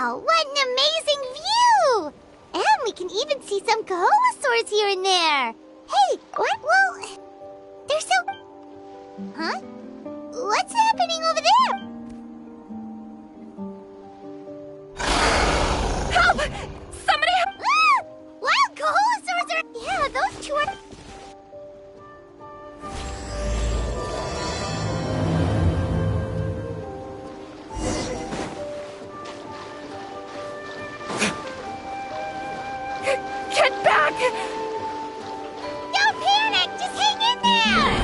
Wow, what an amazing view! And we can even see some Kohosaurs here and there. Hey, what? Well, they're so... Huh? What's happening over there? Help! Somebody help! Ah! Wild Kohosaurs are... Yeah, those two are... Get back! Don't panic! Just hang in there!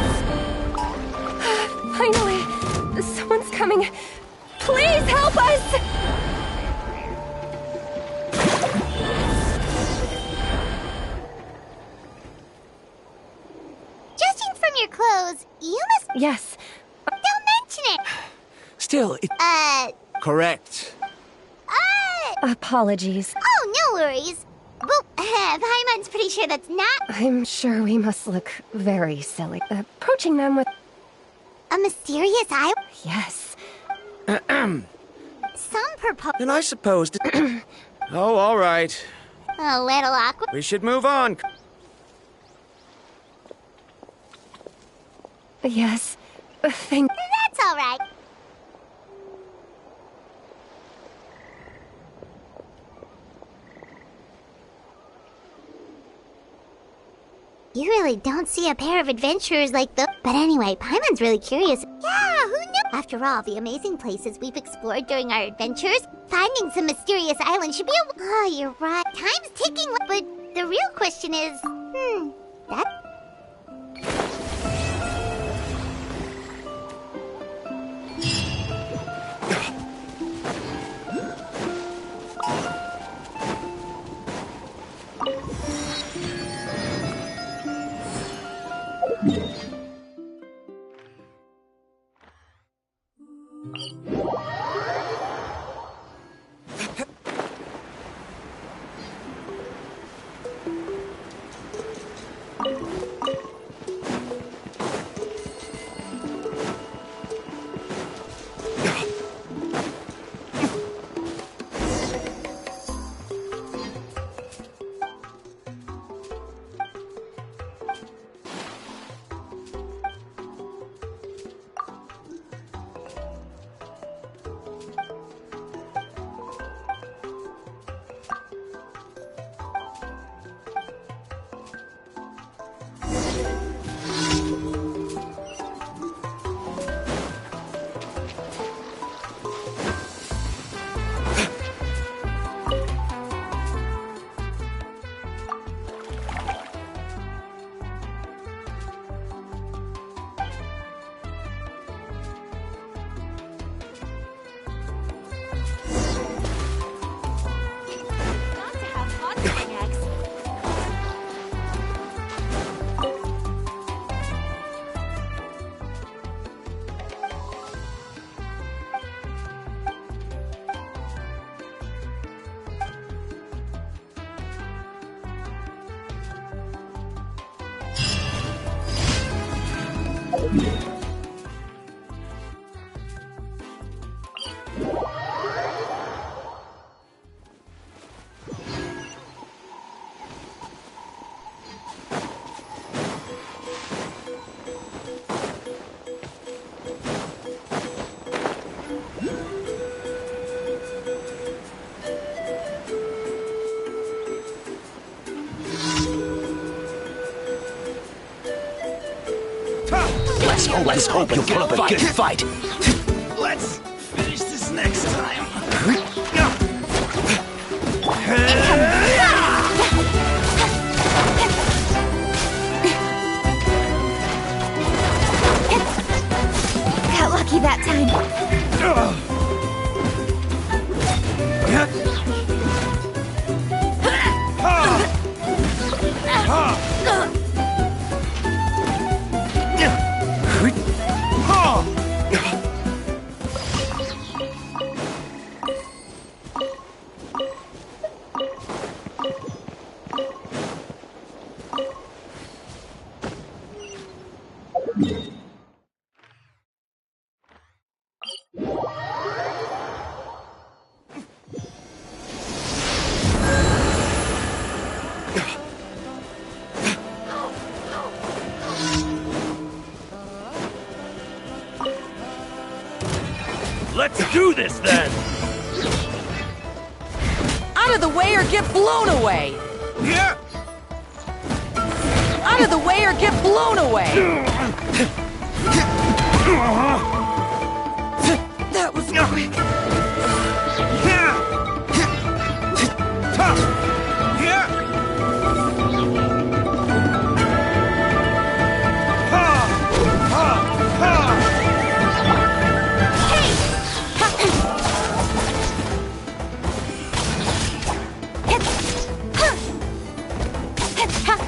Finally, someone's coming. Please help us! Judging from your clothes, you must... Yes. Don't mention it! Still, it... Correct. Apologies. Oh, no worries. Well, Paimon's pretty sure that's not... I'm sure we must look very silly. Approaching them with... A mysterious eye? Yes. Some purpose... Then I suppose... Oh, all right. A little awkward. We should move on. Yes. Thank... That's all right. You really don't see a pair of adventurers like the... But anyway, Paimon's really curious. Yeah, who knew? After all, the amazing places we've explored during our adventures, finding some mysterious island should be a... Oh, you're right. Time's ticking, but the real question is... that... Let's hope you put up a good fight. Let's finish this next time. Got lucky that time. Let's do this then! Out of the way or get blown away! Yeah! Out of the way or get blown away! That was quick.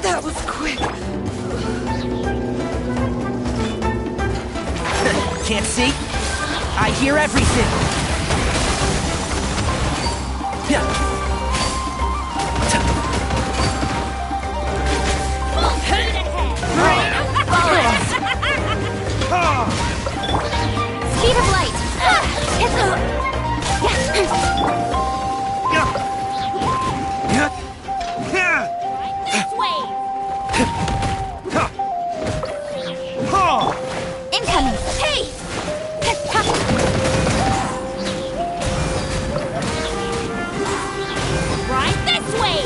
That was quick. Can't see? I hear everything. Speed of light. This way. Incoming. Hey. Right this way.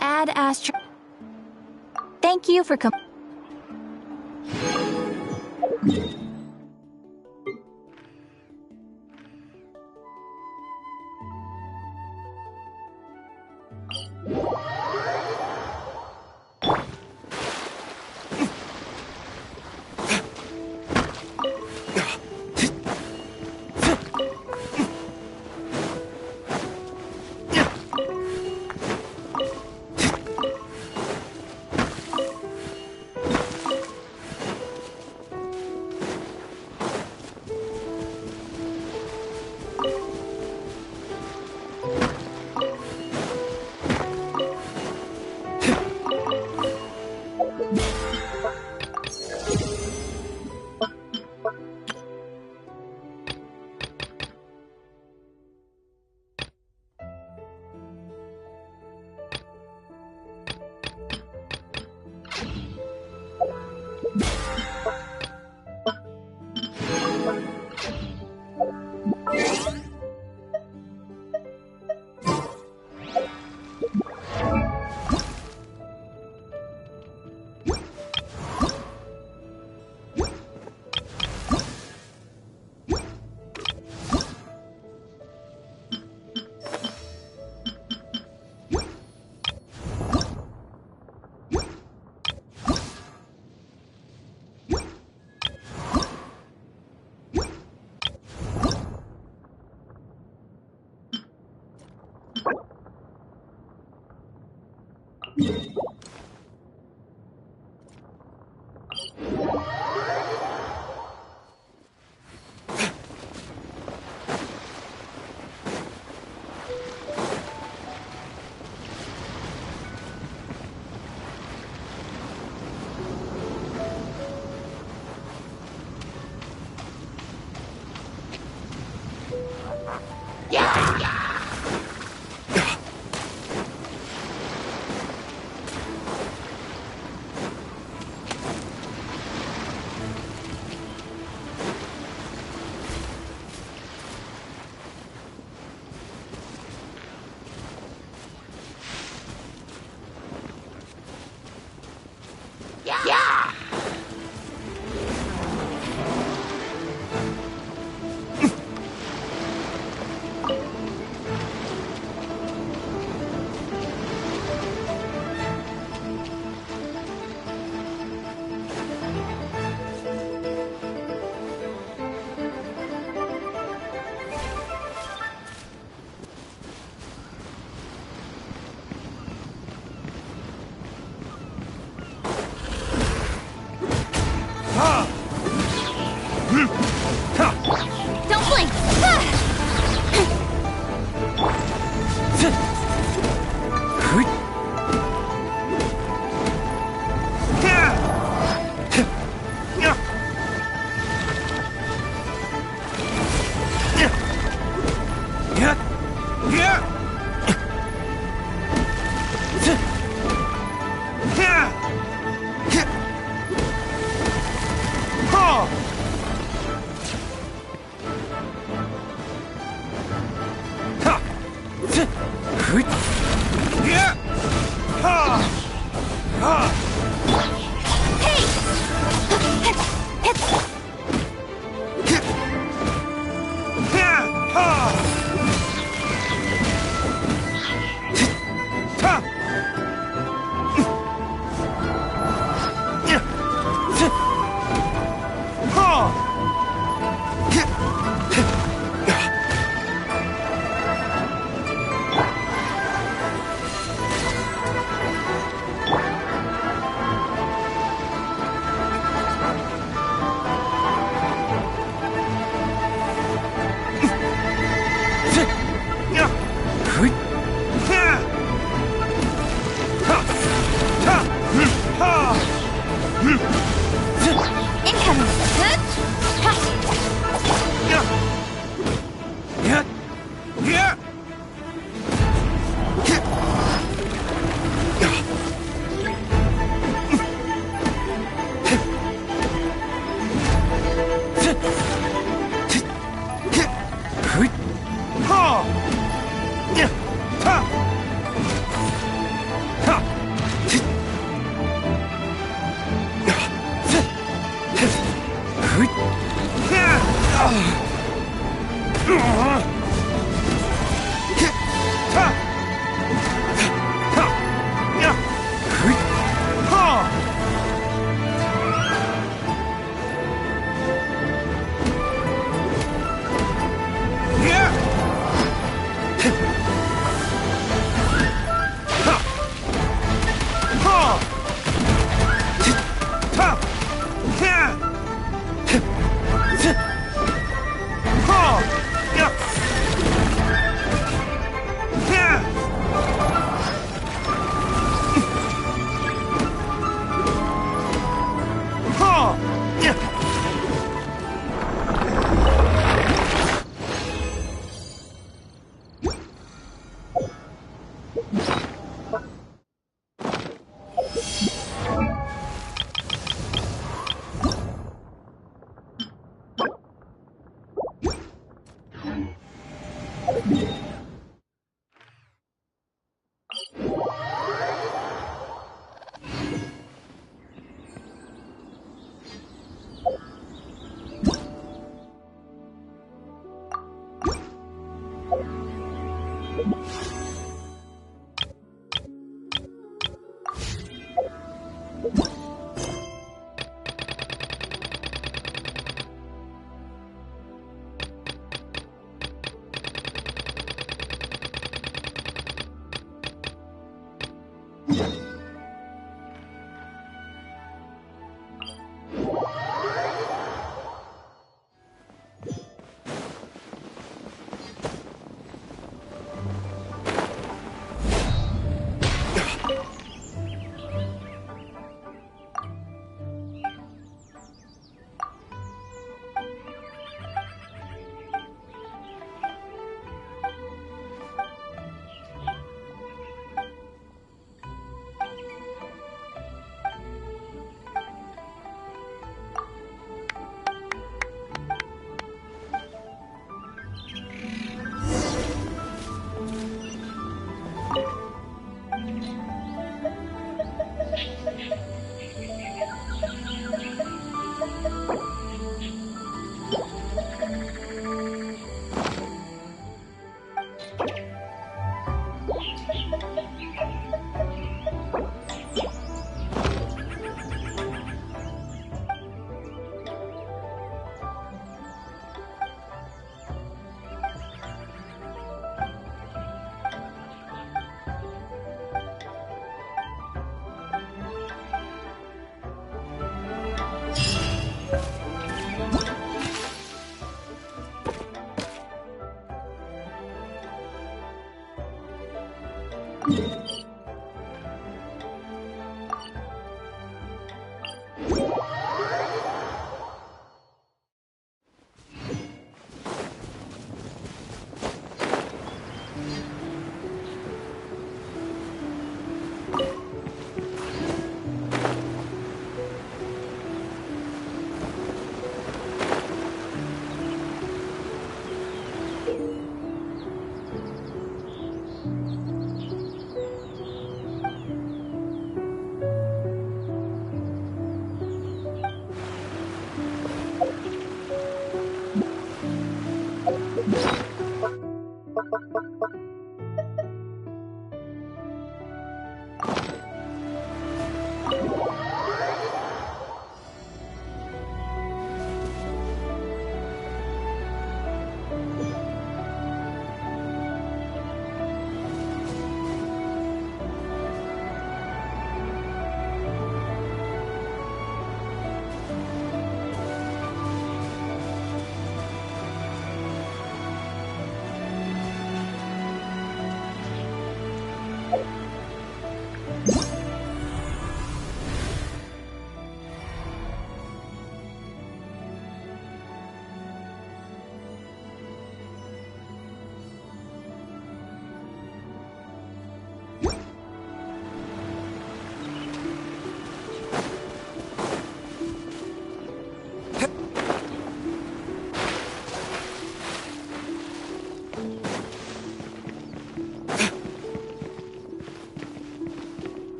Ad Astra. Thank you for coming.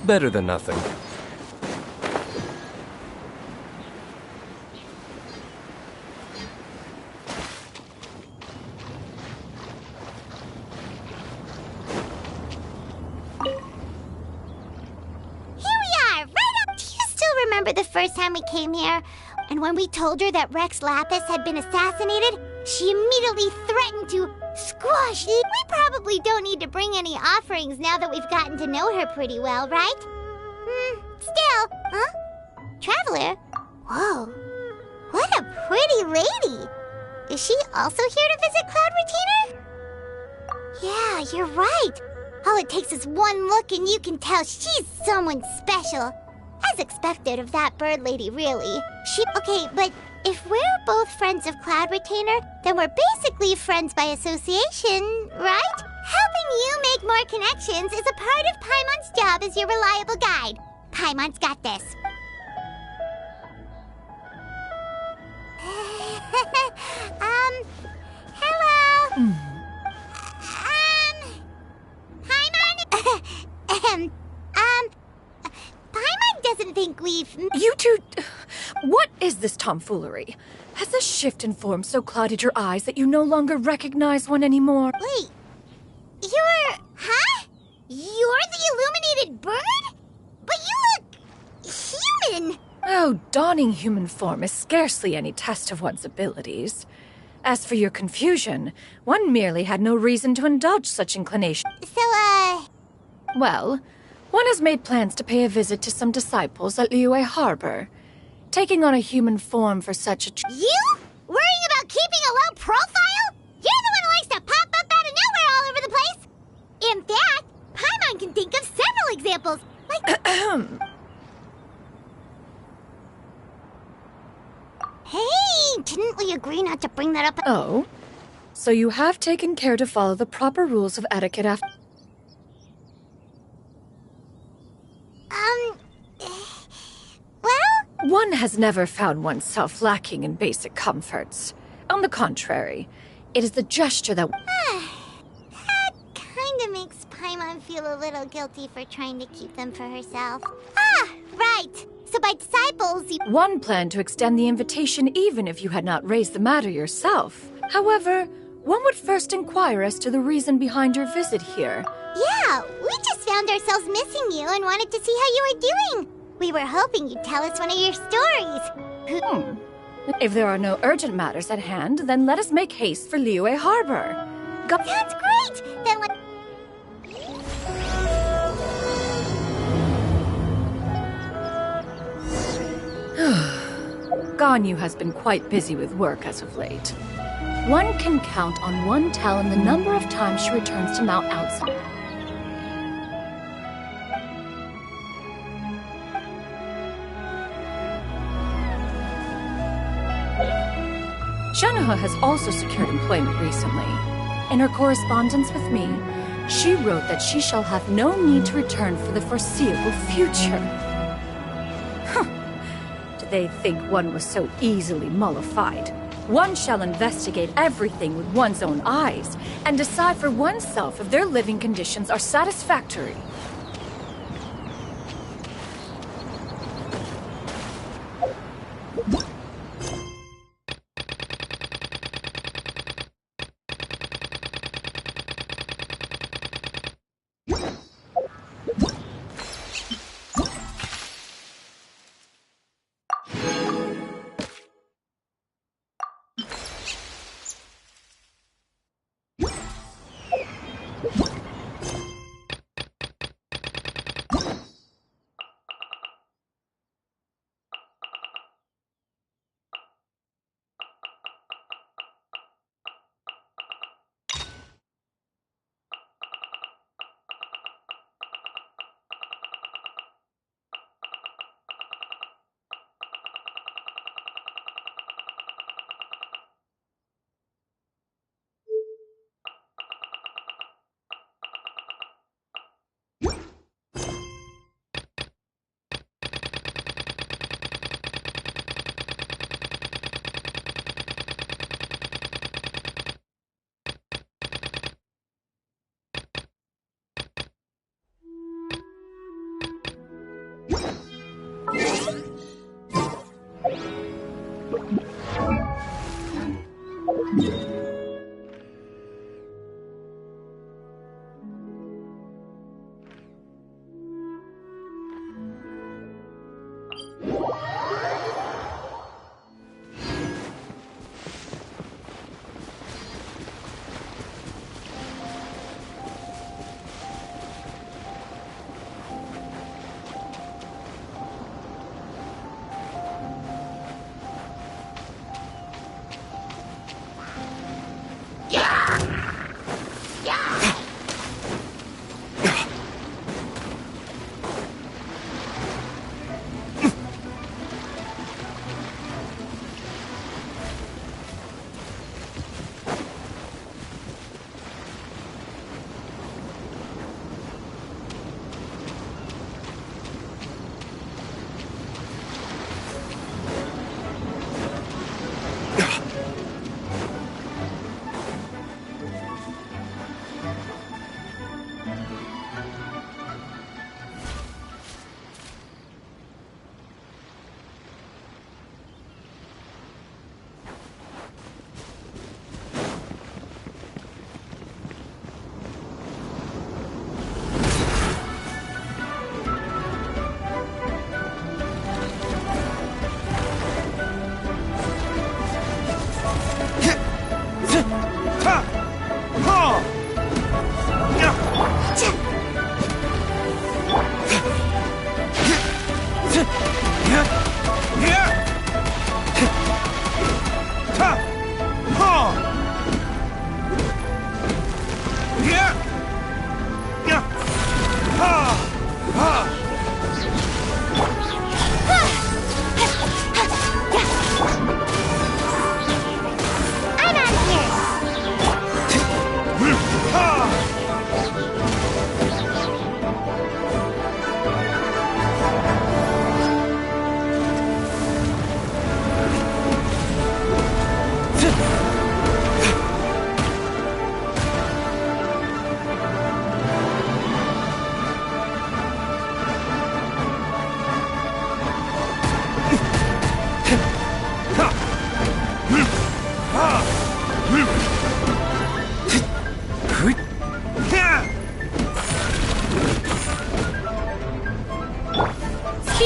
Better than nothing. Remember the first time we came here? And when we told her that Rex Lapis had been assassinated, she immediately threatened to squash it. We probably don't need to bring any offerings now that we've gotten to know her pretty well, right? Still, huh? Traveler? Whoa, what a pretty lady! Is she also here to visit Cloud Retainer? Yeah, you're right. All it takes is one look and you can tell she's someone special. As expected of that bird lady, really. Okay, but if we're both friends of Cloud Retainer, then we're basically friends by association, right? Helping you make more connections is a part of Paimon's job as your reliable guide. Paimon's got this. Hello? Paimon? Paimon doesn't think we've... You two... What is this tomfoolery? Has the shift in form so clouded your eyes that you no longer recognize one anymore? Wait, you're... Huh? You're the illuminated bird? But you look... human! Oh, donning human form is scarcely any test of one's abilities. As for your confusion, one merely had no reason to indulge such inclination. So, Well, one has made plans to pay a visit to some disciples at Liyue Harbor. Taking on a human form for such a... You? Worrying about keeping a low profile? You're the one who likes to pop up out of nowhere all over the place! In fact, Paimon can think of several examples, like... Hey, didn't we agree not to bring that up? Oh? So you have taken care to follow the proper rules of etiquette after... Well? One has never found oneself lacking in basic comforts. On the contrary, it is the gesture that... That kinda makes Paimon feel a little guilty for trying to keep them for herself. Right. So by disciples, you... One planned to extend the invitation even if you had not raised the matter yourself. However, one would first inquire as to the reason behind your visit here. Yeah, we just found ourselves missing you and wanted to see how you were doing. We were hoping you'd tell us one of your stories. If there are no urgent matters at hand, then let us make haste for Liyue Harbor. That's great! Then let... Ganyu has been quite busy with work as of late. One can count on one talon the number of times she returns to Mount Outside. Shanoha has also secured employment recently. In her correspondence with me, she wrote that she shall have no need to return for the foreseeable future. Did they think one was so easily mollified? One shall investigate everything with one's own eyes and decide for oneself if their living conditions are satisfactory.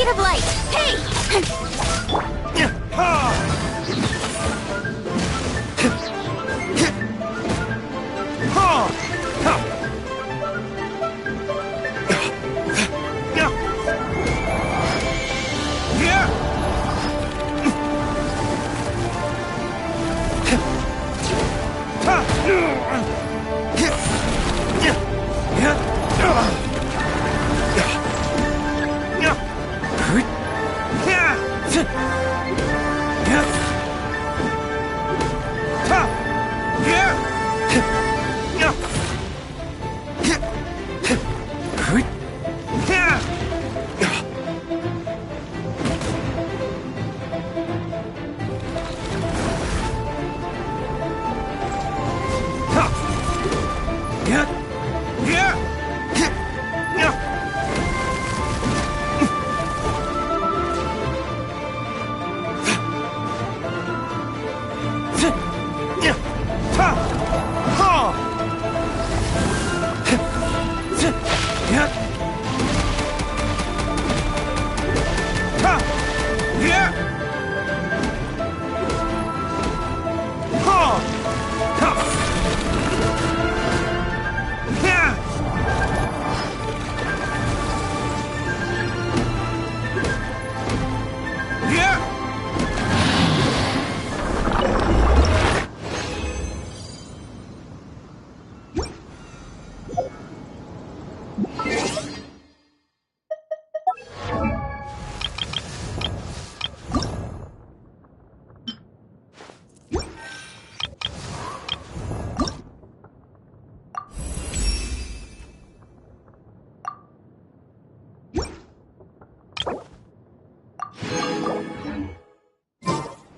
speed of light! Hey!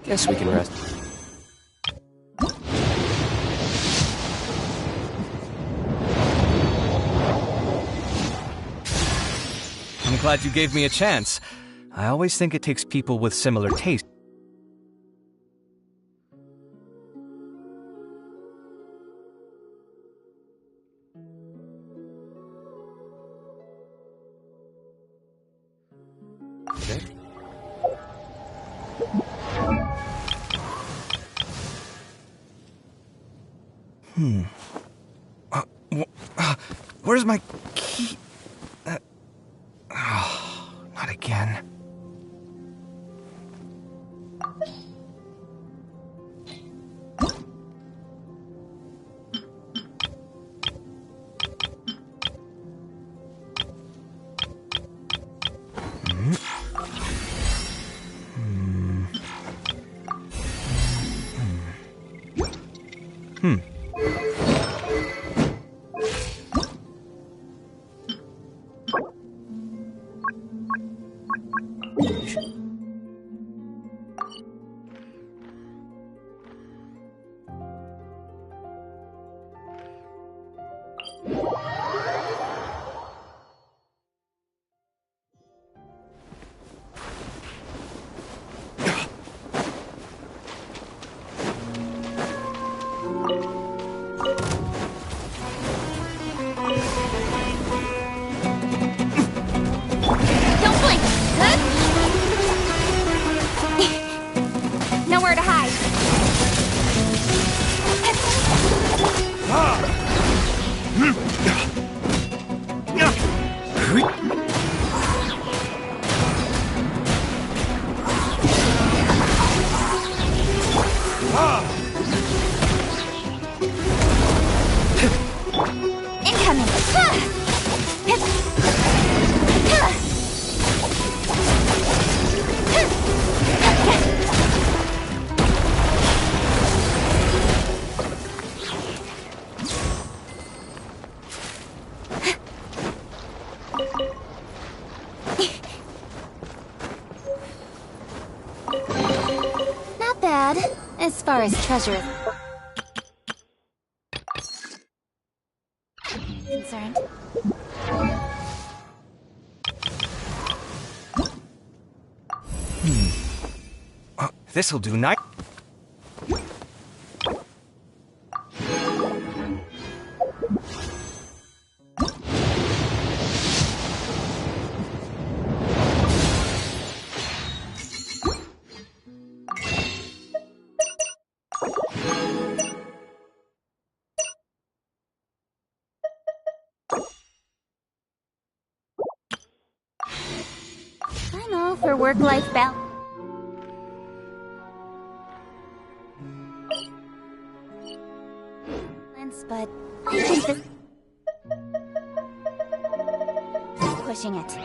Guess we can rest. I'm glad you gave me a chance. I always think it takes people with similar tastes. Okay. Where's my key? Not again. Don't blink! Huh? Nowhere to hide. Incoming! Not bad, as far as treasure is concerned. This'll do night. for work-life balance. But I think this... pushing it.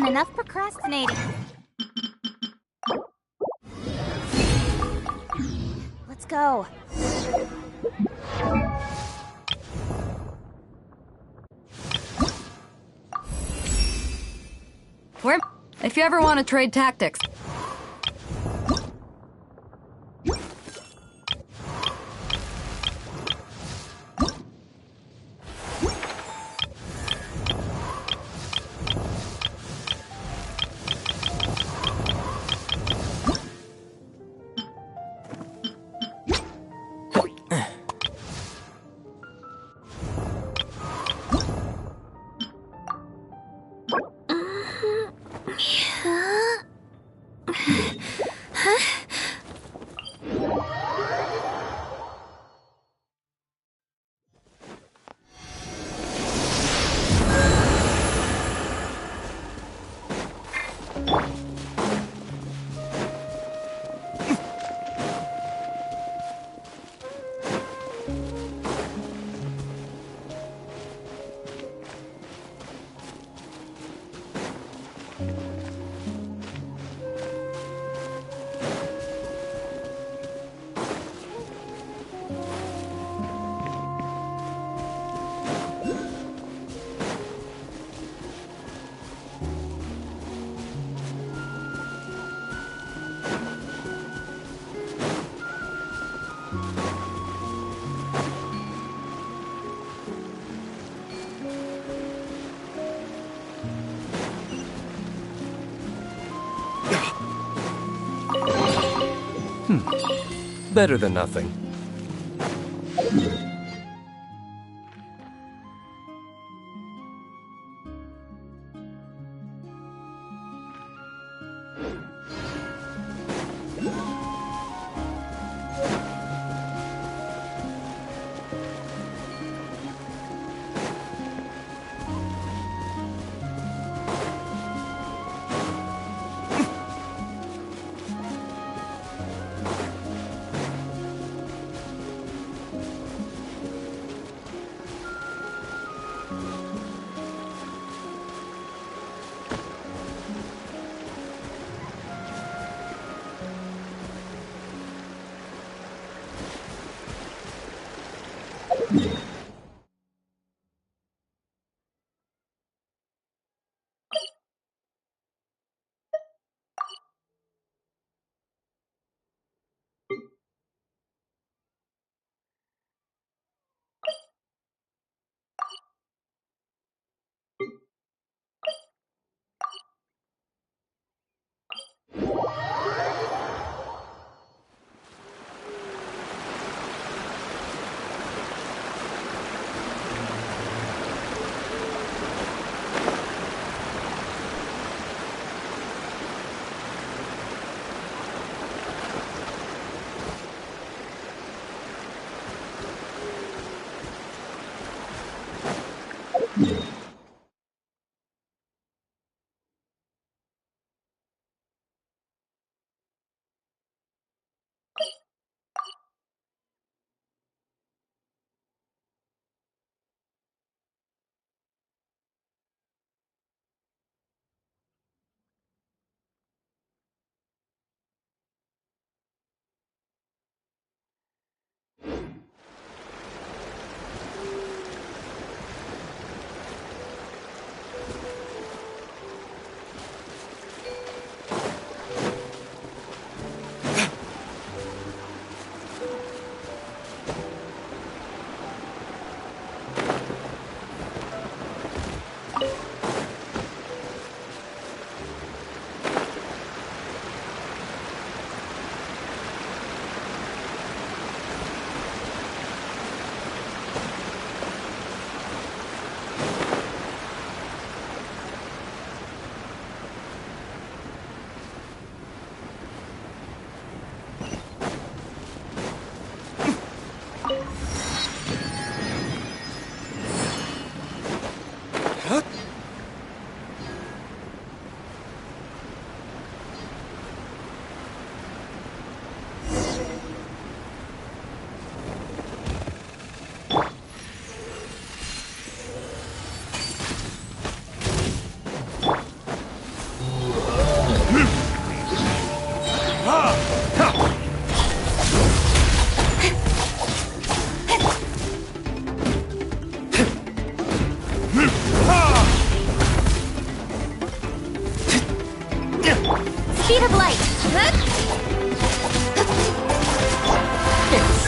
Enough procrastinating. Let's go. If you ever want to trade tactics. Better than nothing.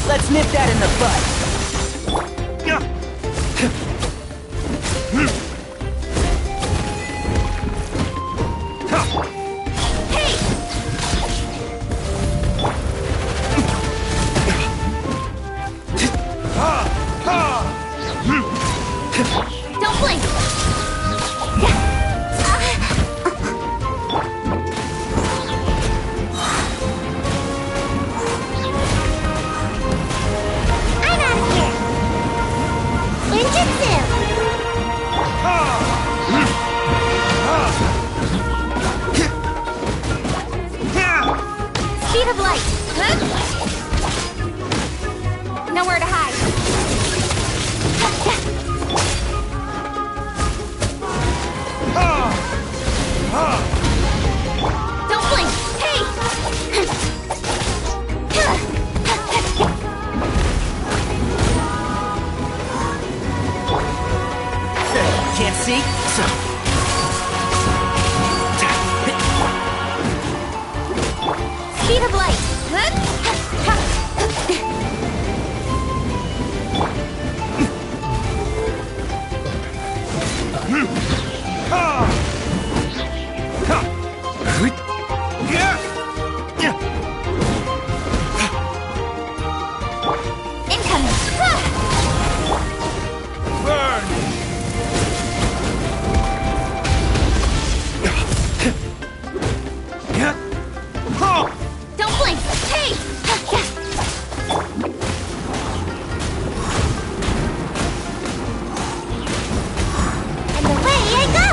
Let's nip that in the bud. Don't blink! I'm out of here! Learn Jutsu! Speed of light! Nowhere to hide! Don't blink! Hey! Can't see? So... Speed of light! Incoming! Don't blink! Hey! And away I go!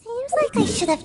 Seems like I should have...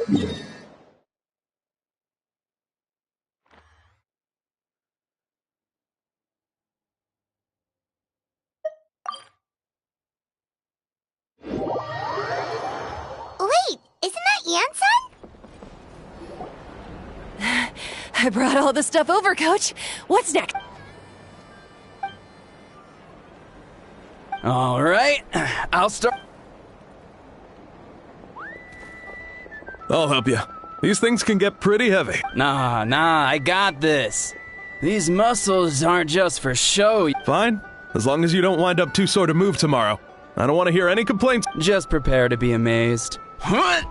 Wait, isn't that Yansan? I brought all the stuff over, Coach. What's next? All right, I'll start. I'll help you. These things can get pretty heavy. Nah, I got this. These muscles aren't just for show. Fine, as long as you don't wind up too sore to move tomorrow. I don't want to hear any complaints. Just prepare to be amazed. Huh?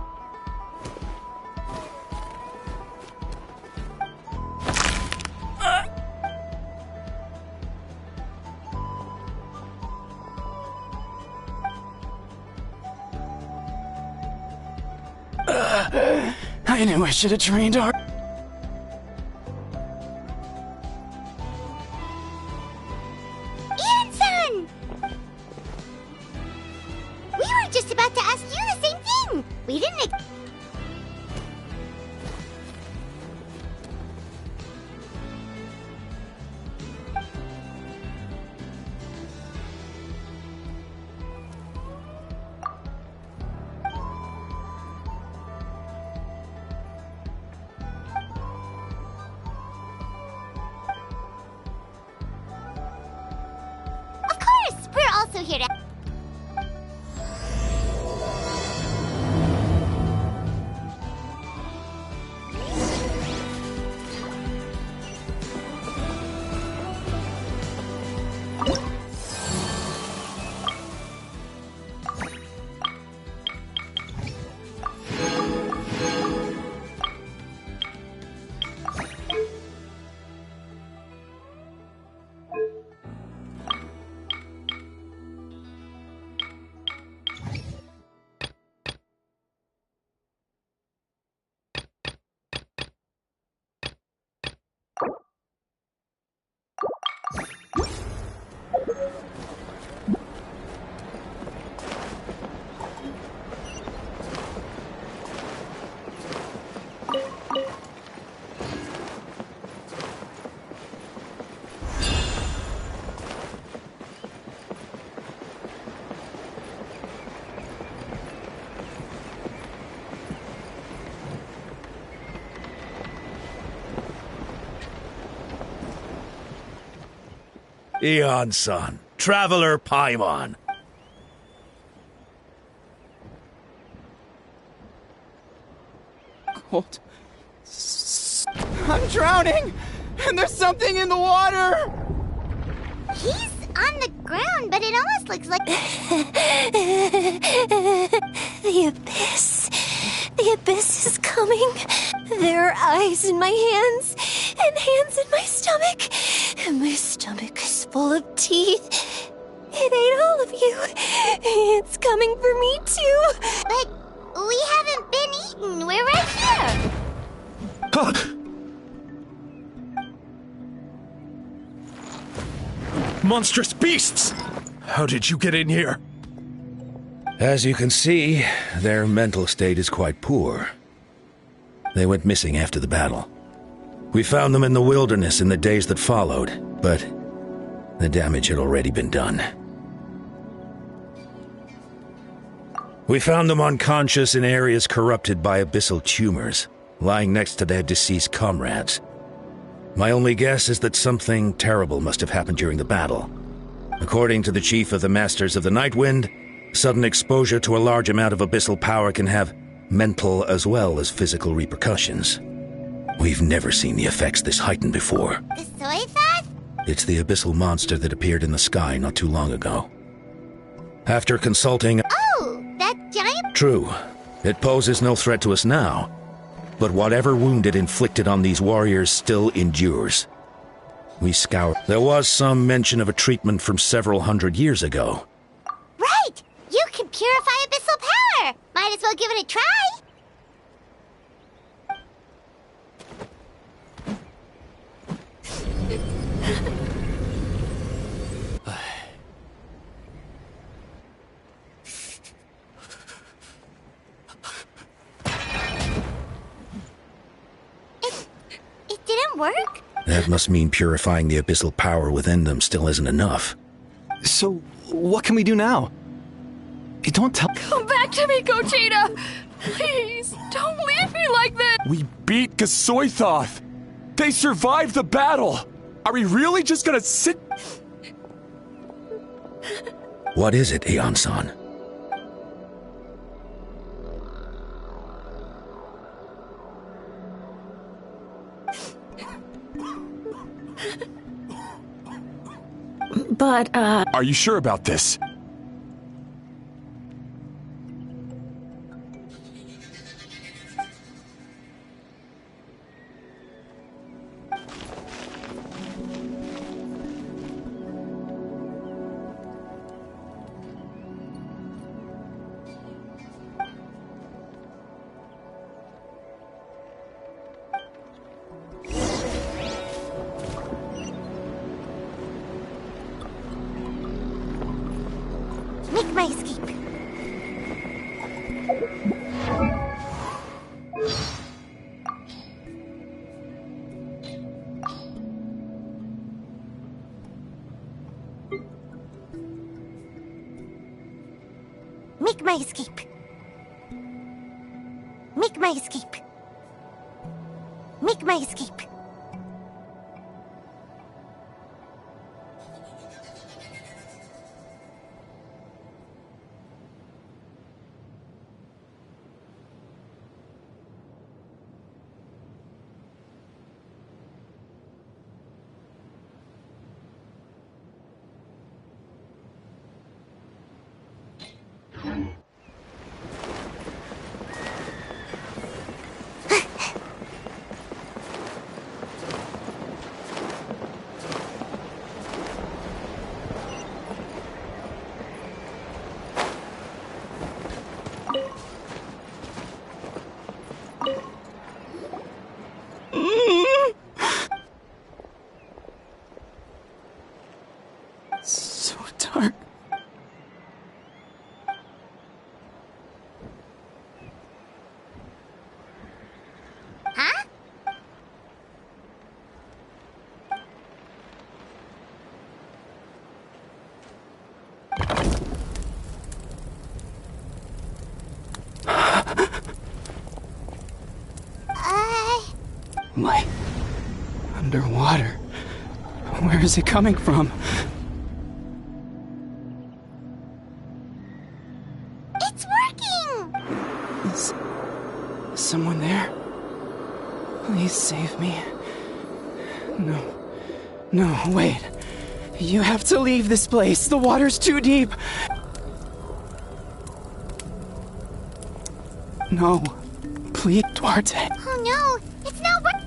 I knew I should have trained hard. Yansan! We were just about to ask you the same thing. We didn't. Of course, we're also here to. Eon-san, Traveler Paimon. Cold. I'm drowning! And there's something in the water! He's on the ground, but it almost looks like. The abyss. The abyss is coming. There are eyes in my hands, and hands in my stomach. And my stomach is full of teeth. It ate all of you. It's coming for me, too. But we haven't been eaten. We're right here. Monstrous beasts! How did you get in here? As you can see, their mental state is quite poor. They went missing after the battle. We found them in the wilderness in the days that followed, but the damage had already been done. We found them unconscious in areas corrupted by abyssal tumors, lying next to their deceased comrades. My only guess is that something terrible must have happened during the battle. According to the chief of the Masters of the Nightwind, sudden exposure to a large amount of abyssal power can have mental as well as physical repercussions. We've never seen the effects this heightened before. The soy sauce? It's the abyssal monster that appeared in the sky not too long ago. After consulting... Oh, that giant. True. It poses no threat to us now. But whatever wound it inflicted on these warriors still endures. We scoured. There was some mention of a treatment from several hundred years ago. Right! You can purify abyssal power! Might as well give it a try! That must mean purifying the abyssal power within them still isn't enough. So, what can we do now? Don't tell- Come back to me, Gogeta! Please, don't leave me like this! We beat Gasoithoth! They survived the battle! Are we really just gonna sit- What is it, Aeon-san? But, Are you sure about this? Make my escape. Make my escape. Make my escape. Make my escape. So dark. Huh? Light. Underwater. Where is it coming from? It's working! Is someone there? Please save me. No. No, wait. You have to leave this place. The water's too deep. No. Please, Duarte. Oh no! It's not working!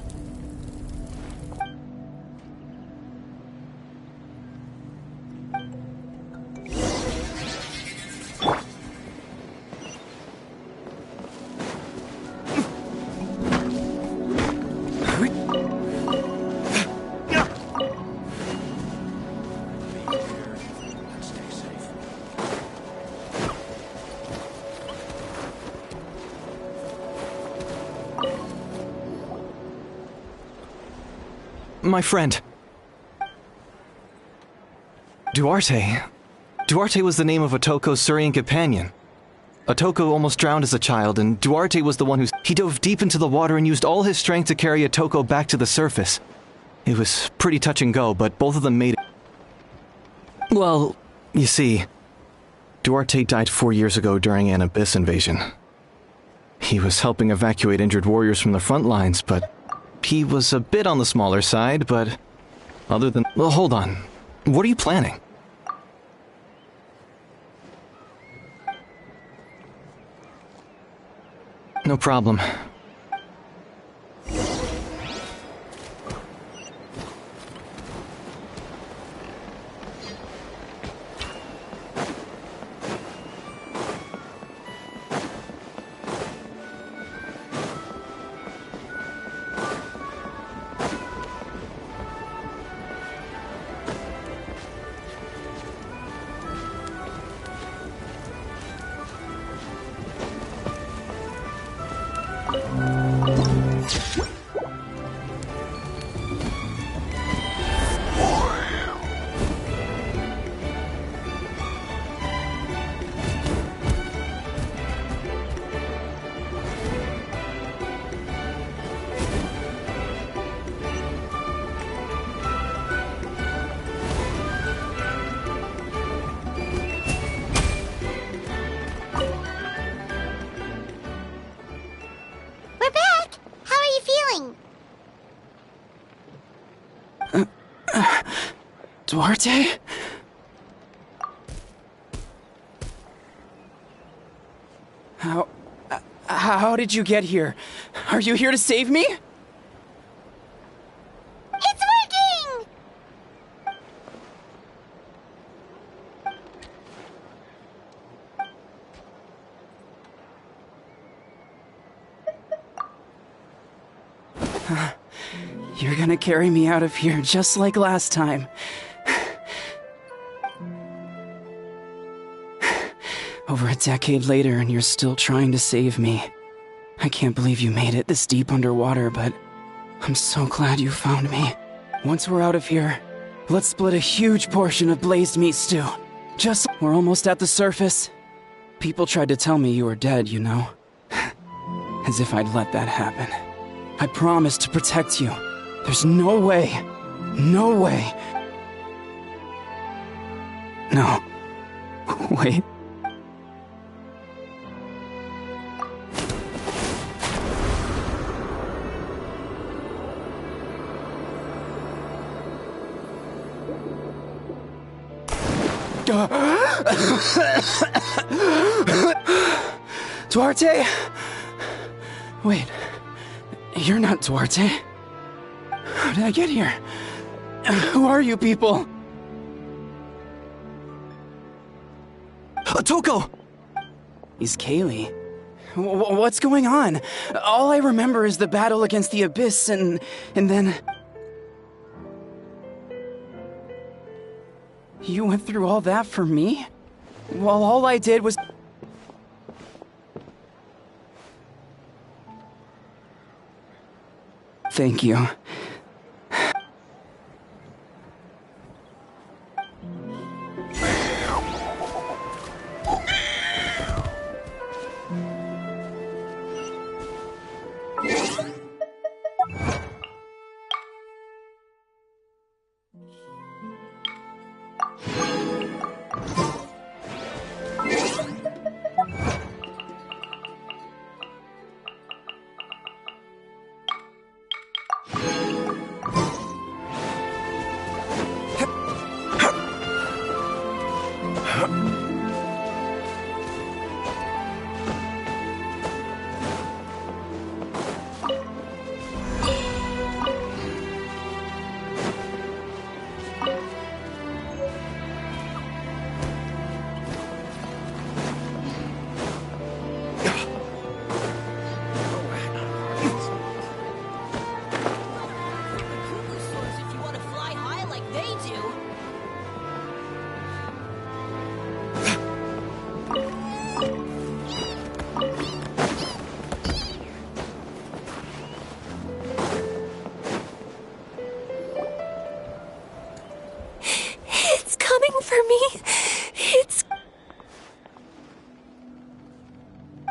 My friend. Duarte. Duarte was the name of Otoko's Surian companion. Otoko almost drowned as a child, and Duarte was the one he dove deep into the water and used all his strength to carry Otoko back to the surface. It was pretty touch and go, but both of them made it. Well, you see, Duarte died 4 years ago during an Abyss invasion. He was helping evacuate injured warriors from the front lines, but he was a bit on the smaller side, but other than... Well, hold on. What are you planning? No problem. Duarte? How did you get here? Are you here to save me? It's working! You're gonna carry me out of here just like last time. Over a decade later, and you're still trying to save me. I can't believe you made it this deep underwater, but I'm so glad you found me. Once we're out of here, let's split a huge portion of blazed meat stew. We're almost at the surface. People tried to tell me you were dead, you know. As if I'd let that happen. I promised to protect you. There's no way. No way. No. Wait. Duarte? Wait, you're not Duarte. How did I get here? Who are you people? Toko! He's Kaylee. What's going on? All I remember is the battle against the Abyss and then... You went through all that for me? While all I did was... Thank you.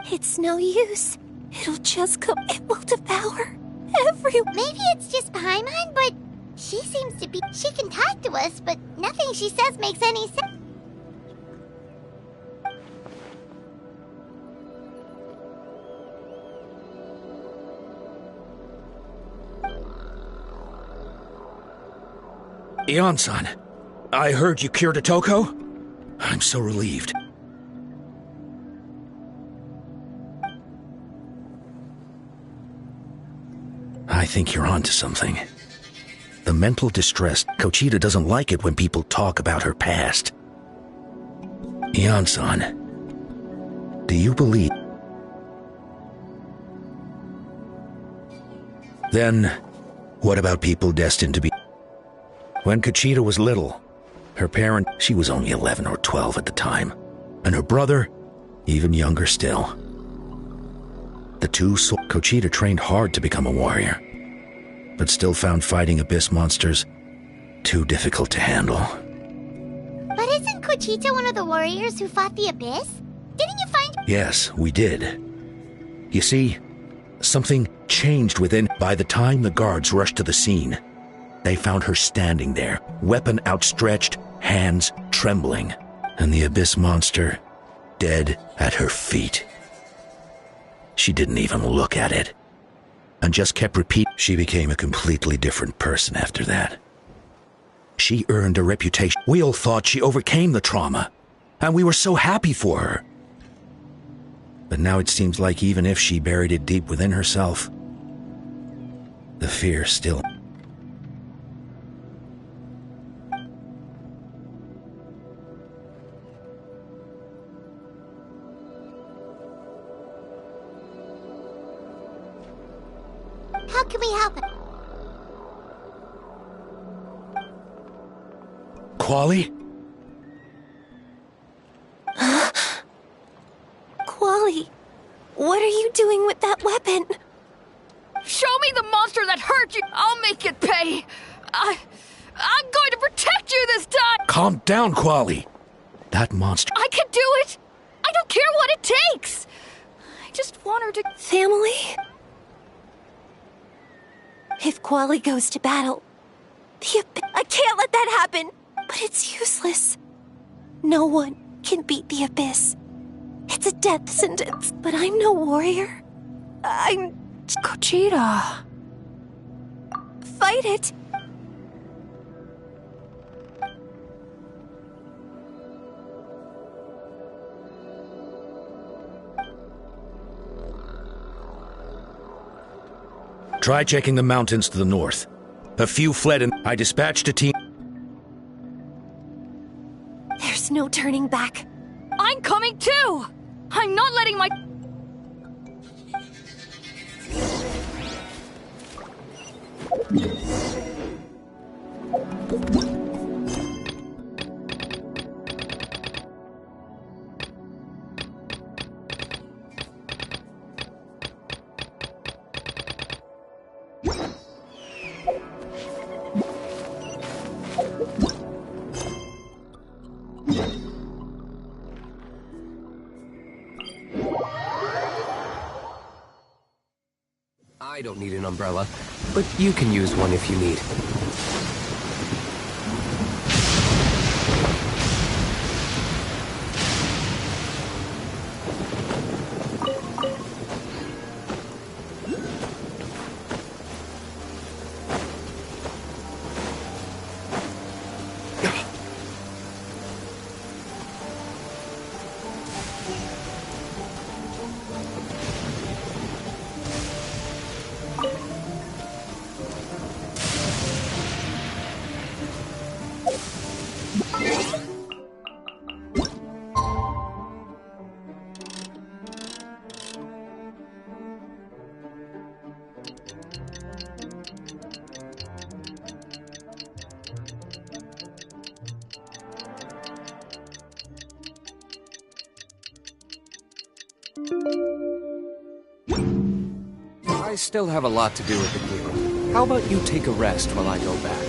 It's no use. It'll just come. It will devour everyone. Maybe it's just Paimon, but she seems to be... She can talk to us, but nothing she says makes any sense. Ion-san, I heard you cured a Toko? I'm so relieved. I think you're onto something. The mental distress, Kochita doesn't like it when people talk about her past. Ion-san, do you believe? Then, what about people destined to be? When Kochita was little, her parent, she was only 11 or 12 at the time, and her brother, even younger still. The two Kochita trained hard to become a warrior, but still found fighting abyss monsters too difficult to handle. But isn't Kochita one of the warriors who fought the Abyss? Didn't you find... Yes, we did. You see, something changed within. By the time the guards rushed to the scene, they found her standing there, weapon outstretched, hands trembling, and the abyss monster dead at her feet. She didn't even look at it, and just kept repeating. She became a completely different person after that. She earned a reputation. We all thought she overcame the trauma, and we were so happy for her. But now it seems like even if she buried it deep within herself, the fear still... How can we help? Quali? Quali, what are you doing with that weapon? Show me the monster that hurt you! I'll make it pay! I'm going to protect you this time! Calm down, Quali. That monster... I can do it! I don't care what it takes! I just want her to... Family? If Quali goes to battle, I can't let that happen! But it's useless. No one can beat the Abyss. It's a death sentence, but I'm no warrior. I'm... Gogeta. Fight it! Try checking the mountains to the north. A few fled and I dispatched a team... There's no turning back. I'm coming too! I'm not letting my... I don't need an umbrella, but you can use one if you need. I still have a lot to do with the gear. How about you take a rest while I go back?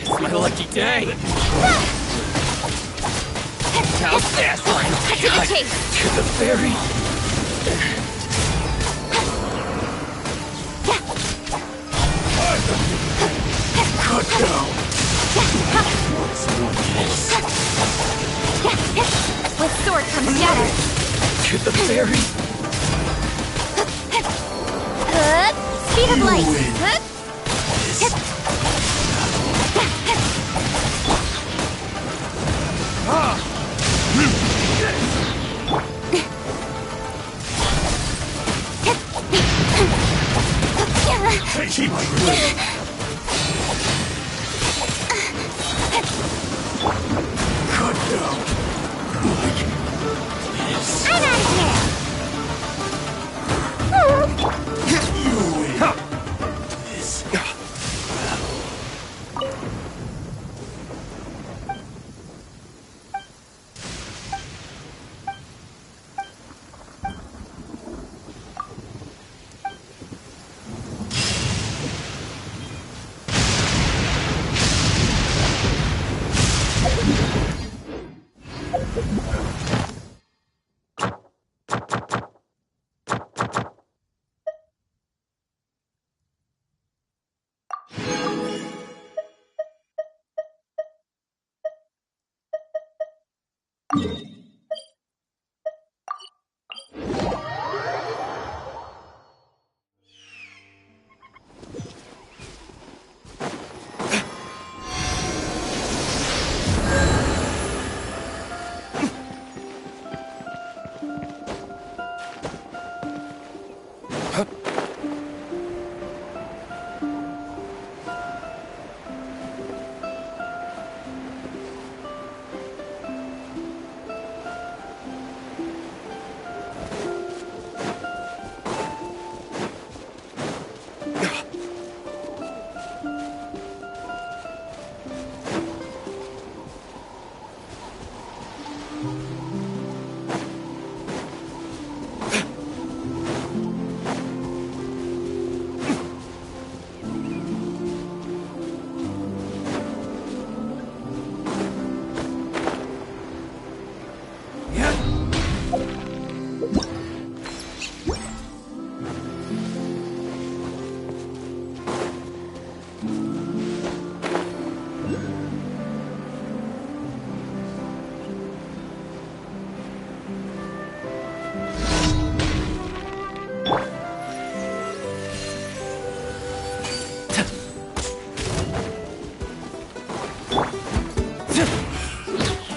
It's my lucky day! How fast I to the ferry! Good go! With sword comes shadow. To the ferry! Speed of light! Keep my grip. Good go. I'm out of here!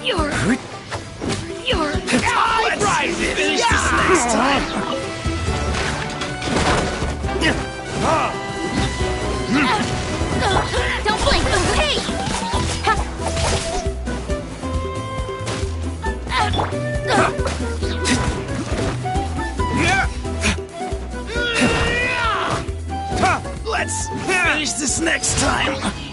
You win. Finish this next time! finish this next time!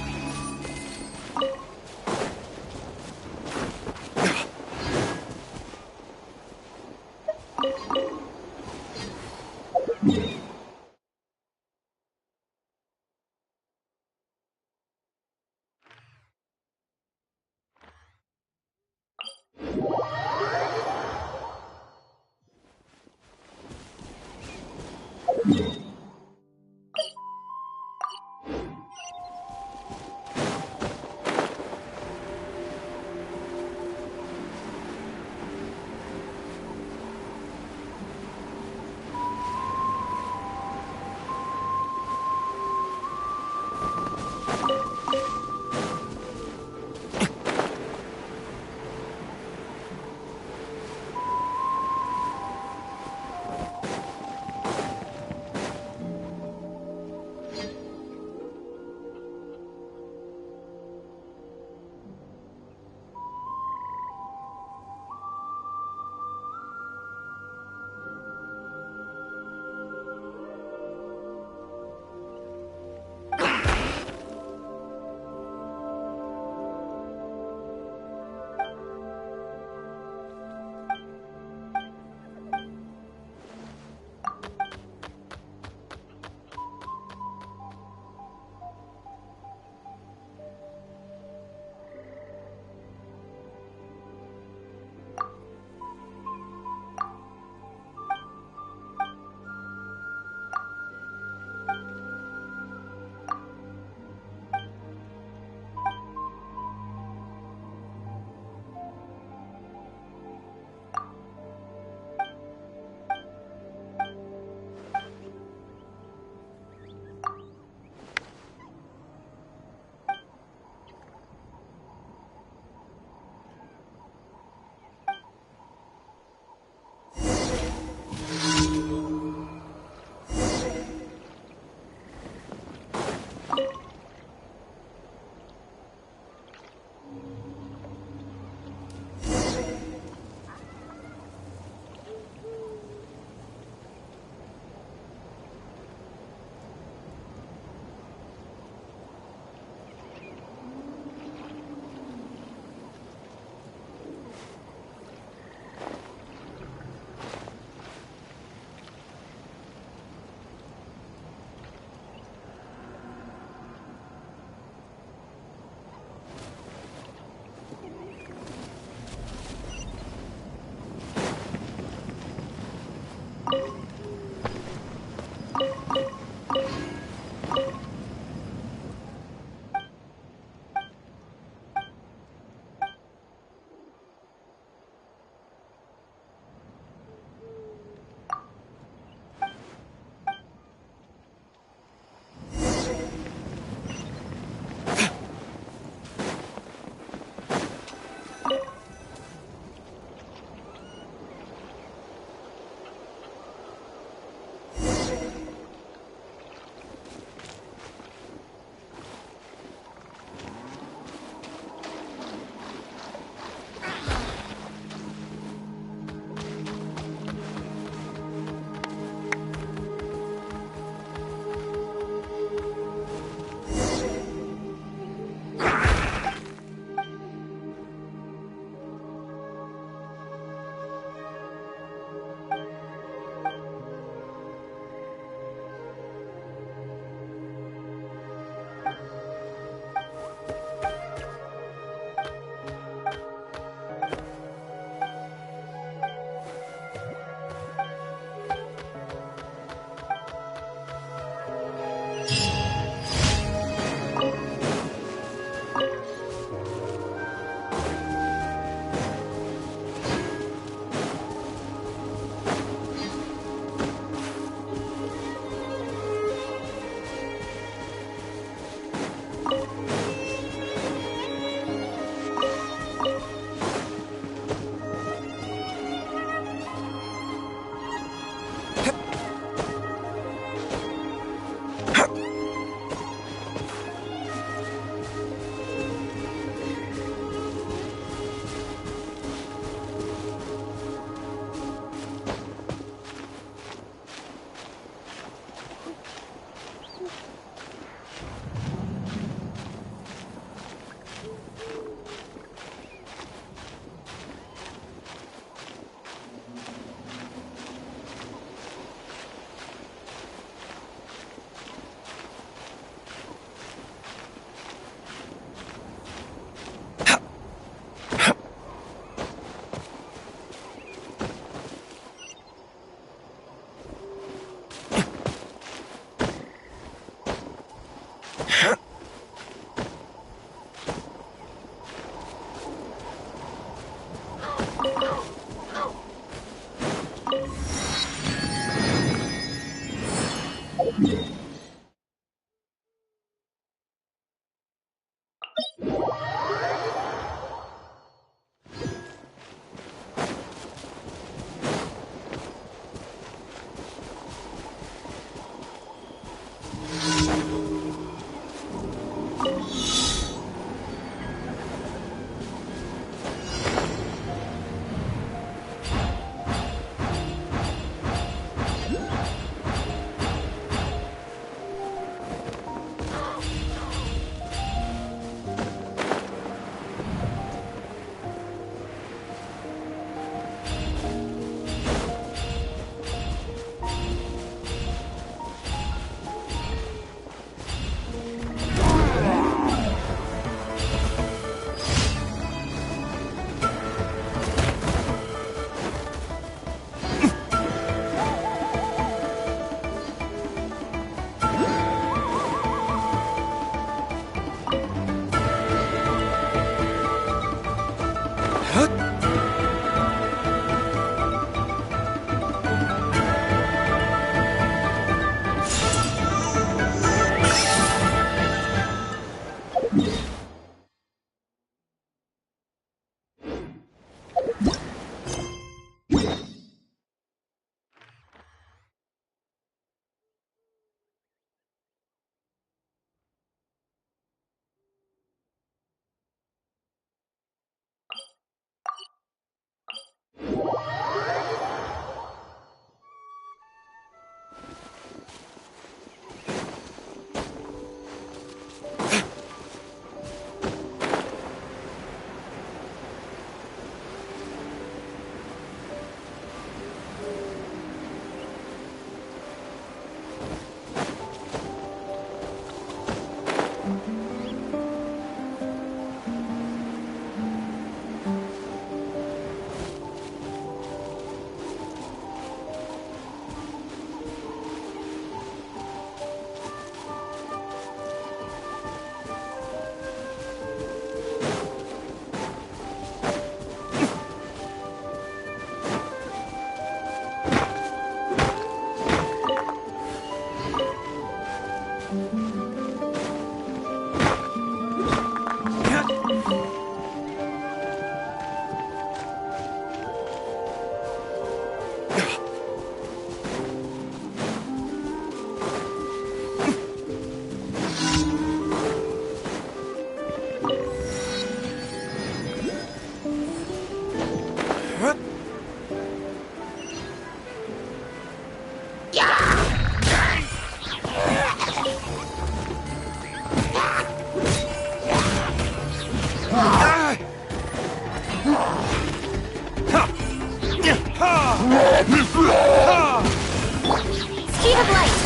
Speed of light!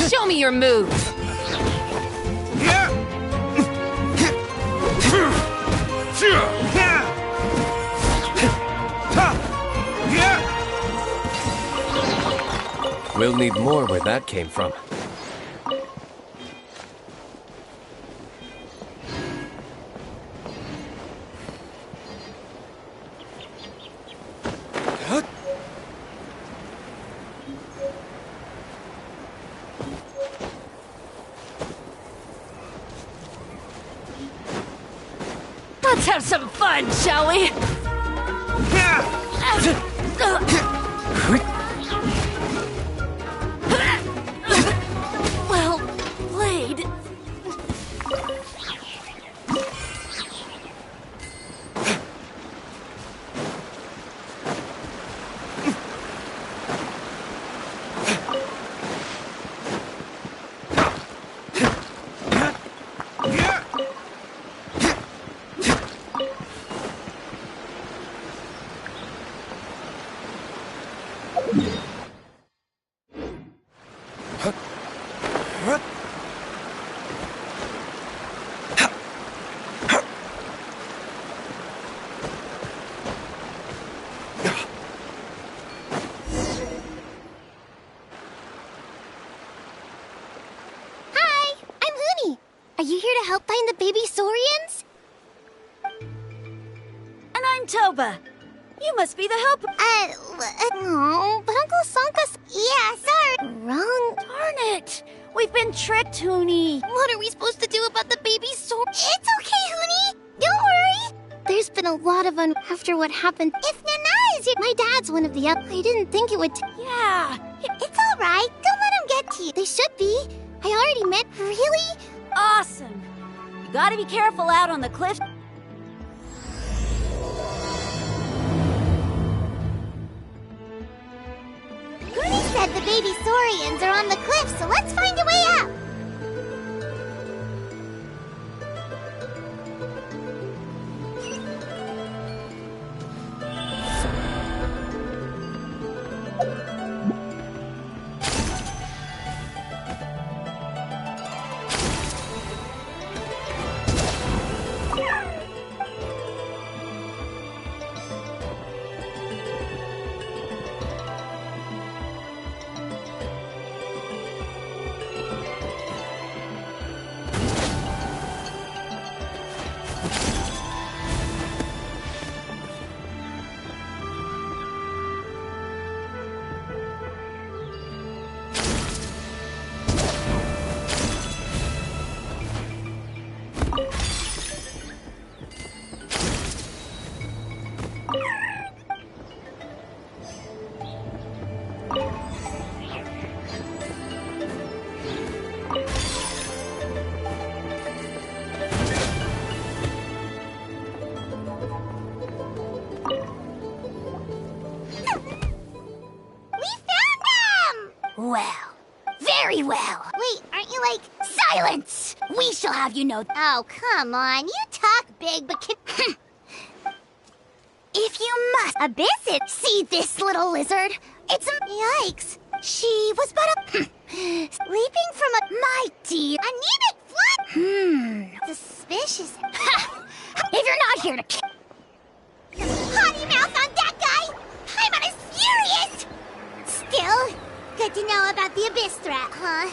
Show me your moves! We'll need more where that came from. Let's have some fun, shall we? Well played. Are you here to help find the baby Saurians? And I'm Toba. You must be the helper. No, but Uncle Sanka's... Yeah, sorry. Wrong. Darn it. We've been tricked, Hoonie. What are we supposed to do about the baby Saurian? It's okay, Hoonie. Don't worry. There's been a lot of after what happened. If Nana is here, my dad's one of the I didn't think it would. Yeah, it's all right. Don't let them get to you. They should be. I already met. Really? Awesome. You gotta be careful out on the cliff. Goody said the baby saurians are on the cliff, so let's find a way up. Well, very well. Wait, aren't you like... Silence! We shall have you know. Oh, come on. You talk big, but can... If you must abyss it, see this little lizard? It's a... Yikes. She was but a... Leaping from a... My dear... Anemic flood? Suspicious. If you're not here to... Potty mouth on that guy! Paimon is furious! Still, good to know about the abyss threat, huh?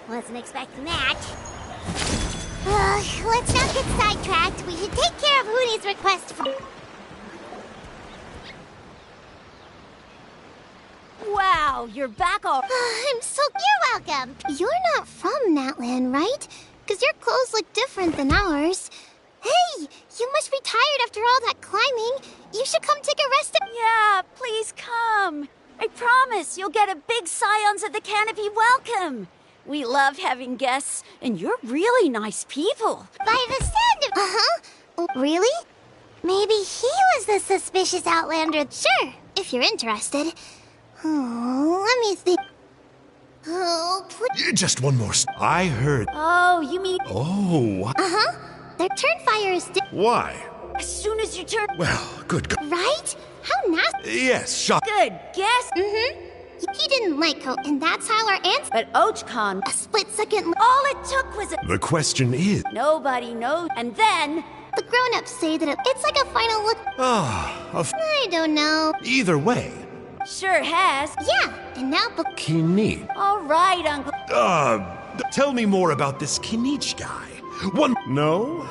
Wasn't expecting that. Let's not get sidetracked. We should take care of Hoonie's request for... Wow, you're back all... I'm so... You're welcome. You're not from Natland, right? Because your clothes look different than ours. Hey, you must be tired after all that climbing. You should come take a rest. Yeah, please come. I promise you'll get a big Scions of the Canopy welcome. We love having guests, and you're really nice people. By the sound of... Uh-huh. Really? Maybe he was the suspicious outlander. Sure, if you're interested. Oh, let me think. Oh, please. Just one more. I heard. Oh, you mean... Oh. Uh-huh. Their turn fire is... Why? As soon as you turn... Well, good God. Right? How nasty. Yes, shot. Good guess. Mm-hmm. He didn't like Coat, and that's how our answer... But Ochcon... A split second... All it took was a... The question is... Nobody knows. And then... The grown-ups say that it's like a final look... I don't know. Either way. Sure has. Yeah, and now... Kinich. All right, Uncle... Tell me more about this Kinich guy. No?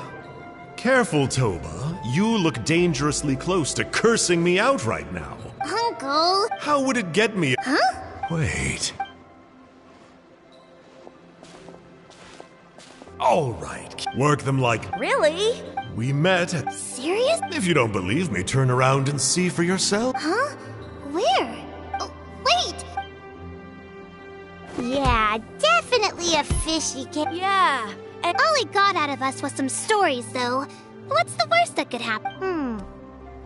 Careful, Toba. You look dangerously close to cursing me out right now. Uncle... How would it get me? Huh? Wait. All right. Work them like... Really? We met at... Serious? If you don't believe me, turn around and see for yourself. Huh? Where? Oh, wait! Yeah, definitely a fishy kid. Yeah. And all he got out of us was some stories, though. What's the worst that could happen?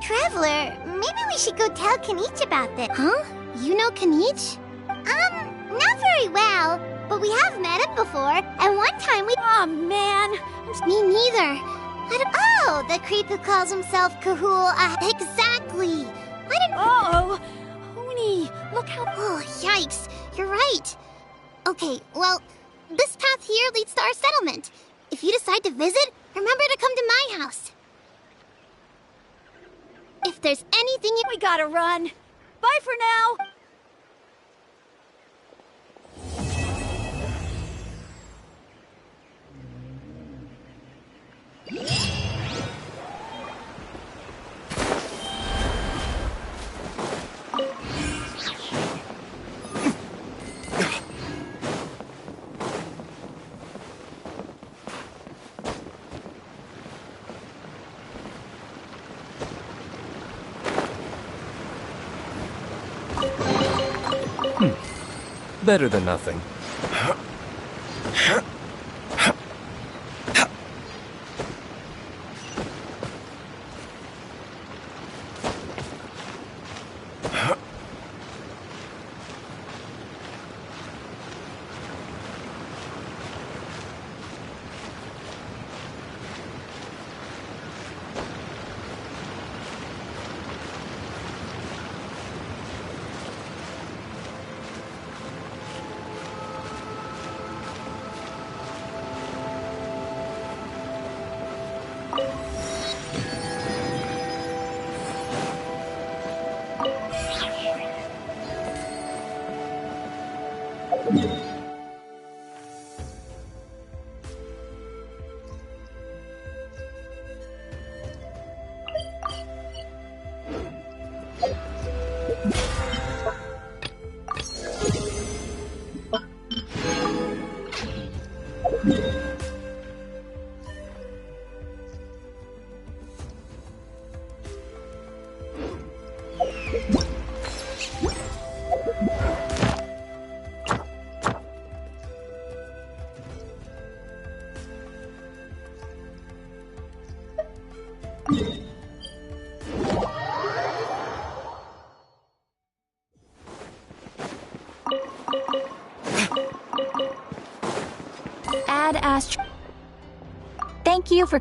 Traveler, maybe we should go tell Kinich about this. Huh? You know Kinich? Not very well, but we have met him before, and one time we... Oh, man. Me neither. Oh, the creep who calls himself Kahul, Exactly. I didn't... Uh-oh. Hoonie, look how... Oh, yikes. You're right. Okay, well, this path here leads to our settlement. If you decide to visit, remember to come to my house. If there's anything you... We gotta run. Bye for now. better than nothing. Ad Astra. Thank you for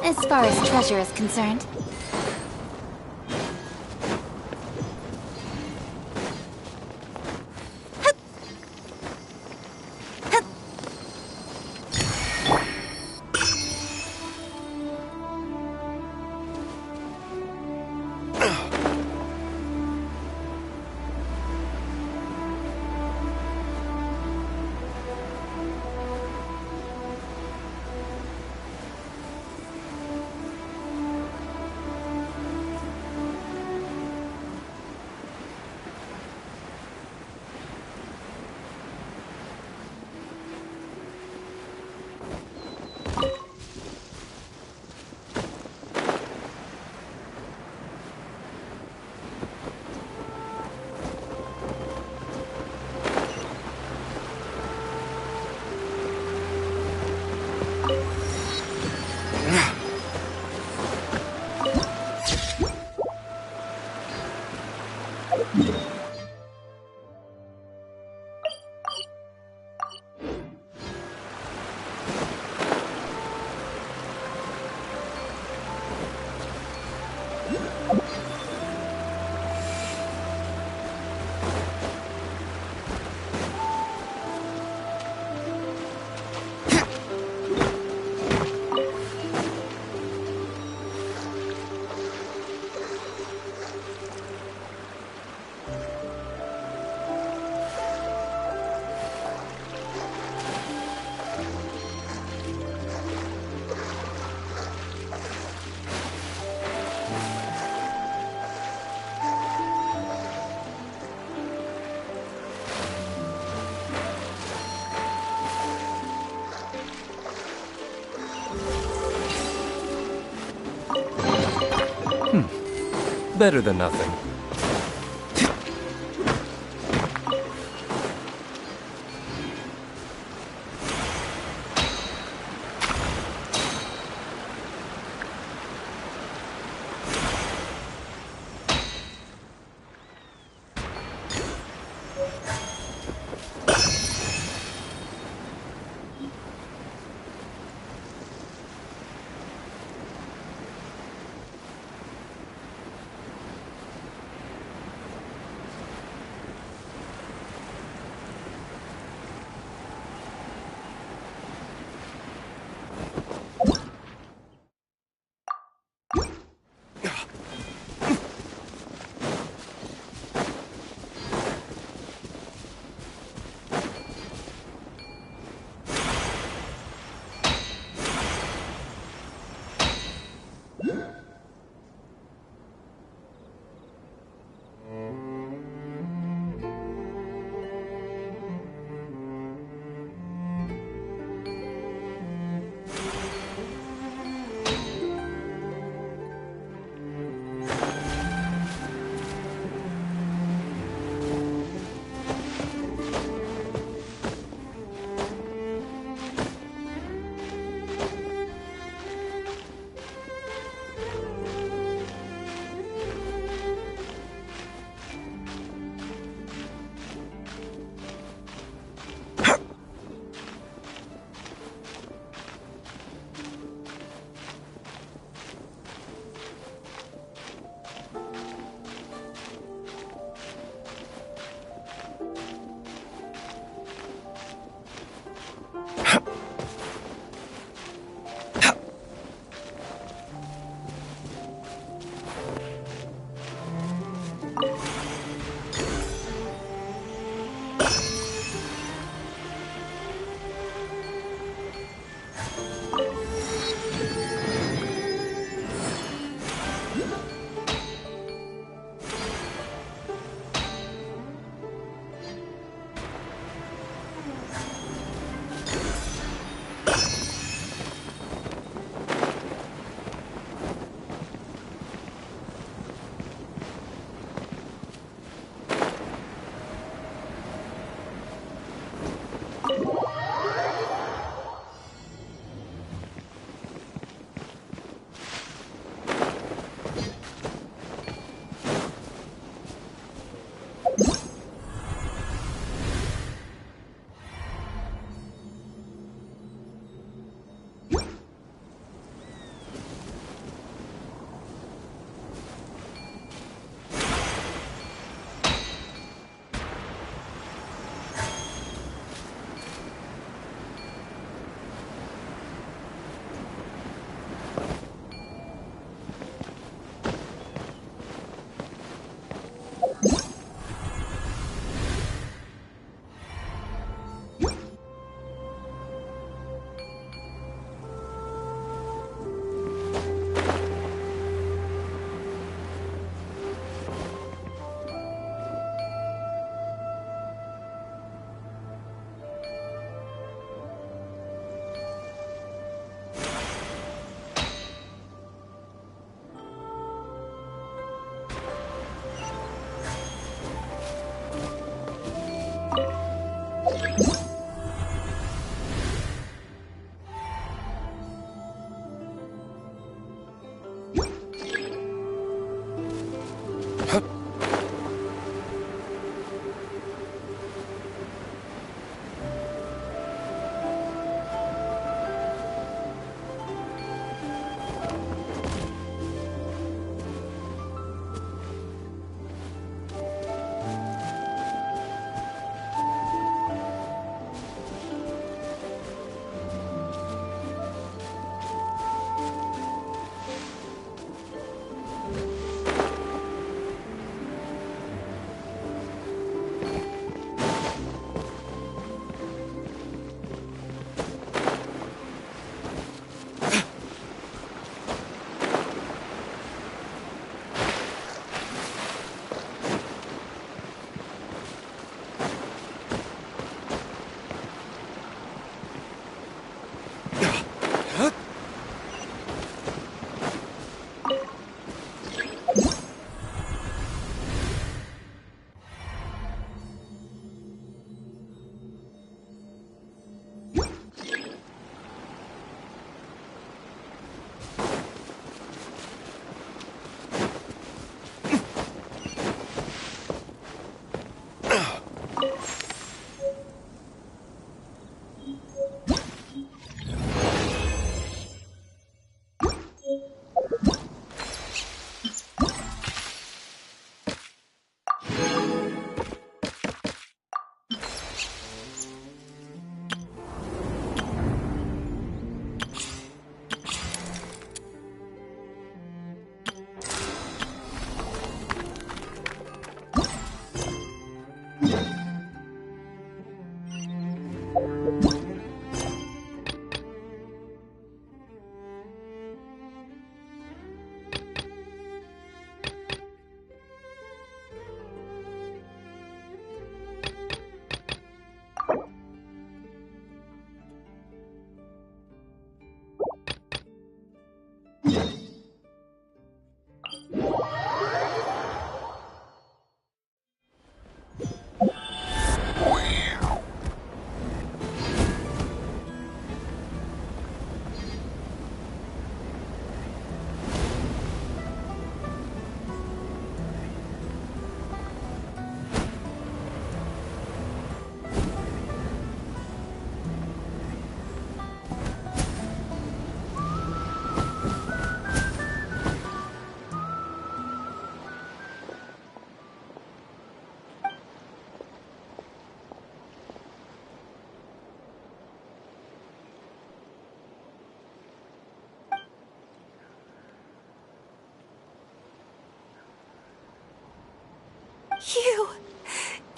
as far as treasure is concerned. better than nothing.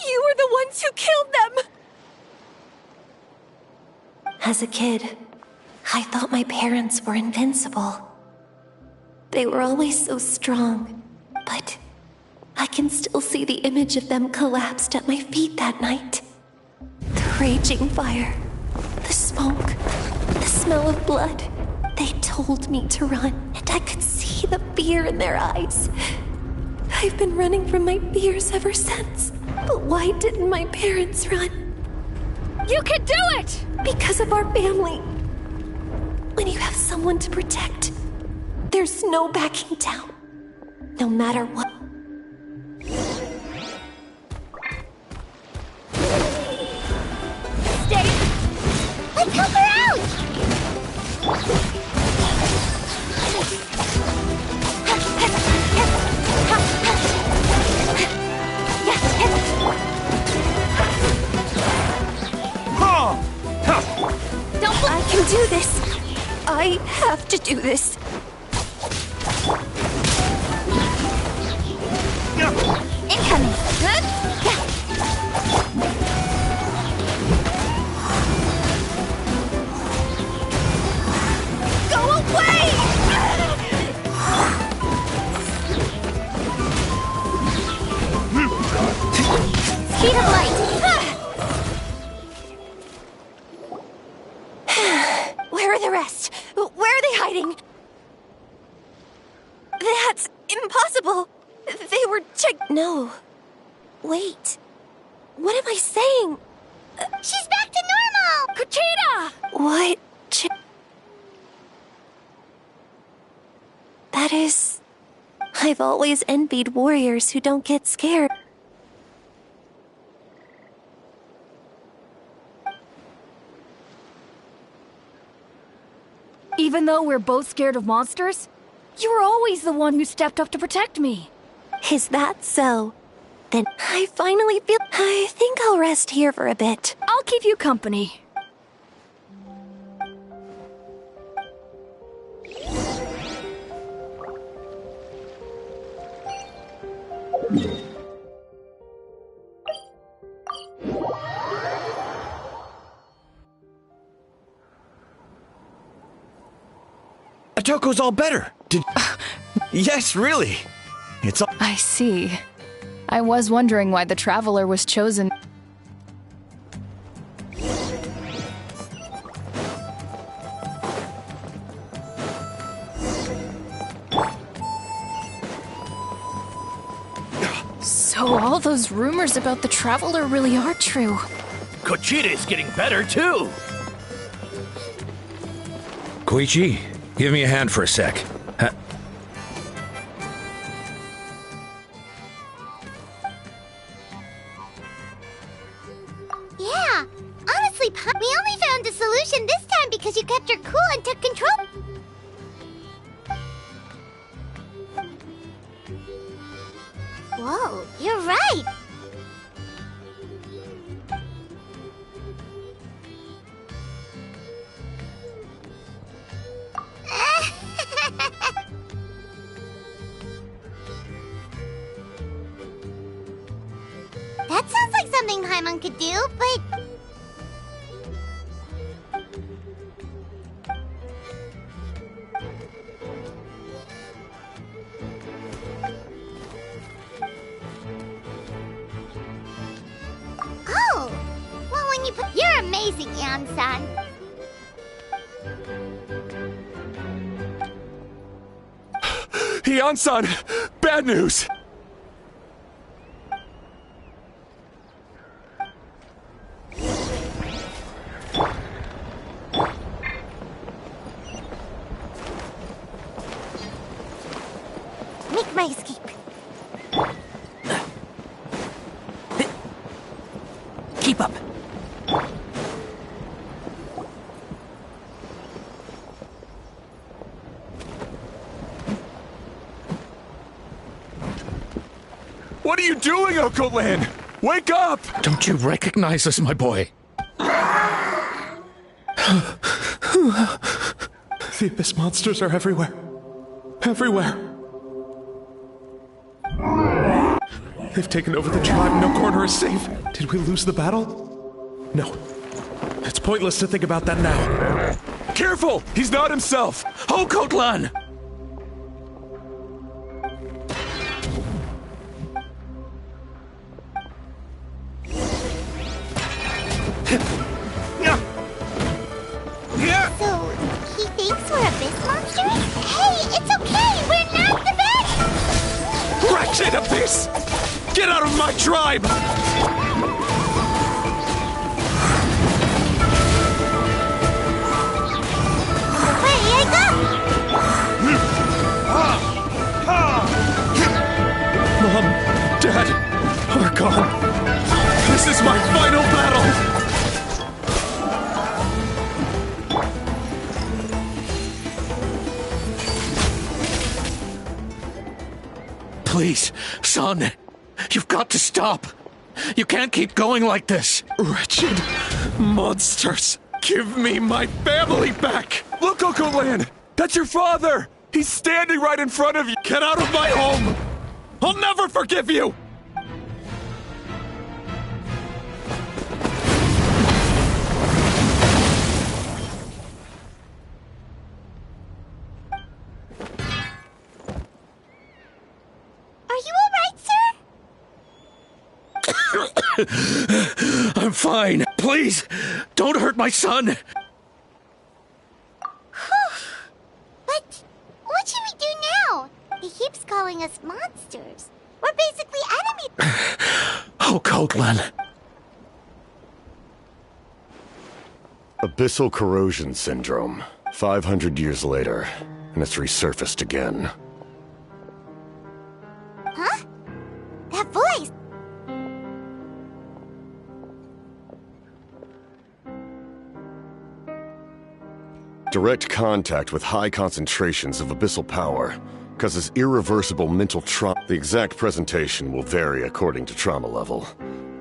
You were the ones who killed them! As a kid, I thought my parents were invincible. They were always so strong, but I can still see the image of them collapsed at my feet that night. The raging fire, the smoke, the smell of blood. They told me to run, and I could see the fear in their eyes. I've been running from my fears ever since. But why didn't my parents run? You can do it! Because of our family. When you have someone to protect, there's no backing down. No matter what. Stay! Let's help her out! I can do this. I have to do this. Incoming! Go away! Speed of light! Where are the rest? Where are they hiding? That's impossible. They were No. Wait. What am I saying? She's back to normal! Kuchita! What? That is... I've always envied warriors who don't get scared. Even though we're both scared of monsters, you were always the one who stepped up to protect me. Is that so? Then I finally feel... I think I'll rest here for a bit. I'll keep you company. Atoko's all better. Yes, really. It's all... I see. I was wondering why the Traveler was chosen. So all those rumors about the Traveler really are true. Kuchita is getting better, too! Koichi, give me a hand for a sec. Yeah, honestly, we only found a solution this time because you kept your cool and took control. Whoa, you're right. That sounds like something Paimon could do, but... you put... You're amazing, Yan-san. Yan-san, bad news. Make my escape. Keep up. What are you doing, Oko Lan? Wake up! Don't you recognize us, my boy? The Abyss monsters are everywhere. Everywhere. They've taken over the tribe. No corner is safe. Did we lose the battle? No. It's pointless to think about that now. Careful! He's not himself! Oko Lan! So, he thinks we're Abyss monsters? Hey, it's okay! We're not the best! Wretched Abyss! Get out of my tribe! Away I go! Mom, Dad, are gone. This is my final battle! Please, son, you've got to stop. You can't keep going like this. Wretched monsters! Give me my family back! Look, Oko Lan! That's your father! He's standing right in front of you! Get out of my home! I'll never forgive you! Are you alright, sir? I'm fine. Please, don't hurt my son. But what should we do now? He keeps calling us monsters. We're basically enemies. Oko Lan. Abyssal corrosion syndrome. 500 years later, and it's resurfaced again. Huh? That voice! Direct contact with high concentrations of abyssal power causes irreversible mental trauma. The exact presentation will vary according to trauma level.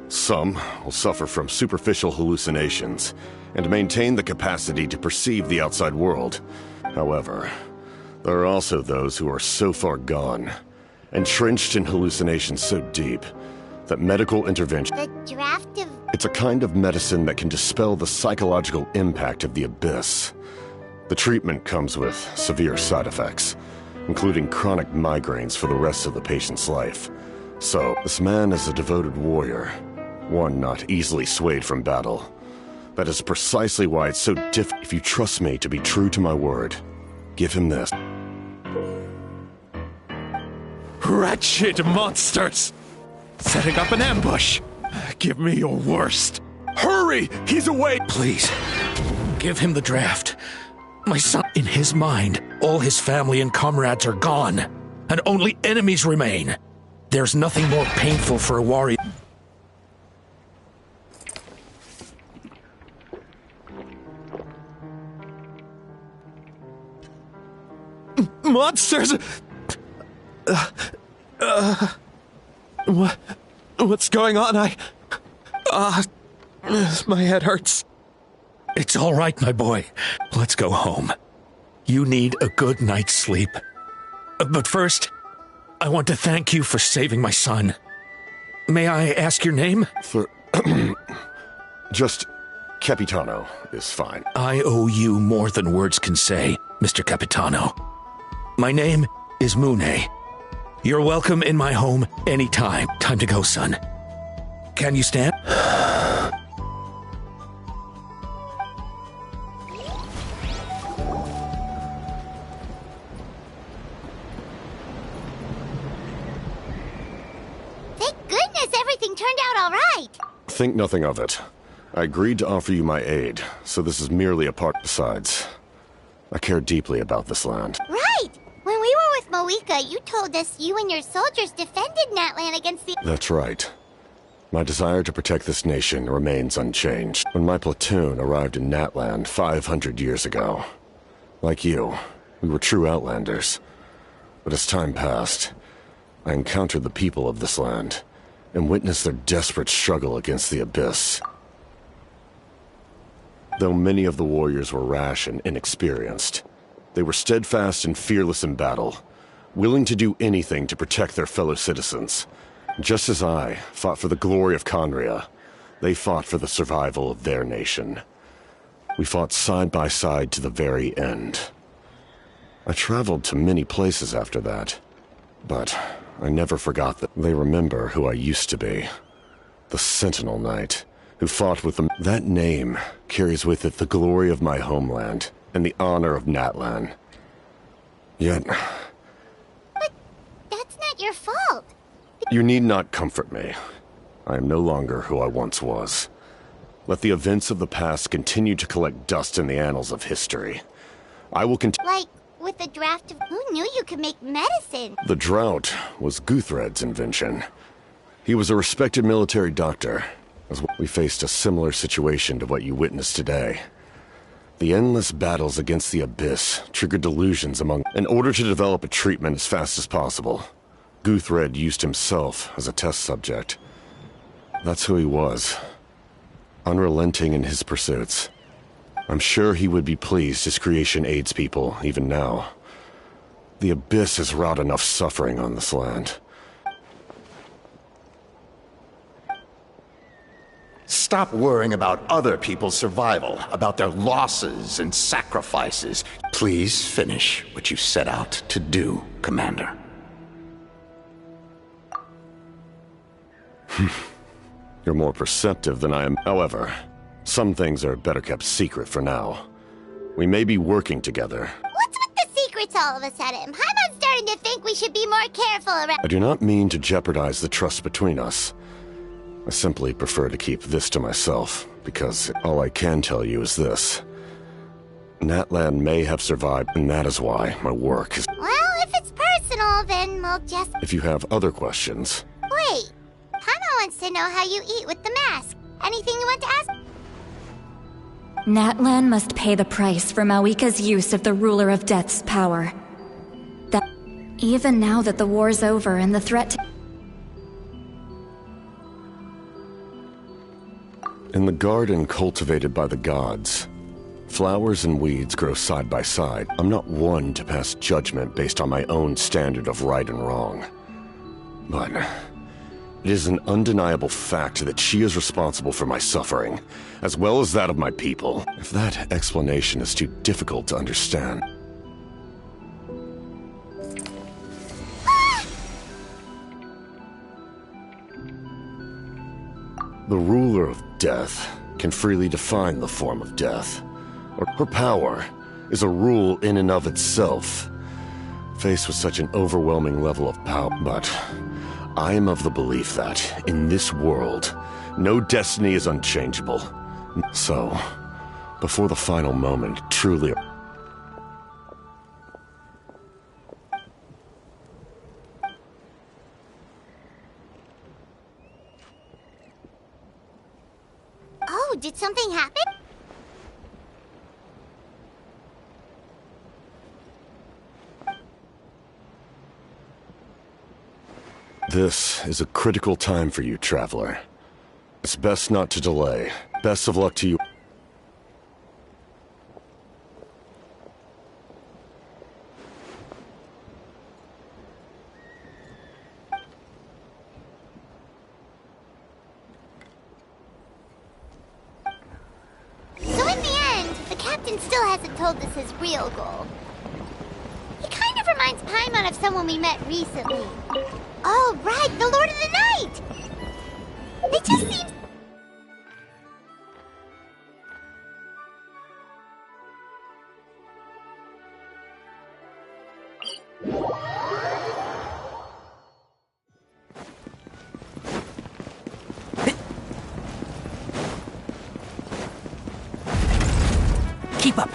Some will suffer from superficial hallucinations and maintain the capacity to perceive the outside world. However, there are also those who are so far gone, entrenched in hallucinations so deep, that medical intervention... The draft of... It's a kind of medicine that can dispel the psychological impact of the abyss. The treatment comes with severe side effects, including chronic migraines for the rest of the patient's life. So, this man is a devoted warrior, one not easily swayed from battle. That is precisely why it's so difficult. If you trust me to be true to my word, give him this. Wretched monsters! Setting up an ambush! Give me your worst! Hurry! He's away! Please, give him the draft. My son, in his mind, all his family and comrades are gone, and only enemies remain. There's nothing more painful for a warrior. Monsters! What's going on? My head hurts. It's all right, my boy. Let's go home. You need a good night's sleep. But first, I want to thank you for saving my son. May I ask your name? Just Capitano is fine. I owe you more than words can say, Mr. Capitano. My name is Mune. You're welcome in my home anytime. Time to go, son. Can you stand? Think nothing of it. I agreed to offer you my aid, so this is merely a part. Besides, I care deeply about this land. Right! When we were with Moika, you told us you and your soldiers defended Natlan against the... That's right. My desire to protect this nation remains unchanged. When my platoon arrived in Natlan 500 years ago, like you, we were true outlanders. But as time passed, I encountered the people of this land and witnessed their desperate struggle against the Abyss. Though many of the warriors were rash and inexperienced, they were steadfast and fearless in battle, willing to do anything to protect their fellow citizens. Just as I fought for the glory of Conria, they fought for the survival of their nation. We fought side by side to the very end. I traveled to many places after that, but I never forgot that they remember who I used to be. The Sentinel Knight, who fought with them. That name carries with it the glory of my homeland and the honor of Natlan. Yet... But that's not your fault. You need not comfort me. I am no longer who I once was. Let the events of the past continue to collect dust in the annals of history. I will continue... Like, with the draft of... Who knew you could make medicine? The drought was Guthred's invention. He was a respected military doctor. As we faced a similar situation to what you witnessed today. The endless battles against the Abyss triggered delusions among... In order to develop a treatment as fast as possible, Guthred used himself as a test subject. That's who he was. Unrelenting in his pursuits. I'm sure he would be pleased his creation aids people, even now. The Abyss has wrought enough suffering on this land. Stop worrying about other people's survival, about their losses and sacrifices. Please finish what you set out to do, Commander. You're more perceptive than I am. However, some things are better kept secret for now. We may be working together. What's with the secrets all of a sudden? Paimon's starting to think we should be more careful around... I do not mean to jeopardize the trust between us. I simply prefer to keep this to myself, because all I can tell you is this. Natlan may have survived, and that is why my work is... Well, if it's personal, then we'll just... If you have other questions... Wait, Paimon wants to know how you eat with the mask. Anything you want to ask? Natlan must pay the price for Mawika's use of the Ruler of Death's power. That... Even now that the war's over and the threat to... In the garden cultivated by the gods, flowers and weeds grow side by side. I'm not one to pass judgment based on my own standard of right and wrong. But it is an undeniable fact that she is responsible for my suffering, as well as that of my people. If that explanation is too difficult to understand... The ruler of death can freely define the form of death. Her power is a rule in and of itself. Faced with such an overwhelming level of power, but I am of the belief that, in this world, no destiny is unchangeable. So, before the final moment truly... Oh, did something happen? This is a critical time for you, traveler. It's best not to delay. Best of luck to you. So in the end, the captain still hasn't told us his real goal. He kind of reminds Paimon of someone we met recently. Oh, right, the Lord of the Night! It just seems... Keep up.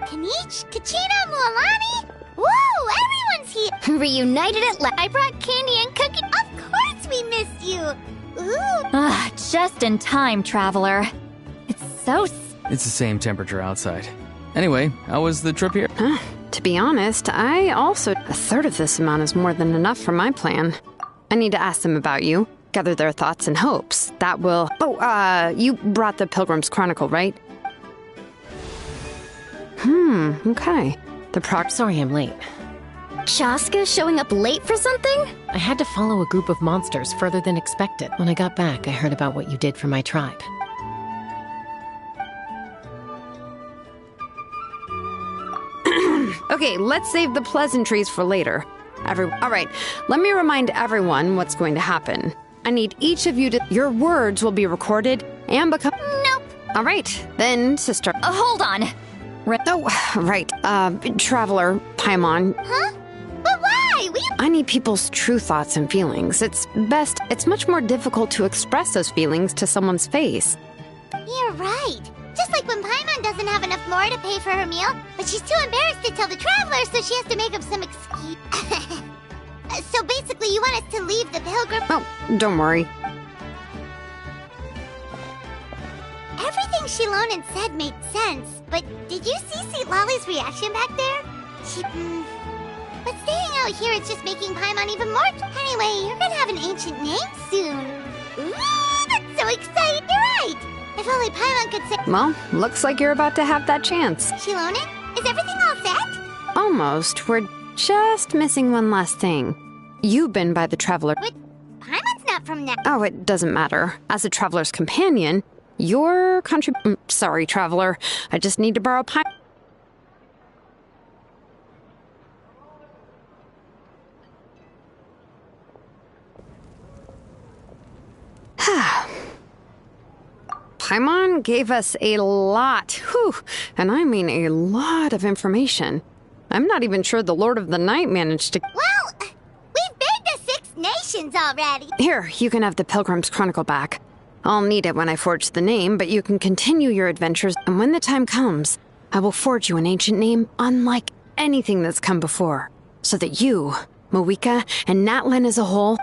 Kanich, Kachina, Mualani? Woo, everyone's here! Reunited at last. I brought candy and cookies. Of course we missed you! Ooh! Ah, just in time, traveler. It's so... It's the same temperature outside. Anyway, how was the trip here? To be honest, I also... A third of this amount is more than enough for my plan. I need to ask them about you, gather their thoughts and hopes. That will... Oh, you brought the Pilgrim's Chronicle, right? Okay. Sorry I'm late. Chaska showing up late for something? I had to follow a group of monsters further than expected. When I got back, I heard about what you did for my tribe. Okay, let's save the pleasantries for later. All right, let me remind everyone what's going to happen. I need each of you to... Your words will be recorded and become... Nope. All right, then, sister... Hold on. Right. Traveler, Paimon. Huh? But why? I need people's true thoughts and feelings. It's much more difficult to express those feelings to someone's face. You're right. Just like when Paimon doesn't have enough lore to pay for her meal, but she's too embarrassed to tell the traveler, so she has to make up some excuse. So basically, you want us to leave the pilgrim... Oh, don't worry. Everything Shilonen said made sense, but did you see Sweet Lolly's reaction back there? But staying out here is just making Paimon even more... Anyway, you're gonna have an ancient name soon. Ooh, that's so exciting! You're right! If only Paimon could say... Well, looks like you're about to have that chance. Shilonen, is everything all set? Almost. We're just missing one last thing. You've been by the traveler... But Paimon's not from now. Oh, it doesn't matter. As a traveler's companion, your sorry, traveler. I just need to borrow Paimon gave us a lot, and I mean a lot of information. I'm not even sure the Lord of the Night managed to... Well, we've been to 6 nations already. Here, you can have the Pilgrim's Chronicle back. I'll need it when I forge the name, but you can continue your adventures, and when the time comes, I will forge you an ancient name unlike anything that's come before, so that you, Moika, and Natlan as a whole...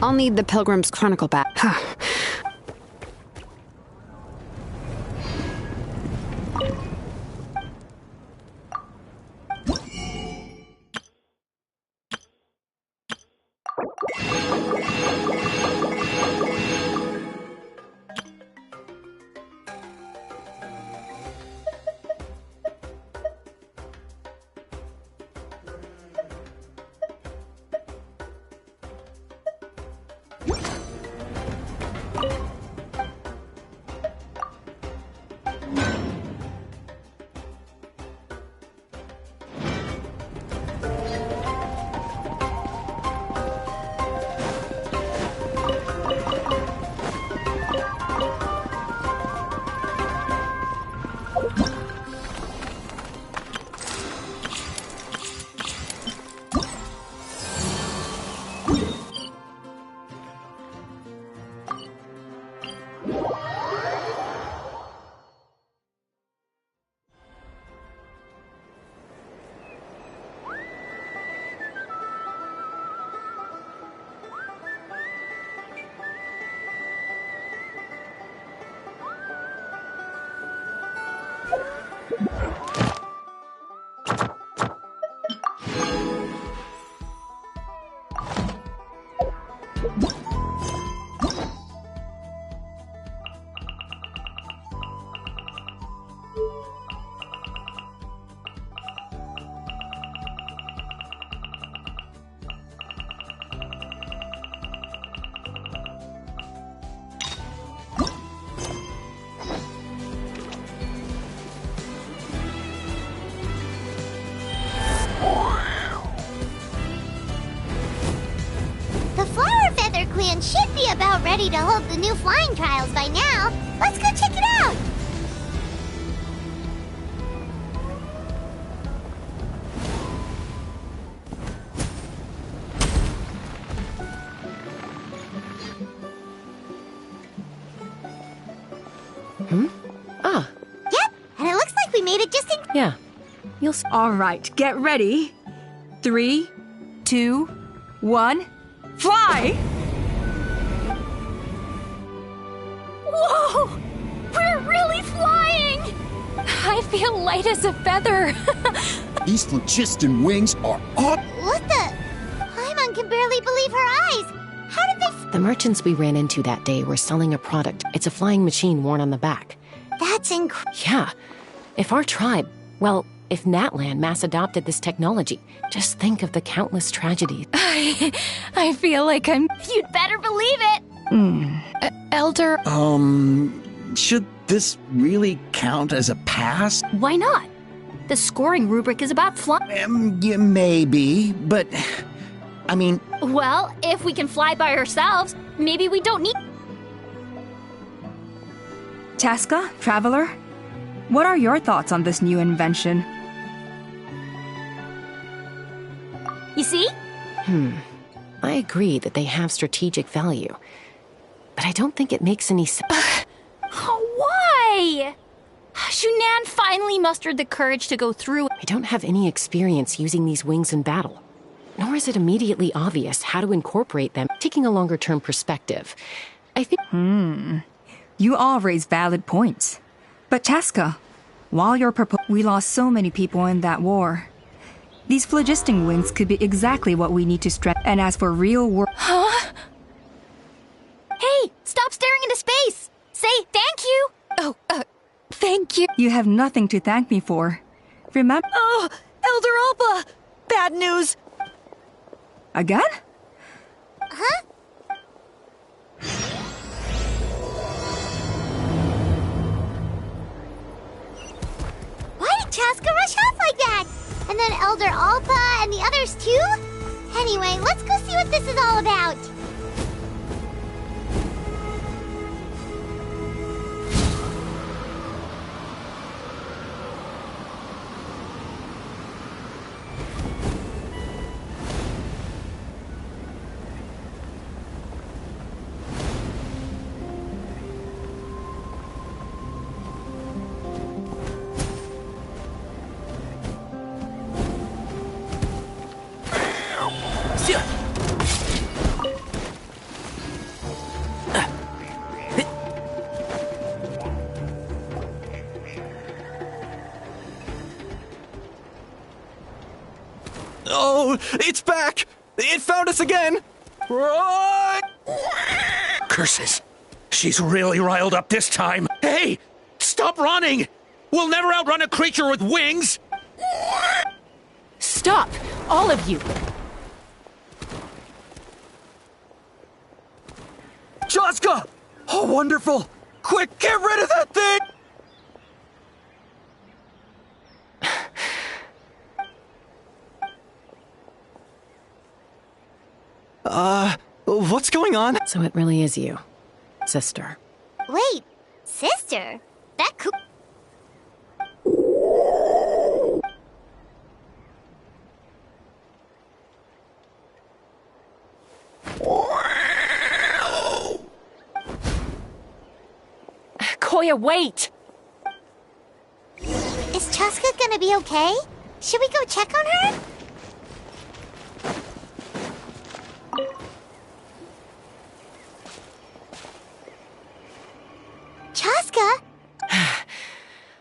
I'll need the Pilgrim's Chronicle back. ready to hold the new flying trials by now. Let's go check it out! Ah. Yep, and it looks like we made it just in... Yeah. All right, get ready. 3, 2, 1, fly! Whoa! We're really flying! I feel light as a feather. These phlogiston wings are up. What the... Paimon can barely believe her eyes. How did they... The merchants we ran into that day were selling a product. It's a flying machine worn on the back. That's incredible. Yeah. If our tribe... Well, if Natlan mass adopted this technology, just think of the countless tragedies. I feel like I'm... You'd better believe it! Elder... Should this really count as a pass? Why not? The scoring rubric is about flying. Yeah, maybe, but... I mean... Well, if we can fly by ourselves, maybe we don't need... Chaska, Traveler, what are your thoughts on this new invention? You see? I agree that they have strategic value, but I don't think it makes any sense. Why? Shunan finally mustered the courage to go through. I don't have any experience using these wings in battle, nor is it immediately obvious how to incorporate them. Taking a longer-term perspective, I think... You all raise valid points. But Chaska, while you're we lost so many people in that war. These phlogiston wings could be exactly what we need to strengthen. And as for real world... Huh? Hey, stop staring into space! Say thank you! Oh, thank you. You have nothing to thank me for. Remember... Oh, Elder Alpa! Bad news! Again? Huh? Why did Chaska rush off like that? And then Elder Alpa and the others too? Anyway, let's go see what this is all about. Oh, it's back! It found us again! Run! Curses! She's really riled up this time. Hey! Stop running! We'll never outrun a creature with wings! Stop! All of you! Chaska! Oh, wonderful! Quick, get rid of that thing! What's going on? So it really is you, sister. Wait, sister? That could... Koya, wait! Is Chaska gonna be okay? Should we go check on her? Chaska?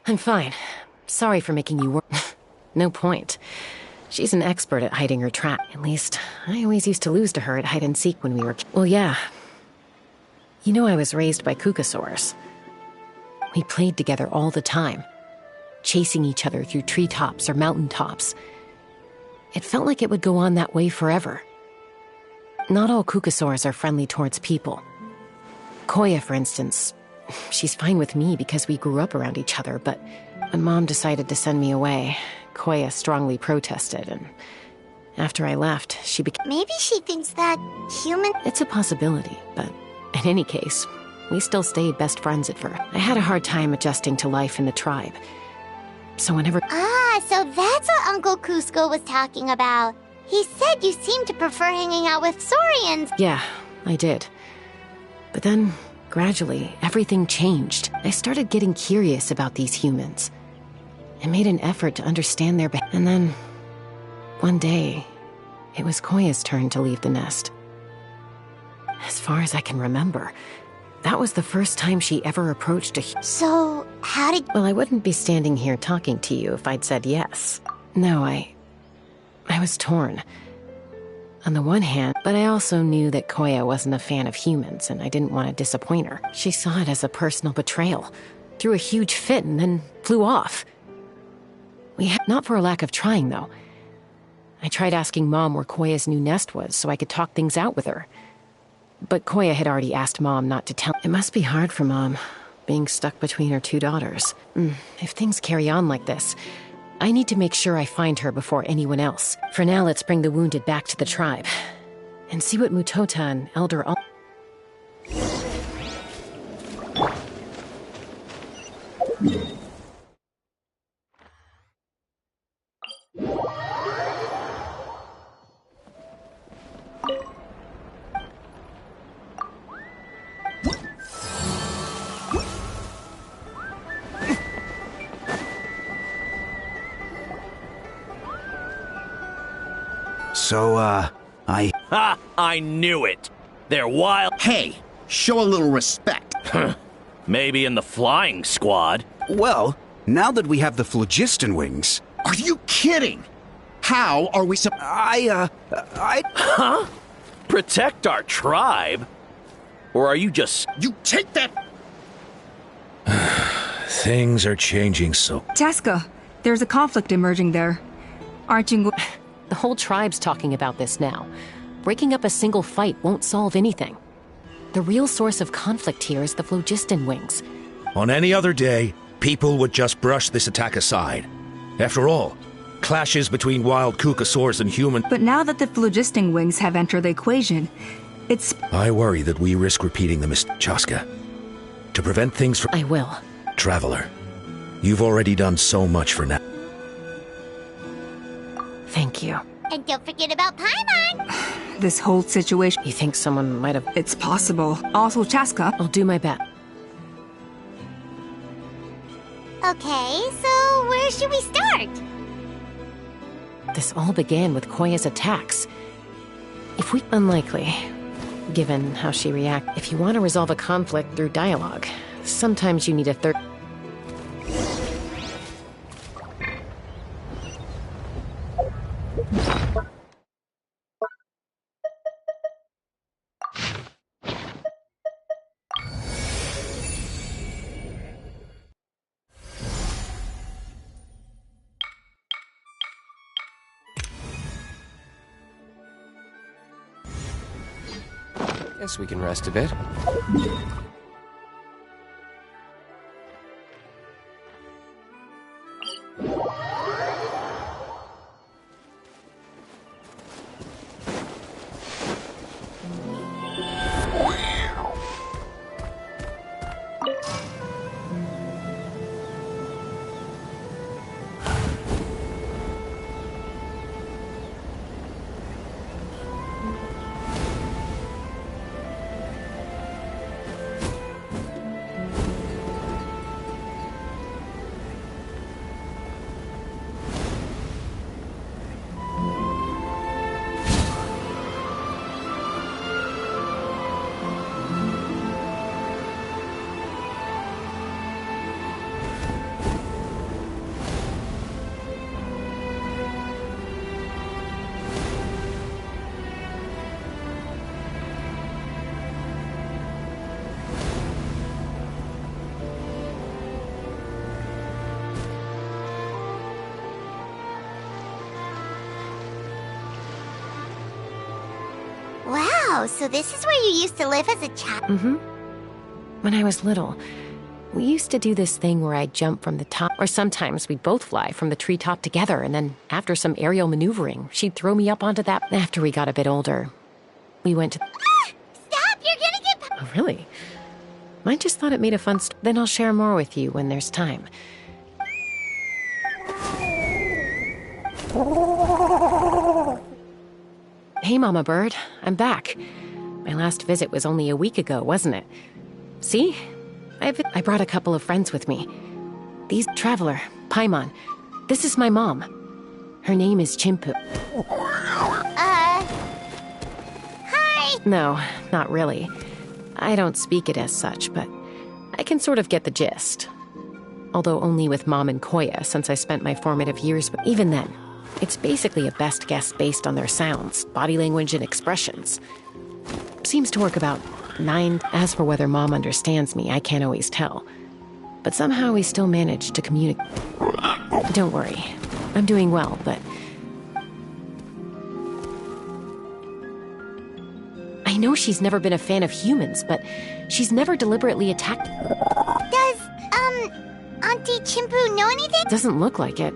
I'm fine. Sorry for making you work. No point. She's an expert at hiding her trap. At least, I always used to lose to her at hide-and-seek when we were... Well, yeah. You know I was raised by Kukasaurs. We played together all the time, chasing each other through treetops or mountaintops. It felt like it would go on that way forever. Not all Kukasaurs are friendly towards people. Koya, for instance, she's fine with me because we grew up around each other, but when Mom decided to send me away, Koya strongly protested, and after I left, she became... Maybe she thinks that human... It's a possibility, but In any case, we still stayed best friends at first. I had a hard time adjusting to life in the tribe. So whenever... Ah, so that's what Uncle Cusco was talking about. He said you seemed to prefer hanging out with Saurians. Yeah, I did. But then, gradually, everything changed. I started getting curious about these humans. I made an effort to understand their behavior. And then, one day, it was Koya's turn to leave the nest. As far as I can remember, that was the first time she ever approached a So, how did... Well, I wouldn't be standing here talking to you if I'd said yes. No, I was torn. On the one hand, but I also knew that Koya wasn't a fan of humans, and I didn't want to disappoint her. She saw it as a personal betrayal, threw a huge fit, and then flew off. Not for a lack of trying, though. I tried asking Mom where Koya's new nest was so I could talk things out with her. But Koya had already asked Mom not to tell. It must be hard for Mom, being stuck between her two daughters. If things carry on like this, I need to make sure I find her before anyone else. For now, let's bring the wounded back to the tribe. And see what Mutota and Elder Ul... So, Ha! I knew it! They're wild. Hey, show a little respect. Maybe in the flying squad. Well, now that we have the phlogiston wings... Are you kidding? How are we Huh? Protect our tribe? Or are you just... You take that... Things are changing so... Taska, there's a conflict emerging there. Aren't you... The whole tribe's talking about this now. Breaking up a single fight won't solve anything. The real source of conflict here is the phlogiston wings. On any other day, people would just brush this attack aside. After all, clashes between wild kukasaurs and human... But now that the phlogiston wings have entered the equation, it's... I worry that we risk repeating the mistake. Chaska, to prevent things from... I will. Traveler, you've already done so much for now. Thank you. And don't forget about Paimon! This whole situation... You think someone might have... It's possible. Also, Chaska... I'll do my best. Okay, so where should we start? This all began with Koya's attacks. If we... Unlikely, given how she reacted. If you want to resolve a conflict through dialogue, sometimes you need a third... Guess we can rest a bit. Wow, so this is where you used to live as a child? Mm-hmm. When I was little, we used to do this thing where I'd jump from the top, or sometimes we'd both fly from the treetop together, and then after some aerial maneuvering, she'd throw me up onto that. After we got a bit older, we went to... Stop! You're gonna get... Oh, really? I just thought it made a fun Then I'll share more with you when there's time. Hey, Mama Bird. I'm back. My last visit was only a week ago, wasn't it? See? I brought a couple of friends with me. These Traveler, Paimon. This is my mom. Her name is Chimpu. Hi! No, not really. I don't speak it as such, but I can sort of get the gist. Although only with Mom and Koya, since I spent my formative years, but even then, it's basically a best guess based on their sounds, body language, and expressions. Seems to work about 9. As for whether Mom understands me, I can't always tell. But somehow we still manage to communicate. Don't worry. I'm doing well, but... I know she's never been a fan of humans, but she's never deliberately attacked... Does, Auntie Chimpu know anything? Doesn't look like it.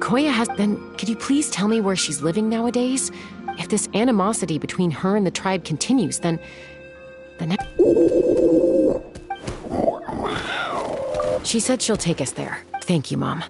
Koya has... Then, could you please tell me where she's living nowadays? If this animosity between her and the tribe continues, then... She said she'll take us there. Thank you, Mom.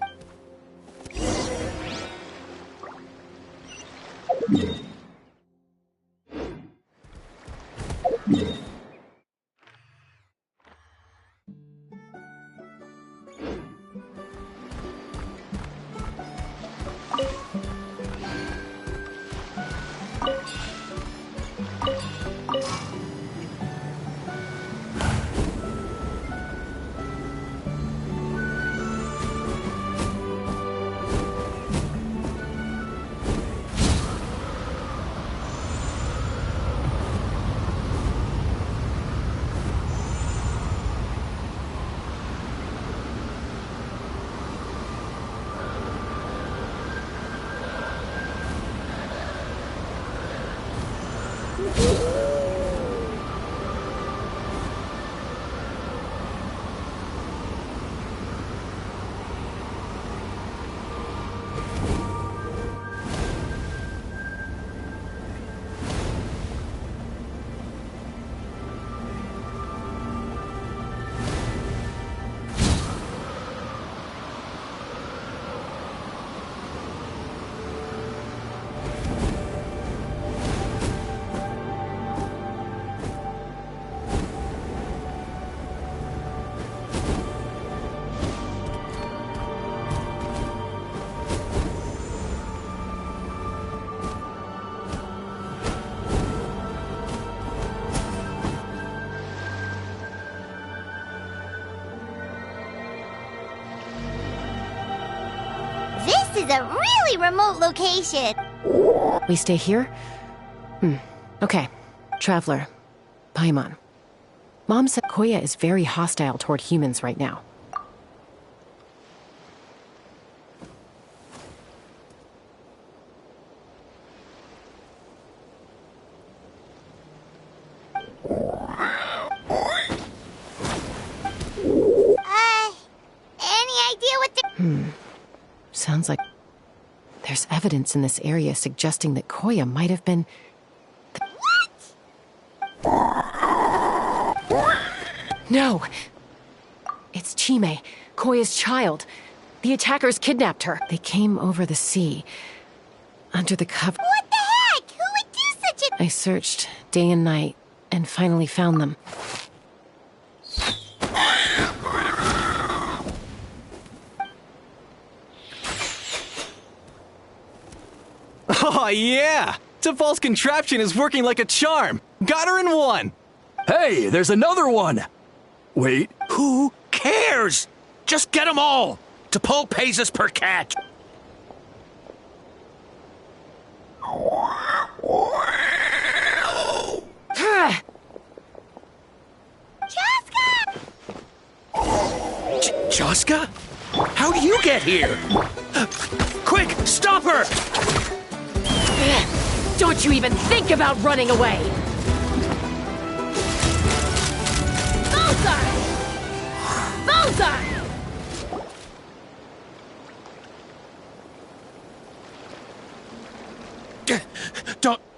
This is a really remote location. We stay here? Okay. Traveler. Paimon. Mom said Koya is very hostile toward humans right now. Any idea what the... Sounds like there's evidence in this area suggesting that Koya might have been... No! It's Chime, Koya's child. The attackers kidnapped her. They came over the sea, under the cover... What the heck? Who would do such a... I searched day and night, and finally found them. Oh, yeah! T'Pol's contraption is working like a charm! Got her in one! Hey, there's another one! Wait. Who cares? Just get them all! T'Pol pays us per catch. Chaska? How do you get here? Quick, stop her! Don't you even think about running away! Bullseye! Bullseye!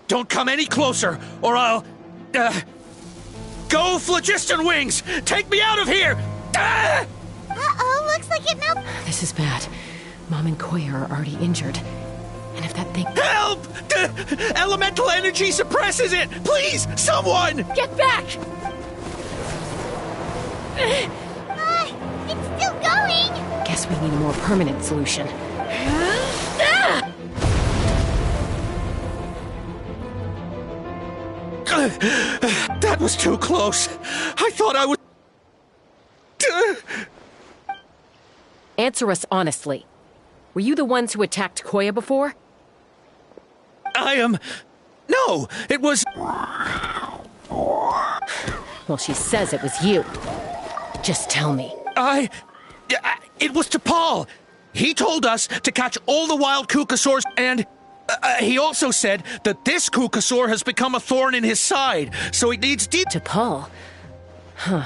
Don't come any closer, or I'll... Go No phlogiston wings! Take me out of here! Ah! Uh-oh, looks like it melted. This is bad. Mom and Koya are already injured. And if that thing... Help! Elemental energy suppresses it! Please, someone! Get back! It's still going! Guess we need a more permanent solution. That was too close. I thought I was... Answer us honestly. Were you the ones who attacked Koya before? I am... No, it was... Well, she says it was you. Just tell me. It was T'Pol. He told us to catch all the wild Kukasaurs, and... he also said that this Kukasaur has become a thorn in his side, so he needs deep... T'Pol? Huh.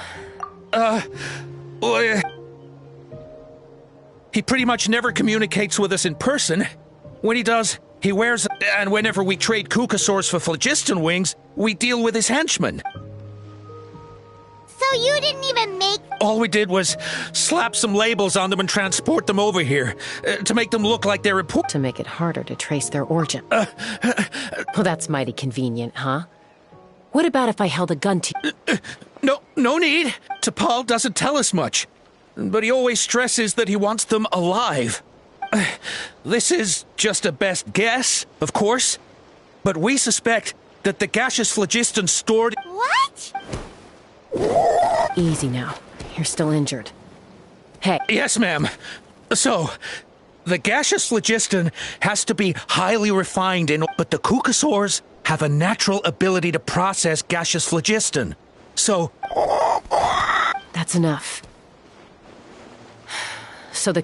He pretty much never communicates with us in person. When he does, he wears... And whenever we trade Kukasaurs for phlogiston wings, we deal with his henchmen. So you didn't even make... All we did was slap some labels on them and transport them over here, to make them look like they're important. To make it harder to trace their origin. Well, that's mighty convenient, huh? What about if I held a gun to... No need. T'Pol doesn't tell us much. But he always stresses that he wants them alive. This is just a best guess, of course. But we suspect that the gaseous phlogiston stored... What? Easy now. You're still injured. Hey. Yes, ma'am. So, the gaseous phlogiston has to be highly refined but the Kukasaurs have a natural ability to process gaseous phlogiston. So... That's enough. So the...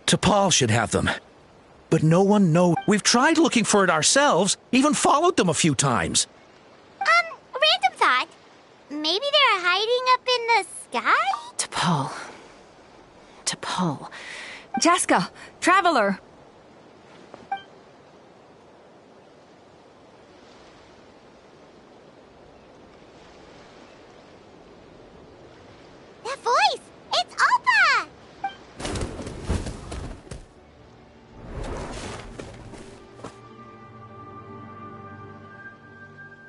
T'Pol should have them. But no one knows. We've tried looking for it ourselves, even followed them a few times. Random thought. Maybe they're hiding up in the sky? T'Pol. Jaska, Traveler! That voice! It's Alpa!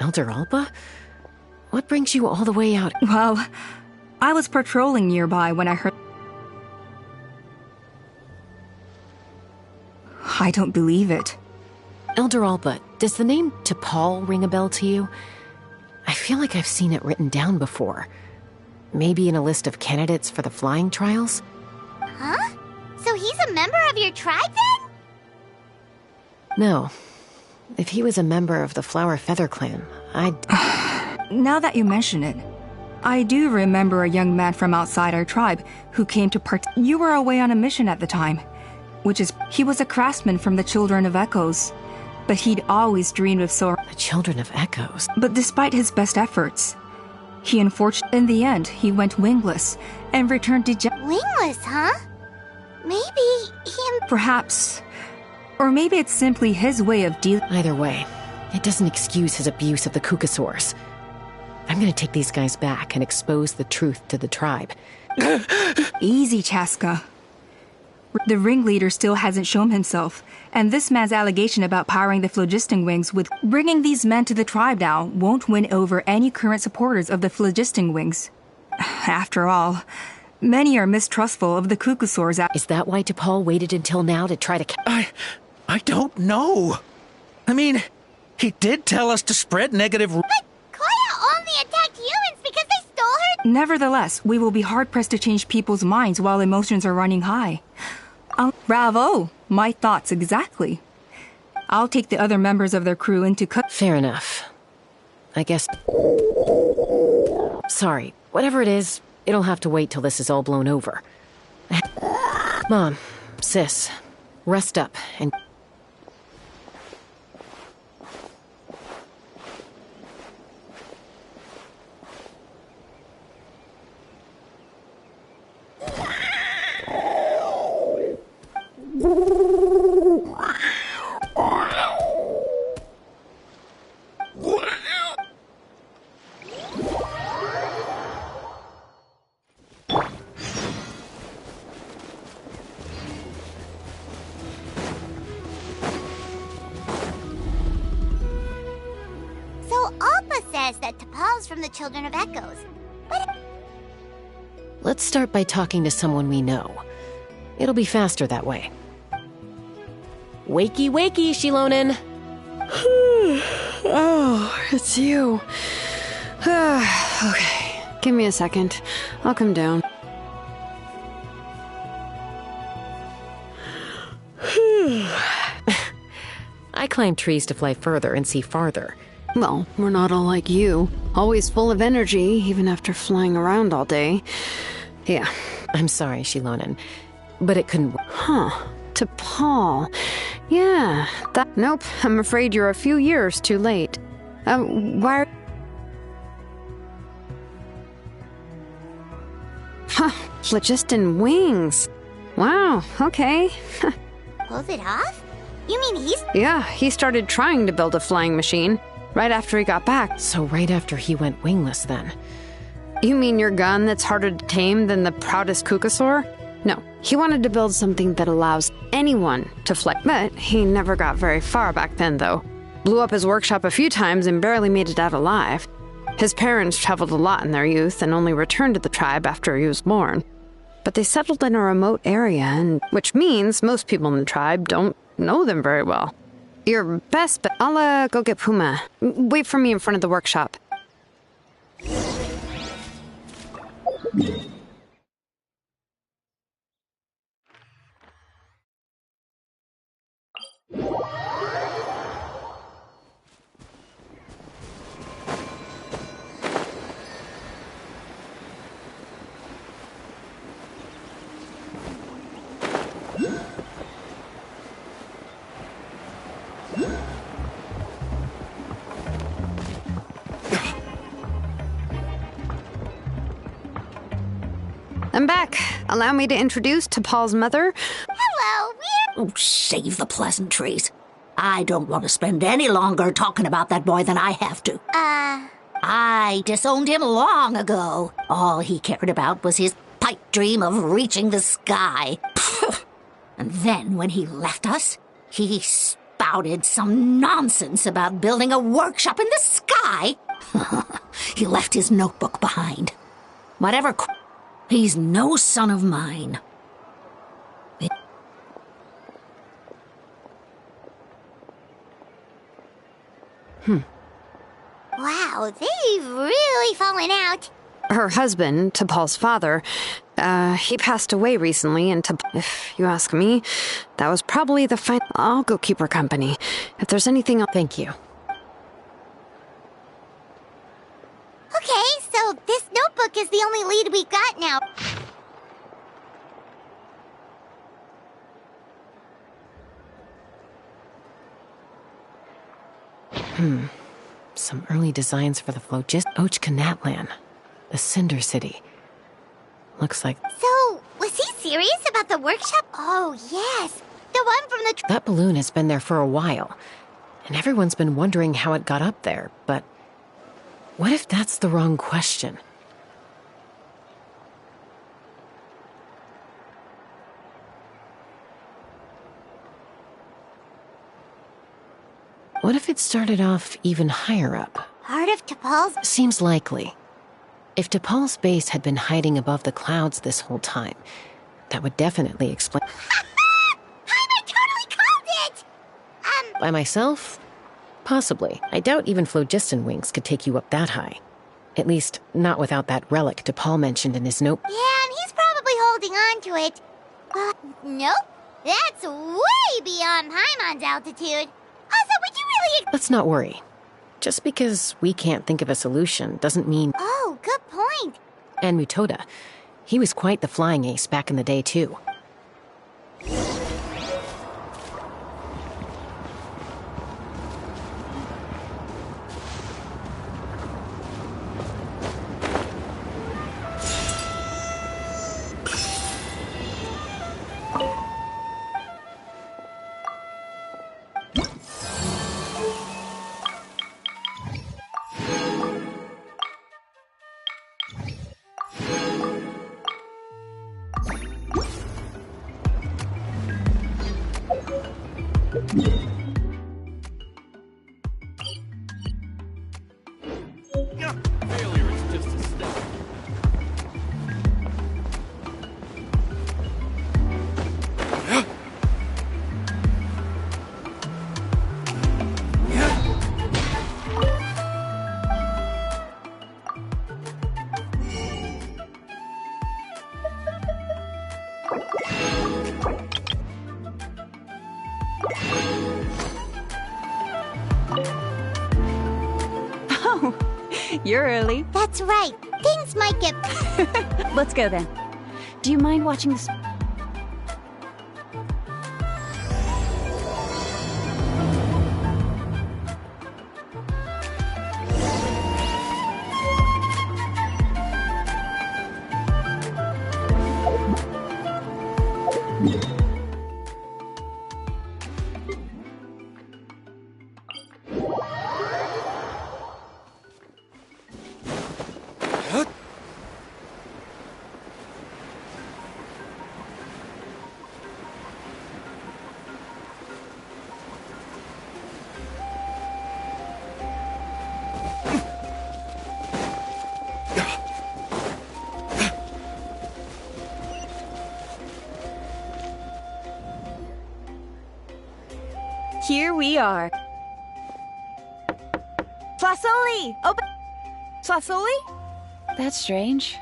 Elder Alpa? What brings you all the way out? Well, I was patrolling nearby when I heard... I don't believe it. Elder Alpa, does the name T'Pol ring a bell to you? I feel like I've seen it written down before. Maybe in a list of candidates for the flying trials? Huh? So he's a member of your tribe then? No. If he was a member of the Flower Feather Clan, I'd... Now that you mention it, I do remember a young man from outside our tribe who came to You were away on a mission at the time, he was a craftsman from the Children of Echoes, but he'd always dreamed of soaring. The Children of Echoes? But despite his best efforts, in the end, he went wingless and returned Wingless, huh? Maybe Perhaps. Or maybe it's simply his way of dealing... Either way, it doesn't excuse his abuse of the Kukasaurs. I'm gonna take these guys back and expose the truth to the tribe. Easy, Chaska. The ringleader still hasn't shown himself, and this man's allegation about powering the phlogiston wings with bringing these men to the tribe now won't win over any current supporters of the phlogiston wings. After all, many are mistrustful of the Kukasaurs. Is that why T'Pol waited until now to try to... I don't know. I mean, he did tell us to spread negative... But Koya only attacked humans because they stole her... Nevertheless, we will be hard-pressed to change people's minds while emotions are running high. Bravo! My thoughts exactly. I'll take the other members of their crew into Fair enough. I guess... Sorry, whatever it is, it'll have to wait till this is all blown over. Mom, sis, rest up and... guess that T'Pol's from the Children of Echoes. But Let's start by talking to someone we know. It'll be faster that way. Wakey, wakey, Shilonen! Oh, it's you. Okay, give me a second. I'll come down. I climb trees to fly further and see farther. Well, we're not all like you. Always full of energy, even after flying around all day. Yeah. I'm sorry, Shilonen, but it couldn't... Huh. T'Pol. Yeah, that... Nope, I'm afraid you're a few years too late. Why... Huh, phlogiston wings. Wow, okay. pulls it off? You mean he's... Yeah, he started trying to build a flying machine right after he got back. So right after he went wingless, then? You mean your gun that's harder to tame than the proudest Kukasaur? No, he wanted to build something that allows anyone to fly. But he never got very far back then, though. Blew up his workshop a few times and barely made it out alive. His parents traveled a lot in their youth and only returned to the tribe after he was born. But they settled in a remote area, and which means most people in the tribe don't know them very well. Your best bet... I'll go get Puma. Wait for me in front of the workshop. I'm back. Allow me to introduce T'Pol's mother. Hello, we're... Oh, save the pleasantries. I don't want to spend any longer talking about that boy than I have to. I disowned him long ago. All he cared about was his pipe dream of reaching the sky. And then when he left us, he spouted some nonsense about building a workshop in the sky. He left his notebook behind. Whatever... He's no son of mine. Wow, they've really fallen out. Her husband, T'Pol's father, he passed away recently, and if you ask me, that was probably the final... I'll go keep her company. If there's anything else... Thank you. Okay, so this notebook is the only lead we got now. Some early designs for the Ochkanatlan, the Cinder City. Looks like... So, was he serious about the workshop? Oh, yes. The one from the... That balloon has been there for a while, and everyone's been wondering how it got up there, but... What if that's the wrong question? What if it started off even higher up? Part of T'Pol's... Seems likely. If T'Pol's base had been hiding above the clouds this whole time, that would definitely explain... I totally called it! By myself? Possibly. I doubt even phlogiston wings could take you up that high. At least, not without that relic T'Pol mentioned in his note. Yeah, and he's probably holding on to it. Nope. That's way beyond Paimon's altitude. Also, would you really... Let's not worry. Just because we can't think of a solution doesn't mean... Oh, good point. And Mutoda. He was quite the flying ace back in the day, too. You're early. That's right. Things might get... Let's go then. Do you mind watching this? Here we are. Flasoli! Open... Flasoli? That's strange.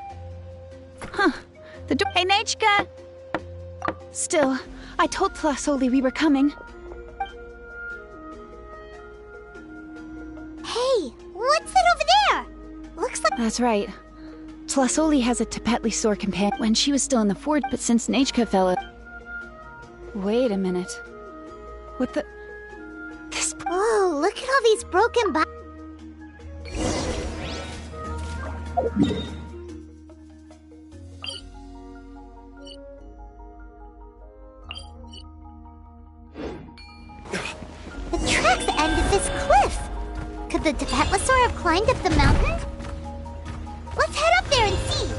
Huh. The door... Hey, Nechka! Still, I told Flasoli we were coming. Hey, what's that over there? Looks like... That's right. Flasoli has a Tepetli sore companion when she was still in the fort, but since Nechka fell... Wait a minute. What the... Oh, look at all these broken boxes. The tracks end at this cliff. Could the Tepetlosaur have climbed up the mountain? Let's head up there and see.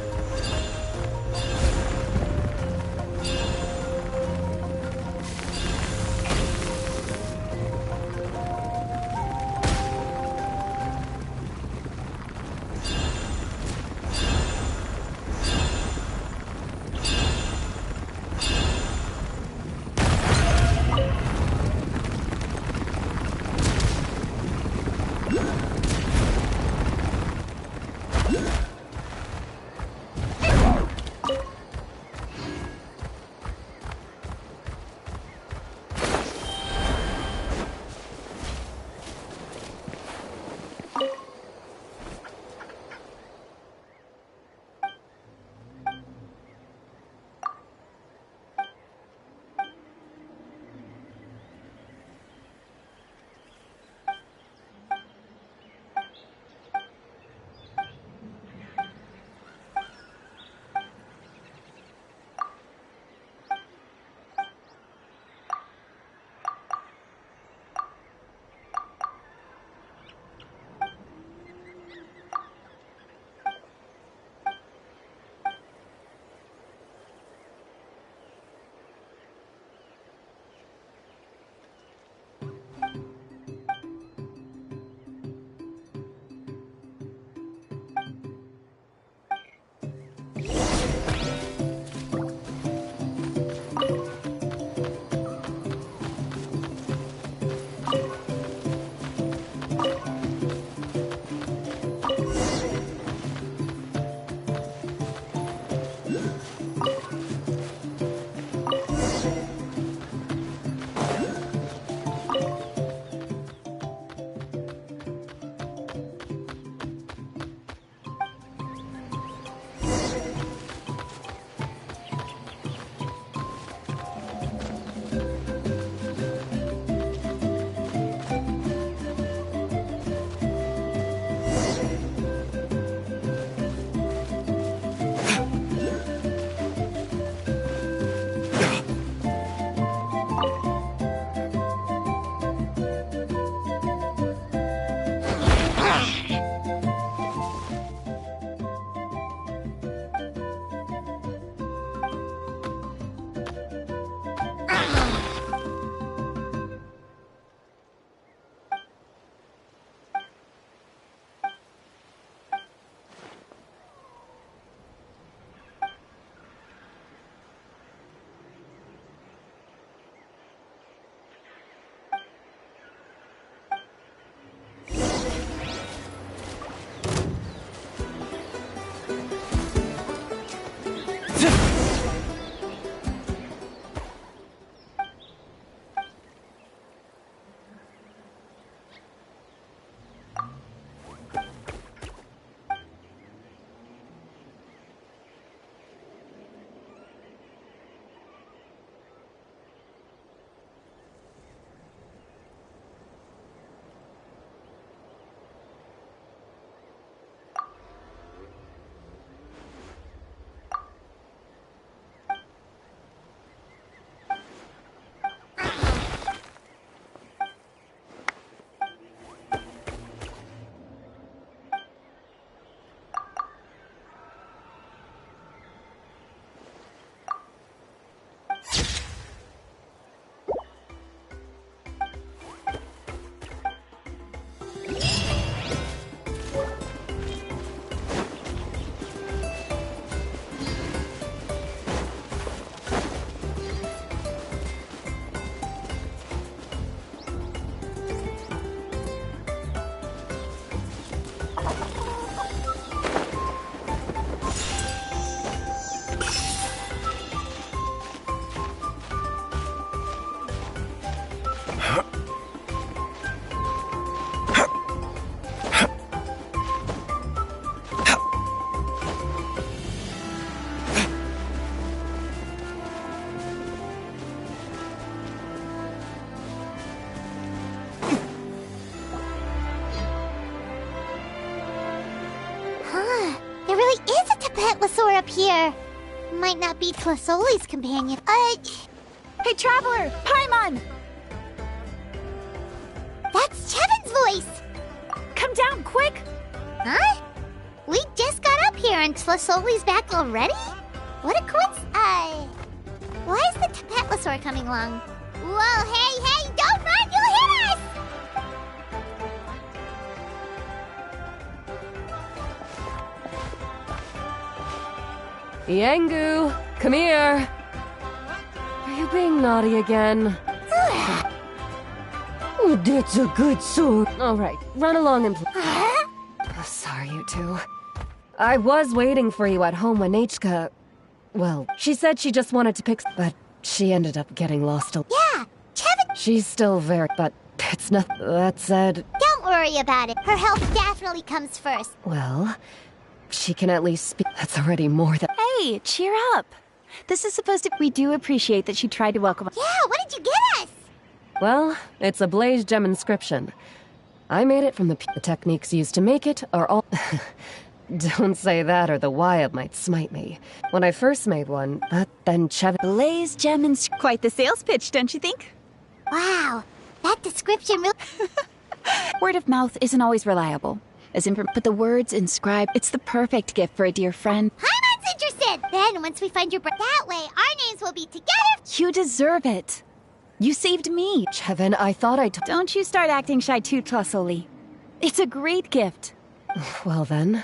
There really is a Tapetlosaur up here. Might not be Tlasoli's companion. Hey, Traveler! Paimon! That's Chevin's voice! Come down, quick! Huh? We just got up here and Tlasoli's back already? What a coincidence. Why is the Tapetlosaur coming along? Whoa, hey, don't run! You'll hit us! Yangu, come here. Are you being naughty again? That's a good sword. All right, run along and play. Oh, sorry, you two. I was waiting for you at home when Nechka... Well, she said she just wanted to pick... But she ended up getting lost a... Yeah, Chevin... She's still very... But it's not... That said... Don't worry about it. Her health definitely comes first. Well... She can at least speak. That's already more than... Hey, cheer up. This is supposed to... We do appreciate that she tried to welcome us. Yeah, what did you get us? Well, it's a blaze gem inscription. I made it from the techniques used to make it are all... Don't say that or the Wyab might smite me. When I first made one, then Chevin... Blaze gem inscription. Quite the sales pitch, don't you think? Wow, that description really... Word of mouth isn't always reliable. But the words inscribed, it's the perfect gift for a dear friend. Paimon's interested! Then, once we find your that way, our names will be together. You deserve it. You saved me. Chevin, I thought I... Don't you start acting shy too, Tlasoli. It's a great gift. Well then,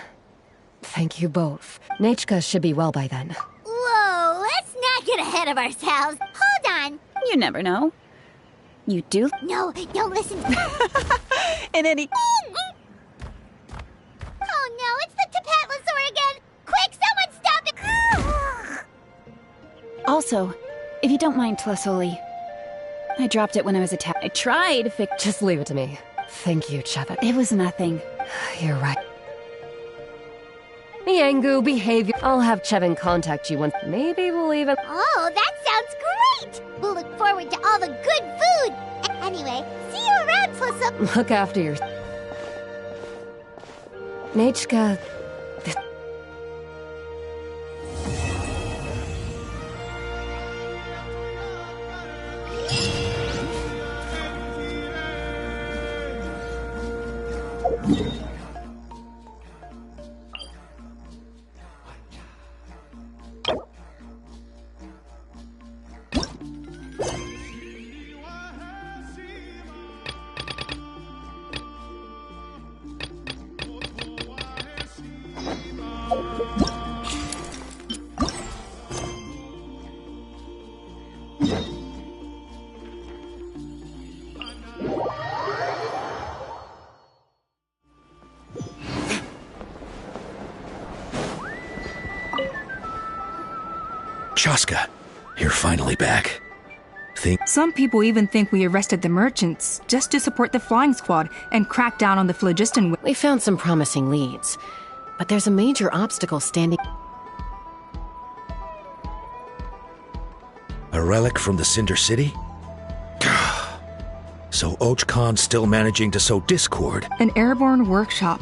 thank you both. Nechka should be well by then. Whoa, let's not get ahead of ourselves. Hold on. You never know. You do? No, don't listen. In any... Oh no, it's the Tapetlosaur again! Quick, someone stop it! Also, if you don't mind, Tlasoli, I dropped it when I was attacked. I tried to fix... Just leave it to me. Thank you, Chevin. It was nothing. You're right. Yangu, behave. I'll have Chevin contact you once. Maybe we'll even... Oh, that sounds great! We'll look forward to all the good food! Anyway, see you around, Tlasoli. Look after your... Nechka... Chaska, you're finally back. Some people even think we arrested the merchants just to support the flying squad and crack down on the phlogiston. We found some promising leads, but there's a major obstacle standing... A relic from the Cinder City? So Och Khan's still managing to sow discord. An airborne workshop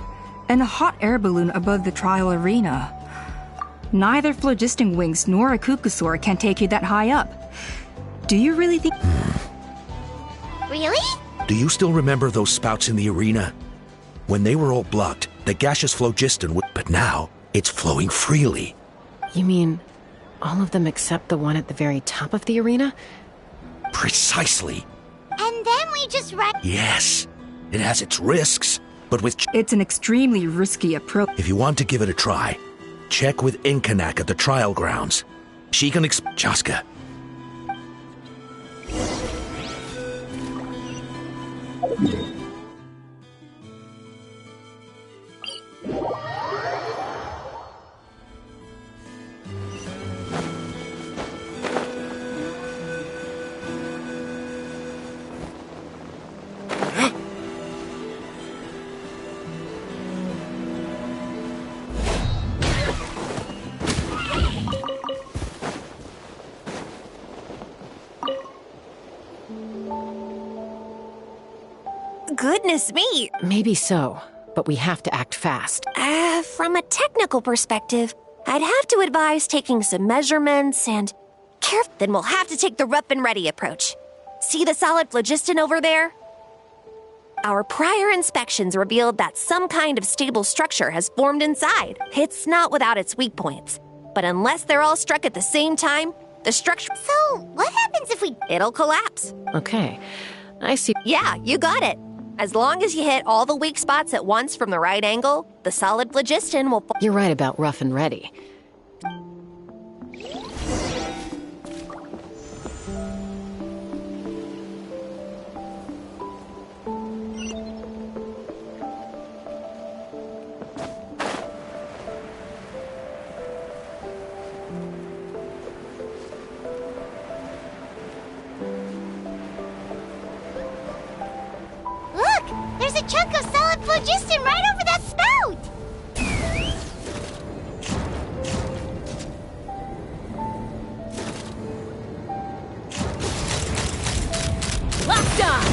and a hot air balloon above the trial arena. Neither phlogiston wings nor a Kukusaur can take you that high up. Do you really think... Really? Do you still remember those spouts in the arena? When they were all blocked, the gaseous phlogiston would... But now, it's flowing freely. You mean all of them except the one at the very top of the arena? Precisely. And then we just run... Yes. It has its risks, but with... It's an extremely risky approach. If you want to give it a try, check with Inkanak at the trial grounds. She can Chaska. Goodness me! Maybe so, but we have to act fast. From a technical perspective, I'd have to advise taking some measurements and then we'll have to take the rough and ready approach. See the solid phlogiston over there? Our prior inspections revealed that some kind of stable structure has formed inside. It's not without its weak points, but unless they're all struck at the same time, the structure... So, what happens if we... It'll collapse. Okay, I see. Yeah, you got it. As long as you hit all the weak spots at once from the right angle, the solid phlogiston will... You're right about rough and ready. There's a chunk of solid phlogiston right over that spout! Locked on!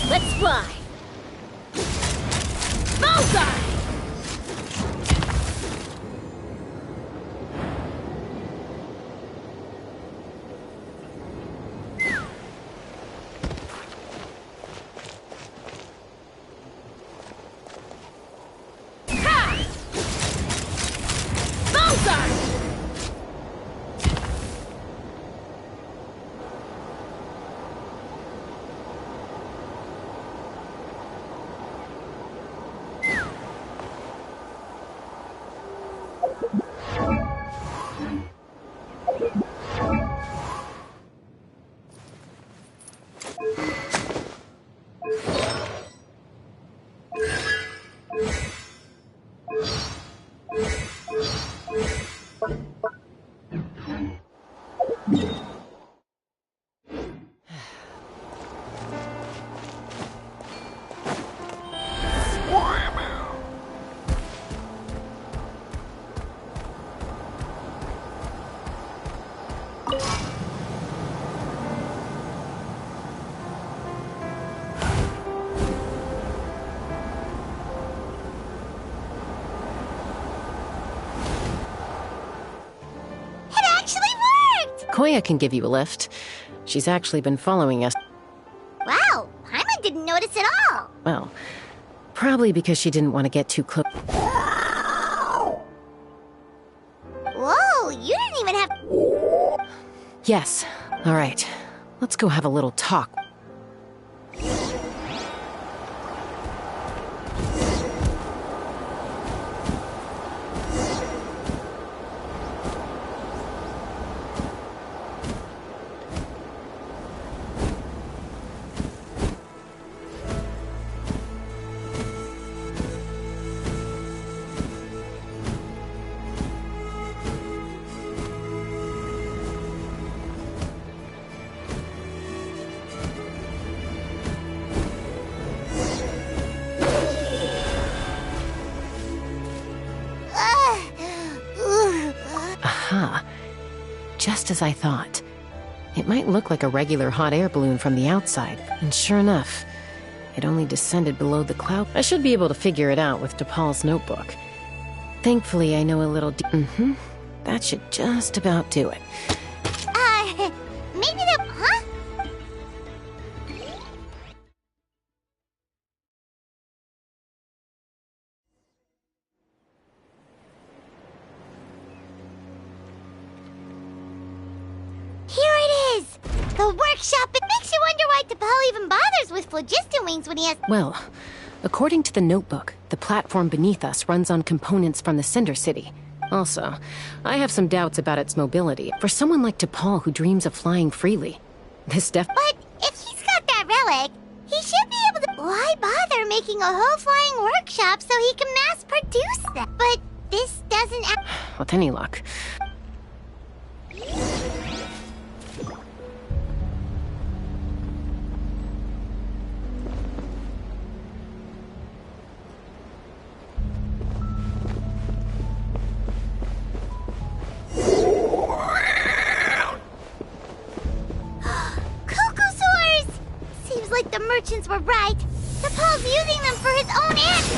Let's fly! Bullseye! Ha! Bullseye! Koya can give you a lift. She's actually been following us. Wow, Paimon didn't notice at all. Well, probably because she didn't want to get too close. Whoa, you didn't even have... Yes. All right. Let's go have a little talk. Aha. Just as I thought. It might look like a regular hot air balloon from the outside, and sure enough, it only descended below the cloud. I should be able to figure it out with DePaul's notebook. Thankfully, I know a little That should just about do it. Maybe the... Huh? Here it is! The workshop! It makes you wonder why DePaul even bothers with phlogiston wings when he has... Well, according to the notebook, the platform beneath us runs on components from the Cinder City. Also, I have some doubts about its mobility. For someone like DePaul who dreams of flying freely, this But if he's got that relic, he should be able to... Why bother making a whole flying workshop so he can mass-produce them? But this doesn't... With any luck. like the merchants were right. The Paul's using them for his own ends.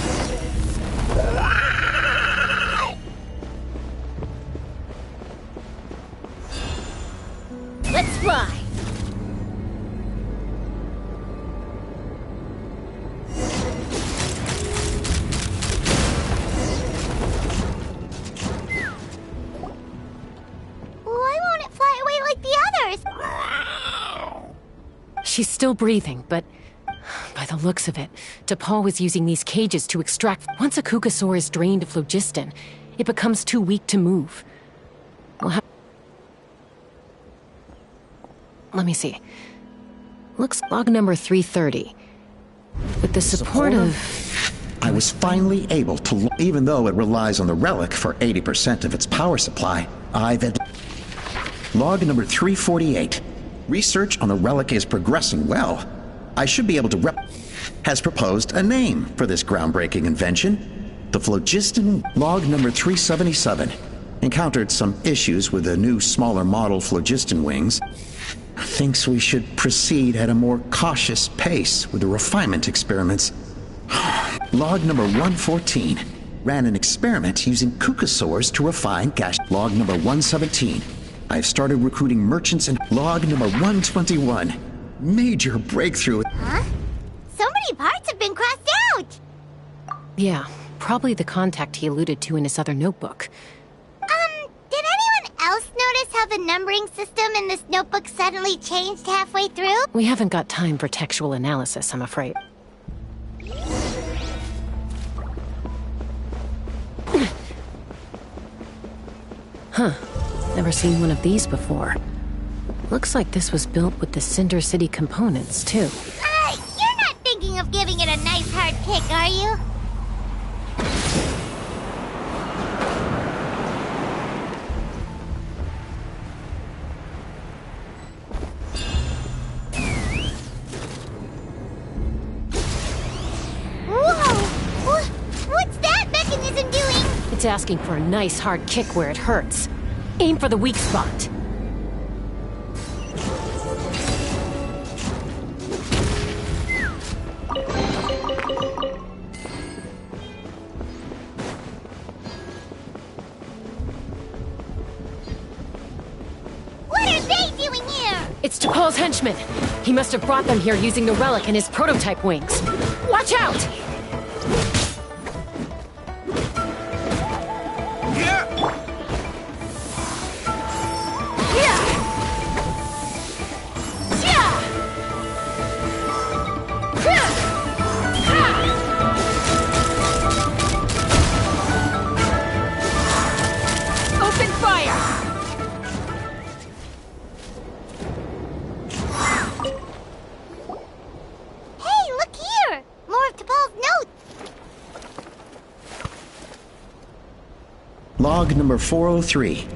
Let's fly. Why won't it fly away like the others? She's still breathing, but by the looks of it, DePaul was using these cages to extract. Once a Kukasaur is drained of phlogiston, it becomes too weak to move. Let me see. Looks log number 330. With the support of... I was finally able to, even though it relies on the relic for 80% of its power supply, Log number 348. Research on the relic is progressing well. I should be able to has proposed a name for this groundbreaking invention. The phlogiston. Log number 377. Encountered some issues with the new smaller model phlogiston wings. Thinks we should proceed at a more cautious pace with the refinement experiments. Log number 114. Ran an experiment using Kukasaurs to refine gas. Log number 117. I've started recruiting merchants in log number 121. Major breakthrough. Huh? So many parts have been crossed out! Yeah, probably the contact he alluded to in his other notebook. Did anyone else notice how the numbering system in this notebook suddenly changed halfway through? We haven't got time for textual analysis, I'm afraid. Huh. Never seen one of these before. Looks like this was built with the Cinder City components, too. You're not thinking of giving it a nice hard kick, are you? Whoa! What's that mechanism doing? It's asking for a nice hard kick where it hurts. Aim for the weak spot. What are they doing here? It's DePaul's henchmen. He must have brought them here using the relic and his prototype wings. Watch out! Open fire! Hey, look here! More of T'Pol's notes! Log number 403.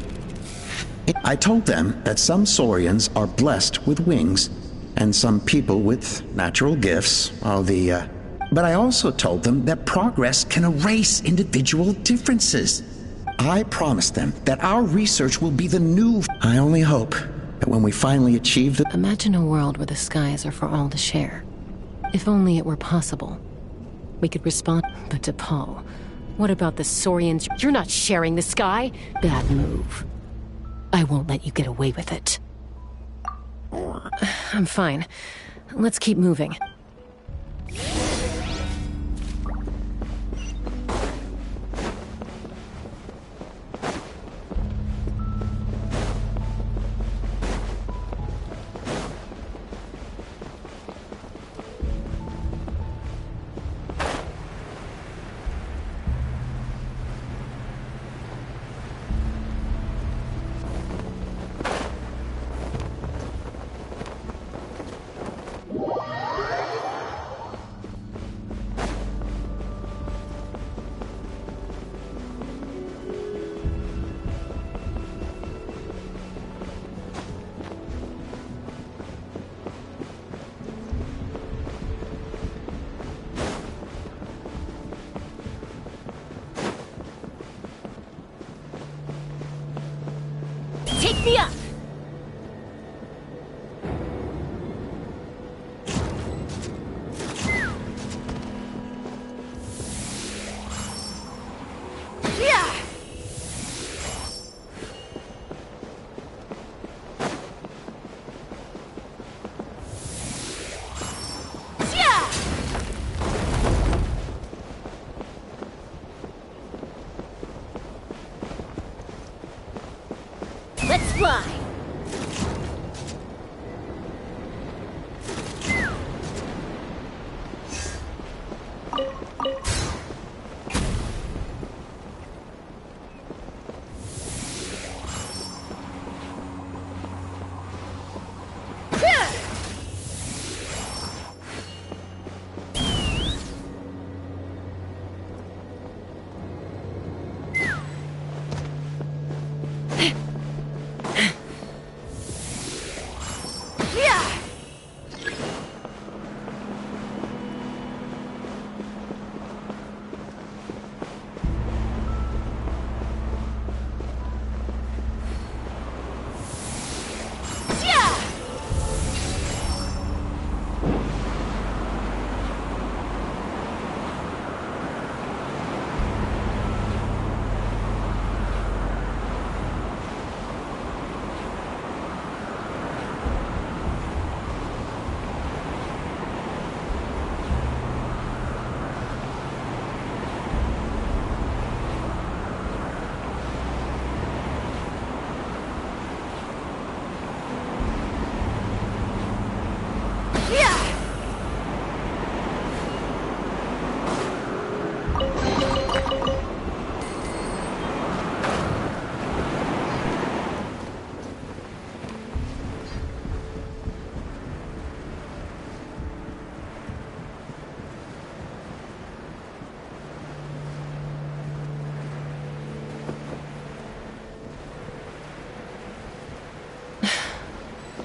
I told them that some Saurians are blessed with wings, and some people with natural gifts, but I also told them that progress can erase individual differences. I promised them that our research will be the new... I only hope that when we finally achieve the... Imagine a world where the skies are for all to share. If only it were possible. We could respond... But DePaul, what about the Saurians? You're not sharing the sky? Bad move. I won't let you get away with it. I'm fine. Let's keep moving. Take me up! fly!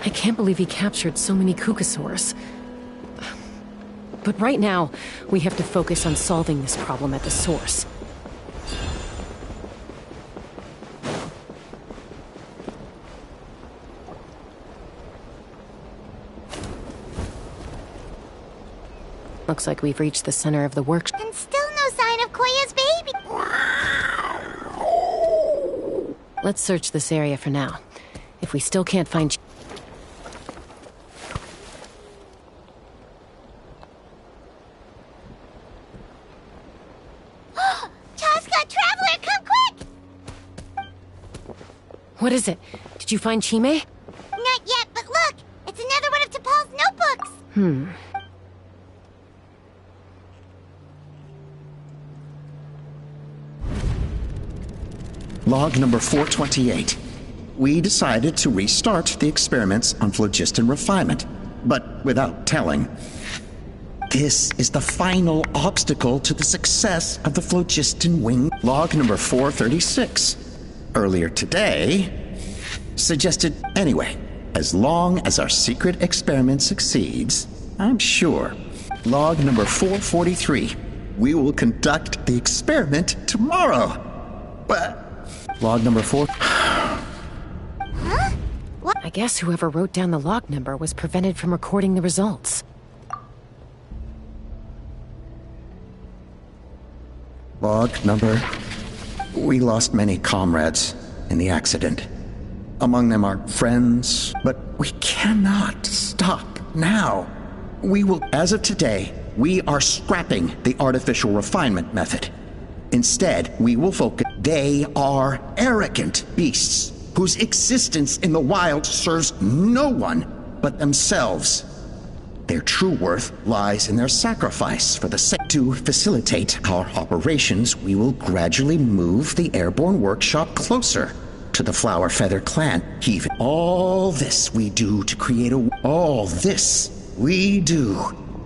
I can't believe he captured so many Kukasaurs. But right now, we have to focus on solving this problem at the source. Looks like we've reached the center of the workshop. And still no sign of Koya's baby. Let's search this area for now. If we still can't find... Chaska, Traveler, come quick! What is it? Did you find Chime? Not yet, but look! It's another one of T'Pol's notebooks! Log number 428. We decided to restart the experiments on phlogiston refinement, but without telling. This is the final obstacle to the success of the phlogiston wing. Log number 436. Earlier today, suggested anyway, as long as our secret experiment succeeds, I'm sure. Log number 443. We will conduct the experiment tomorrow. But log number 4... I guess whoever wrote down the log number was prevented from recording the results. Log number... We lost many comrades in the accident. Among them are friends, but we cannot stop now. We will, as of today, we are scrapping the artificial refinement method. Instead, we will focus. They are arrogant beasts whose existence in the wild serves no one but themselves. Their true worth lies in their sacrifice for the sake. To facilitate our operations, we will gradually move the airborne workshop closer to the Flower Feather clan. Even all this we do to create a... All this we do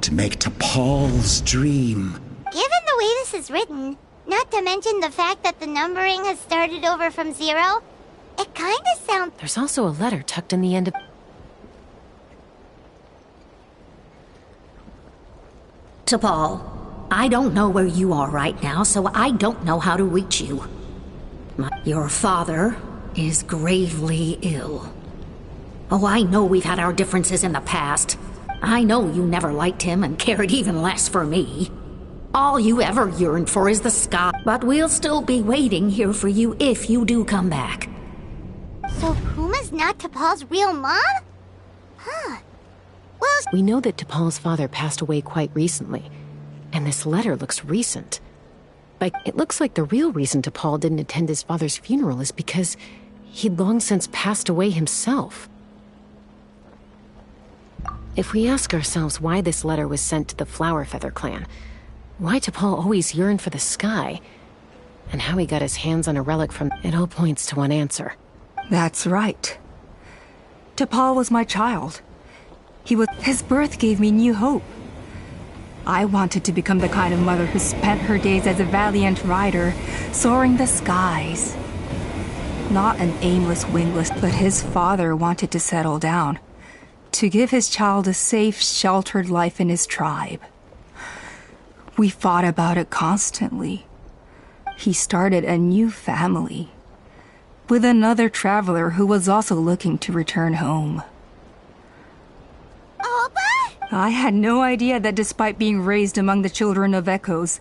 to make T'Pol's dream. Given the way this is written, not to mention the fact that the numbering has started over from 0, it kinda sounds... There's also a letter tucked in the end of... T'Pol, I don't know where you are right now, so I don't know how to reach you. Your father is gravely ill. Oh, I know we've had our differences in the past. I know you never liked him and cared even less for me. All you ever yearned for is the sky. But we'll still be waiting here for you if you do come back. So Puma's not T'Pol's real mom? Huh. Well... We know that T'Pol's father passed away quite recently, and this letter looks recent. Like, it looks like the real reason T'Pol didn't attend his father's funeral is because he'd long since passed away himself. If we ask ourselves why this letter was sent to the Flowerfeather clan, why T'Pol always yearned for the sky, and how he got his hands on a relic from... It all points to one answer. That's right. T'Pol was my child. His birth gave me new hope. I wanted to become the kind of mother who spent her days as a valiant rider, soaring the skies. Not an aimless wingless, but his father wanted to settle down, to give his child a safe, sheltered life in his tribe. We fought about it constantly. He started a new family, with another traveler who was also looking to return home. I had no idea that despite being raised among the children of echoes,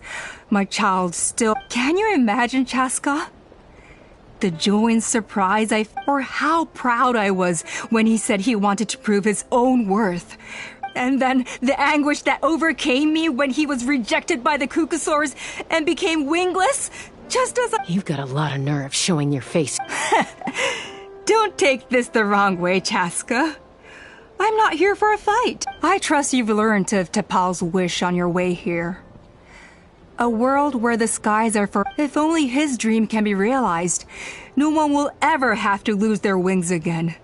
my child still... Can you imagine, Chaska? The joy and surprise or how proud I was when he said he wanted to prove his own worth. And then the anguish that overcame me when he was rejected by the Kukusaurs and became wingless, just as You've got a lot of nerve showing your face. Don't take this the wrong way, Chaska. I'm not here for a fight. I trust you've learned of T'Pol's wish on your way here. A world where the skies are for... If only his dream can be realized, no one will ever have to lose their wings again.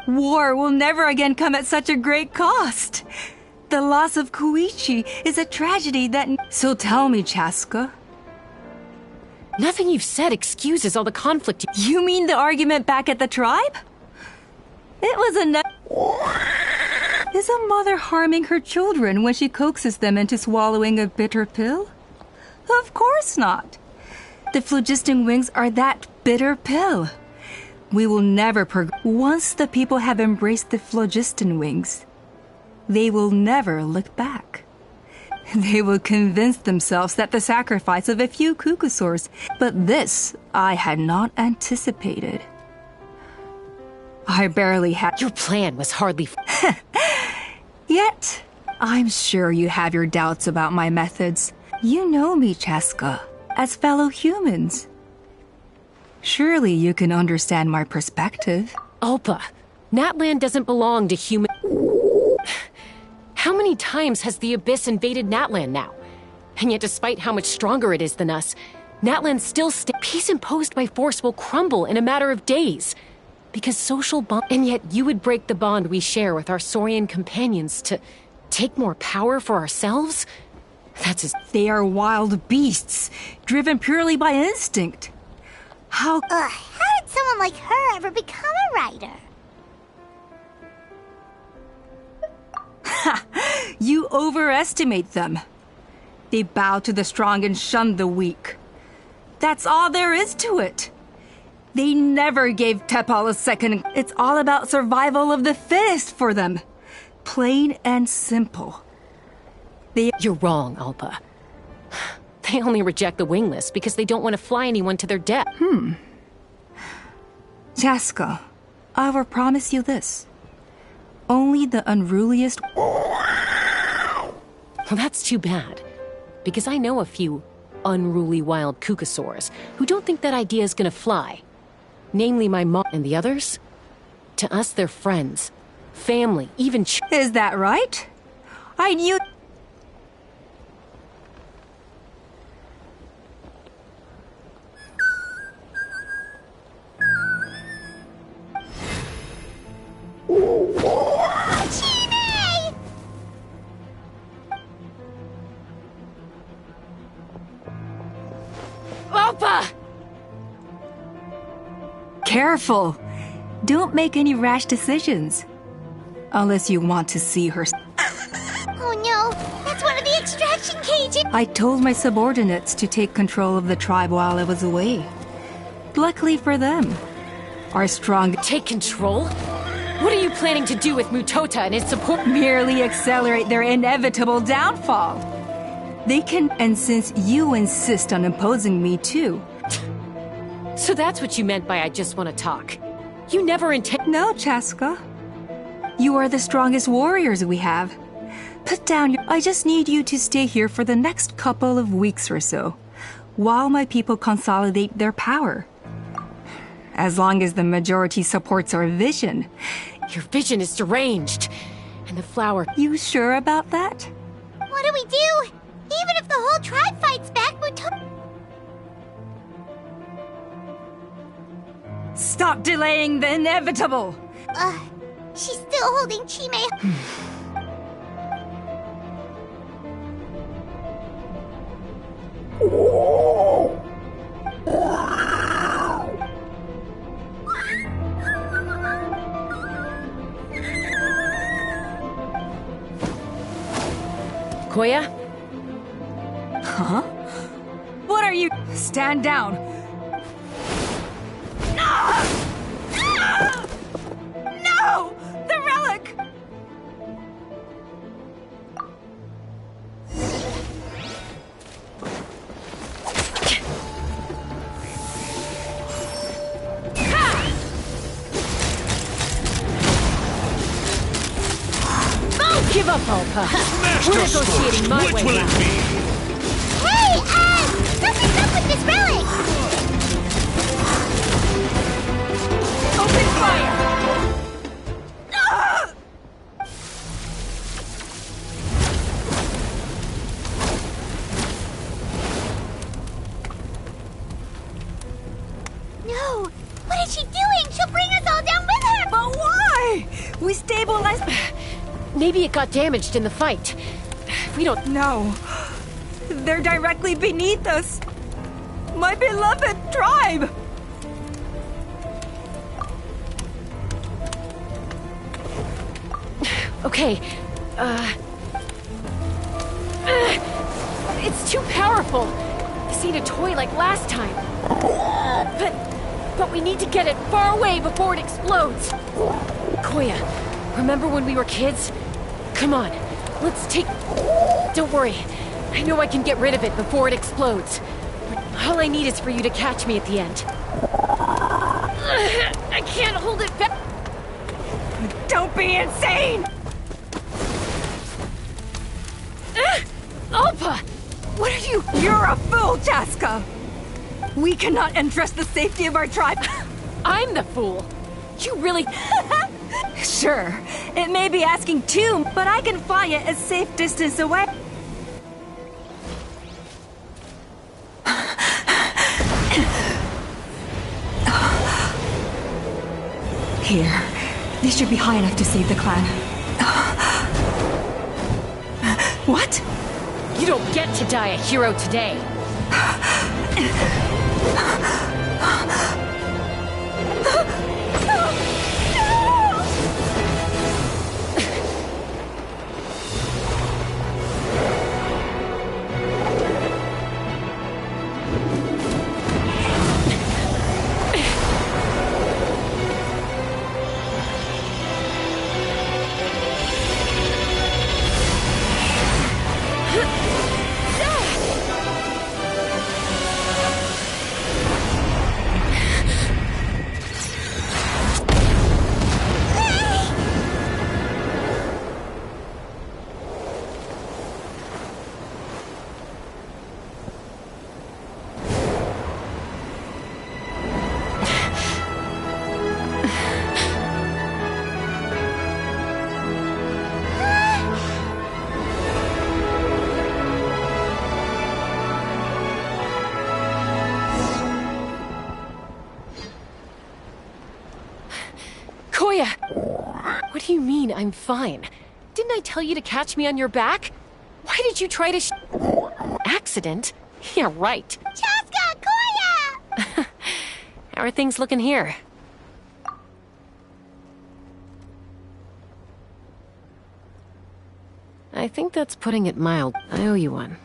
War will never again come at such a great cost. The loss of Koichi is a tragedy that... So tell me, Chaska. Nothing you've said excuses all the conflict You mean the argument back at the tribe? It was enough. Is a mother harming her children when she coaxes them into swallowing a bitter pill? Of course not. The phlogiston wings are that bitter pill. We will never Once the people have embraced the phlogiston wings, they will never look back. They will convince themselves that the sacrifice of a few Kukusaurs, but this I had not anticipated. I barely had... Your plan was hardly... Yet, I'm sure you have your doubts about my methods. You know me, Chaska, as fellow humans. Surely you can understand my perspective. Ulpa, Natlan doesn't belong to human... How many times has the Abyss invaded Natlan now? And yet despite how much stronger it is than us, Natlan still Peace imposed by force will crumble in a matter of days. Because social bond... And yet you would break the bond we share with our Saurian companions to take more power for ourselves? That's as... They are wild beasts, driven purely by instinct. How did someone like her ever become a writer? You overestimate them. They bow to the strong and shun the weak. That's all there is to it. They never gave T'Pol a second. It's all about survival of the fittest for them. Plain and simple. You're wrong, Ulpa. They only reject the wingless because they don't want to fly anyone to their death. Chaska, I will promise you this. Only the unruliest... Well, that's too bad. Because I know a few unruly wild Kukusaurs who don't think that idea is gonna fly. Namely my mom and the others. To us, they're friends, family, even Is that right? I knew... Ulpa! Careful! Don't make any rash decisions. Unless you want to see her. Oh no, that's one of the extraction cages! I told my subordinates to take control of the tribe while I was away. Luckily for them, our strong... Take control? What are you planning to do with Mutota and his support? Merely accelerate their inevitable downfall. They can... And since you insist on imposing me too... So that's what you meant by I just want to talk. You never intend... No, Chaska. You are the strongest warriors we have. Put down your... I just need you to stay here for the next couple of weeks or so, while my people consolidate their power. as long as the majority supports our vision. Your vision is deranged. And the flower... You sure about that? What do we do? Even if the whole tribe fights back, Stop delaying the inevitable! She's still holding Chime. Koya? Huh? What are you? Stand down. No! The relic! Don't give up, Alpa. We're negotiating my way now. Hey, something's up with this relic! Open fire! No! What is she doing? She'll bring us all down with her! But why? We stabilized... Maybe it got damaged in the fight. We don't... No. They're directly beneath us. My beloved tribe! Okay, it's too powerful. This ain't a toy like last time. But we need to get it far away before it explodes. Koya, remember when we were kids? Come on, let's take... Don't worry, I know I can get rid of it before it explodes. All I need is for you to catch me at the end. I can't hold it back. Don't be insane! Alpa! What are you... You're a fool, Chaska! We cannot entrust the safety of our tribe. I'm the fool. You really... Sure, it may be asking too, but I can fly it a safe distance away. Here. This should be high enough to save the clan. What? You don't get to die a hero today. Koya! What do you mean, I'm fine? Didn't I tell you to catch me on your back? Why did you try to Accident? Yeah, right. Chaska! Koya! How are things looking here? I think that's putting it mild. I owe you one.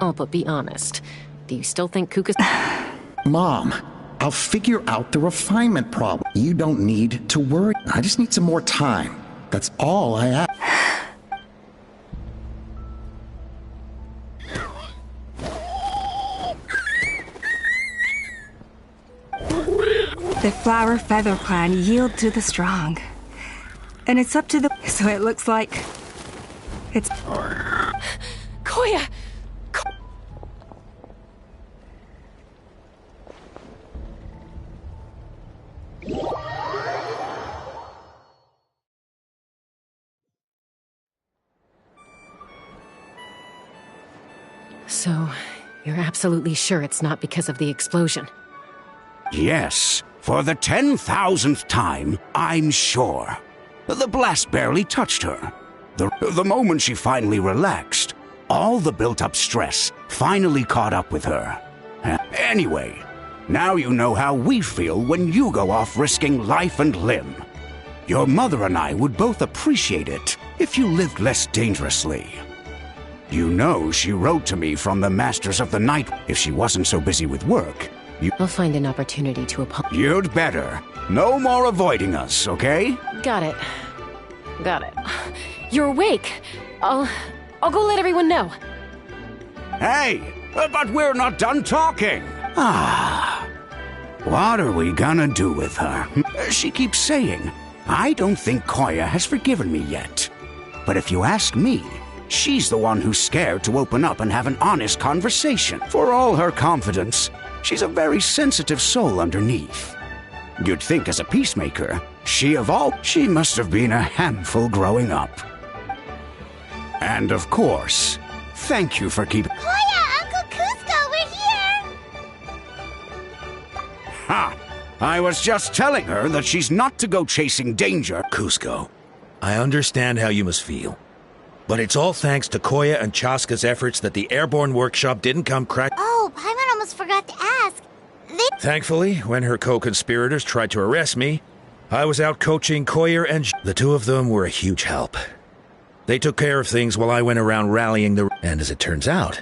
Oh, but be honest. Do you still think Kuka's... Mom, I'll figure out the refinement problem. You don't need to worry. I just need some more time. That's all I ask. The Flower Feather Clan yield to the strong. And it's up to the... So it looks like... It's... Koya! So, you're absolutely sure it's not because of the explosion? Yes, for the 10,000th time, I'm sure. The blast barely touched her. The moment she finally relaxed, all the built-up stress finally caught up with her. Anyway, now you know how we feel when you go off risking life and limb. Your mother and I would both appreciate it if you lived less dangerously. You know she wrote to me from the Masters of the Night. If she wasn't so busy with work, I'll find an opportunity to apologize. You'd better. No more avoiding us, okay? Got it. Got it. You're awake. I'll go let everyone know. Hey, but we're not done talking. What are we gonna do with her? She keeps saying, I don't think Koya has forgiven me yet. But if you ask me, she's the one who's scared to open up and have an honest conversation. For all her confidence, she's a very sensitive soul underneath. You'd think as a peacemaker, she must have been a handful growing up. And of course, thank you for keeping... Koya, Uncle Cusco, we're here! Ha! I was just telling her that she's not to go chasing danger. Cusco, I understand how you must feel. But it's all thanks to Koya and Chaska's efforts that the airborne workshop didn't come crack. Oh, Paimon almost forgot to ask. Thankfully, when her co-conspirators tried to arrest me, I was out coaching Koya and the two of them were a huge help. They took care of things while I went around rallying the... And as it turns out,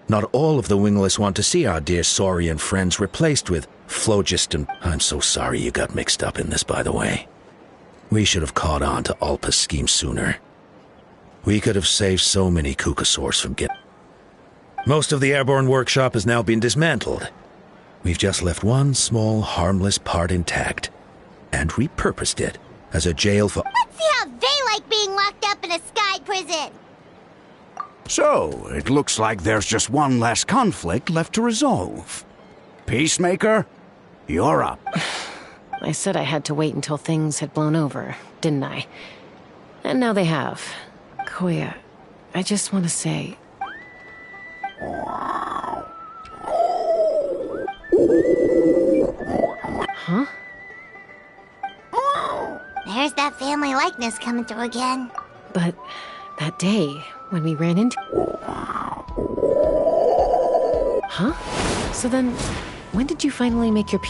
not all of the wingless want to see our dear Saurian friends replaced with phlogiston. I'm so sorry you got mixed up in this, by the way. We should have caught on to Alpa's scheme sooner. We could have saved so many Kukasaurs from getting... Most of the airborne workshop has now been dismantled. We've just left one small, harmless part intact, and repurposed it as a jail for... Let's see how they like being locked up in a sky prison! So, it looks like there's just one last conflict left to resolve. Peacemaker, you're up. I said I had to wait until things had blown over, didn't I? And now they have. Koya, I just want to say... Huh? There's that family likeness coming through again. But that day, when we ran into... Huh? So then, when did you finally make your...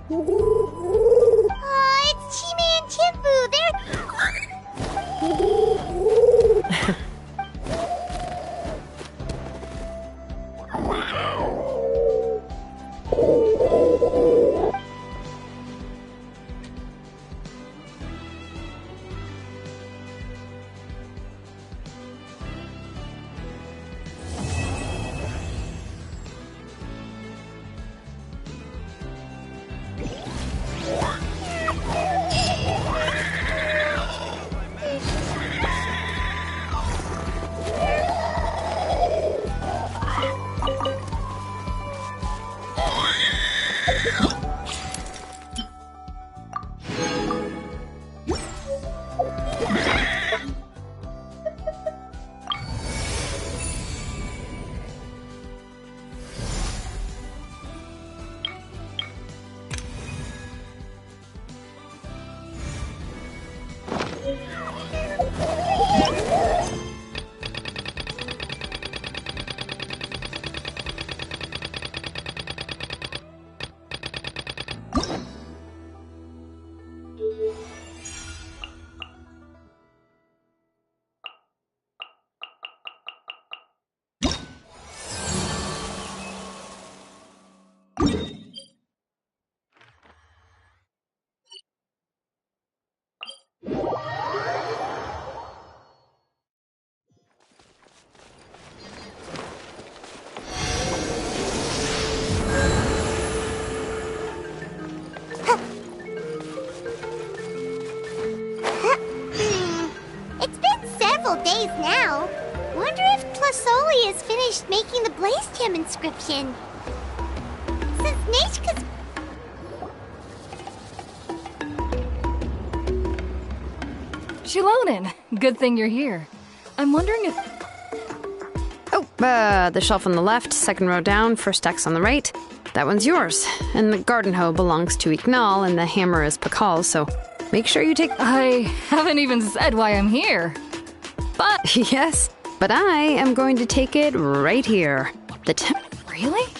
Oh, it's Chime and Chimbu! They're... days now. Wonder if Tlasoli has finished making the Blaze Gem inscription. Since Nishka's... Shilonen, good thing you're here. I'm wondering if... Oh, the shelf on the left, second row down, first X on the right. That one's yours. And the garden hoe belongs to Ignal, and the hammer is Pakal's, so make sure you take... I haven't even said why I'm here. But... Yes, but I am going to take it right here. Really?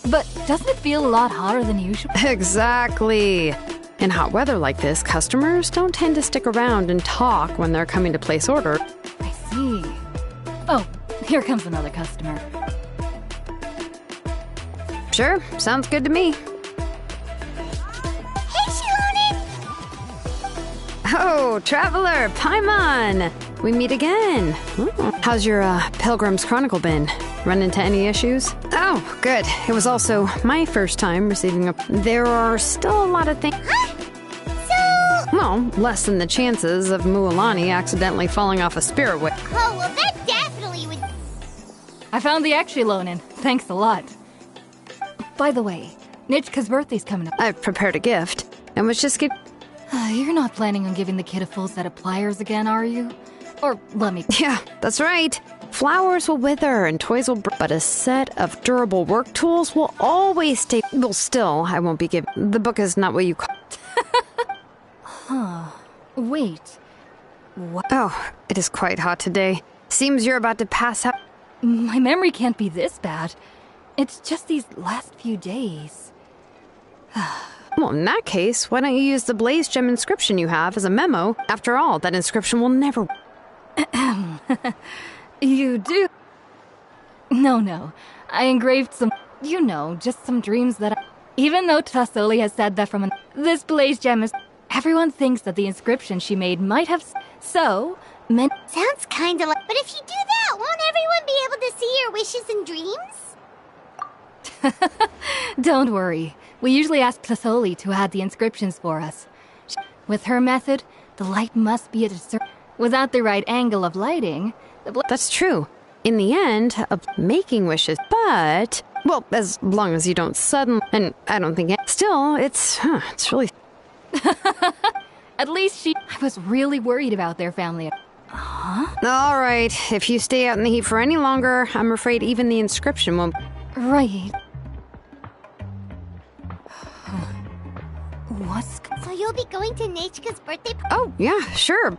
But doesn't it feel a lot hotter than usual? Exactly. In hot weather like this, customers don't tend to stick around and talk when they're coming to place order. I see. Oh, here comes another customer. Sure, sounds good to me. Hey, Shilonen! Oh, Traveler, Paimon! We meet again. How's your Pilgrim's Chronicle been? Run into any issues? Oh, good. It was also my first time receiving a... There are still a lot of things... Huh? So... Well, less than the chances of Mualani accidentally falling off a spirit whip. Oh, well, that definitely would... I found the Lonin. Thanks a lot. By the way, Nichka's birthday's coming up. I've prepared a gift, and was just You're not planning on giving the kid a full set of pliers again, are you? Or let me... Yeah, that's right. Flowers will wither and toys will but a set of durable work tools will always stay... Well, still, I won't be giving... The book is not what you call... Huh. Wait. What? Oh, it is quite hot today. Seems you're about to pass out... My memory can't be this bad. It's just these last few days. Well, in that case, why don't you use the Blaze Gem inscription you have as a memo? After all, that inscription will never... You do? No. I engraved some... You know, just some dreams that I... Even though Tasoli has said that this Blaze Gem is... Everyone thinks that the inscription she made might have... So... Sounds kinda like... But if you do that, won't everyone be able to see your wishes and dreams? Don't worry. We usually ask Tasoli to add the inscriptions for us. With her method, the light must be at a certain... Without the right angle of lighting... That's true. In the end, of making wishes, but... Well, as long as you don't suddenly... And I don't think... Still, it's really... At least I was really worried about their family. Huh? All right. If you stay out in the heat for any longer, I'm afraid even the inscription won't... Right. So you'll be going to Nechka's birthday party? Oh, yeah, sure.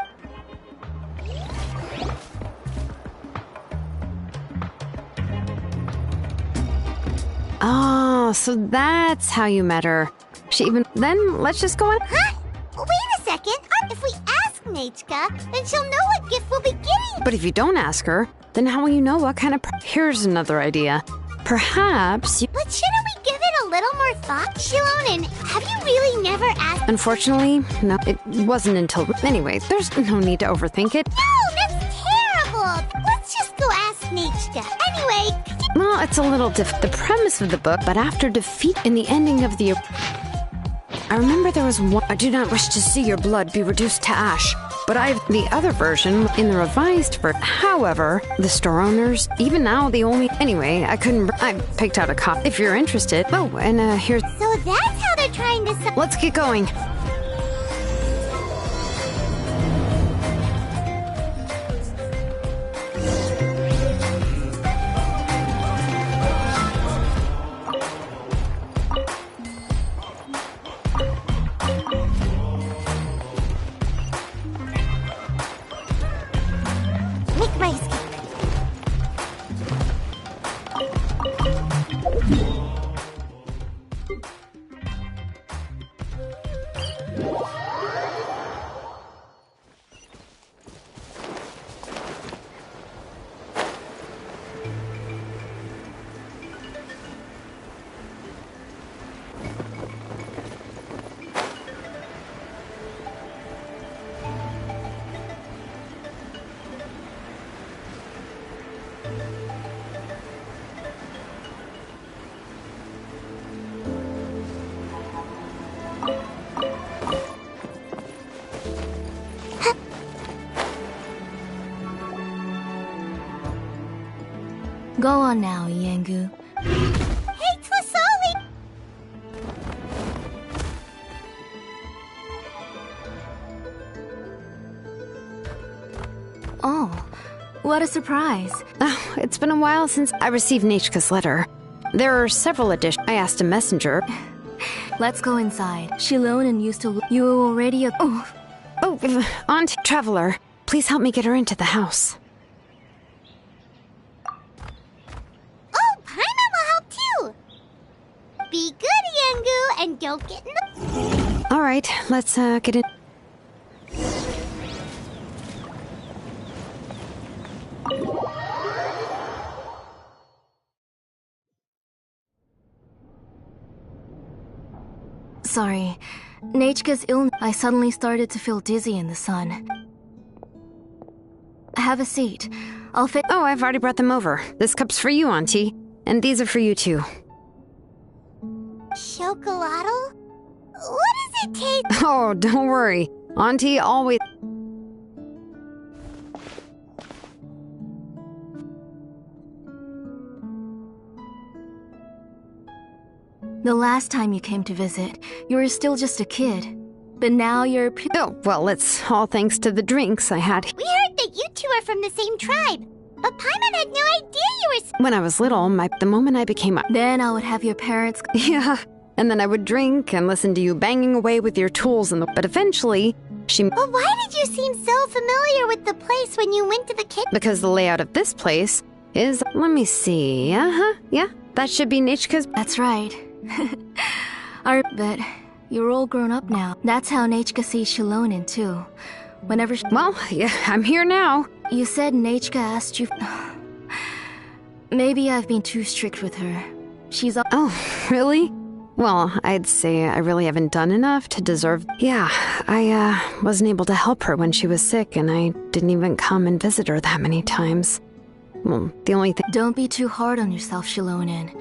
Oh, so that's how you met her. She even... Then, let's just go on... Huh? Wait a second. If we ask Nechka, then she'll know what gift we'll be getting. But if you don't ask her, then how will you know what kind of... Here's another idea. Perhaps you... But shouldn't we give it a little more thought? Shilonen, have you really never asked... Unfortunately, no, it wasn't until... Anyway, there's no need to overthink it. No, that's terrible! Let's just go ask Nechka. Anyway, Well, it's a little the premise of the book, but after defeat in the ending of the... I remember there was one... I do not wish to see your blood be reduced to ash. But I've the other version in the revised version. However, the store owners, even now, the only... Anyway, I picked out a copy if you're interested. Oh, and here's... So that's how they're trying to... Let's get going. Make my escape. Go on now, Yengu. Hey, Twasoli! Oh, What a surprise. Oh, it's been a while since I received Nechka's letter. There are several editions. I asked a messenger. Let's go inside. Shilonen used to... You were already a... Aunt Traveler, please help me get her into the house. Oh, Paimon will help too! Be good, Yangu, and don't get in the... Alright, let's get in. Sorry. Nechka's illness. I suddenly started to feel dizzy in the sun. Have a seat. I'll fit. Oh, I've already brought them over. This cup's for you, Auntie. And these are for you, too. Chocolatl? What does it taste? Oh, don't worry. Auntie always... The last time you came to visit, you were still just a kid. But now you're... Oh, well, it's all thanks to the drinks I had. We heard that you two are from the same tribe. But Paimon had no idea you were... When I was little, the moment I became a... Then I would have your parents... Yeah, and then I would drink and listen to you banging away with your tools and But eventually, she... Well, why did you seem so familiar with the place when you went to the kitchen? Because the layout of this place is... Let me see. Yeah, that should be Nechka's... That's right. But you're all grown up now. That's how Nechka sees Shilonen, too. Whenever Well, yeah, I'm here now. You said Nechka asked you... Maybe I've been too strict with her. She's... Oh, really? Well, I'd say I really haven't done enough to deserve... Yeah, I wasn't able to help her when she was sick, and I didn't even come and visit her that many times. Well, the only thing... Don't be too hard on yourself, Shilonen.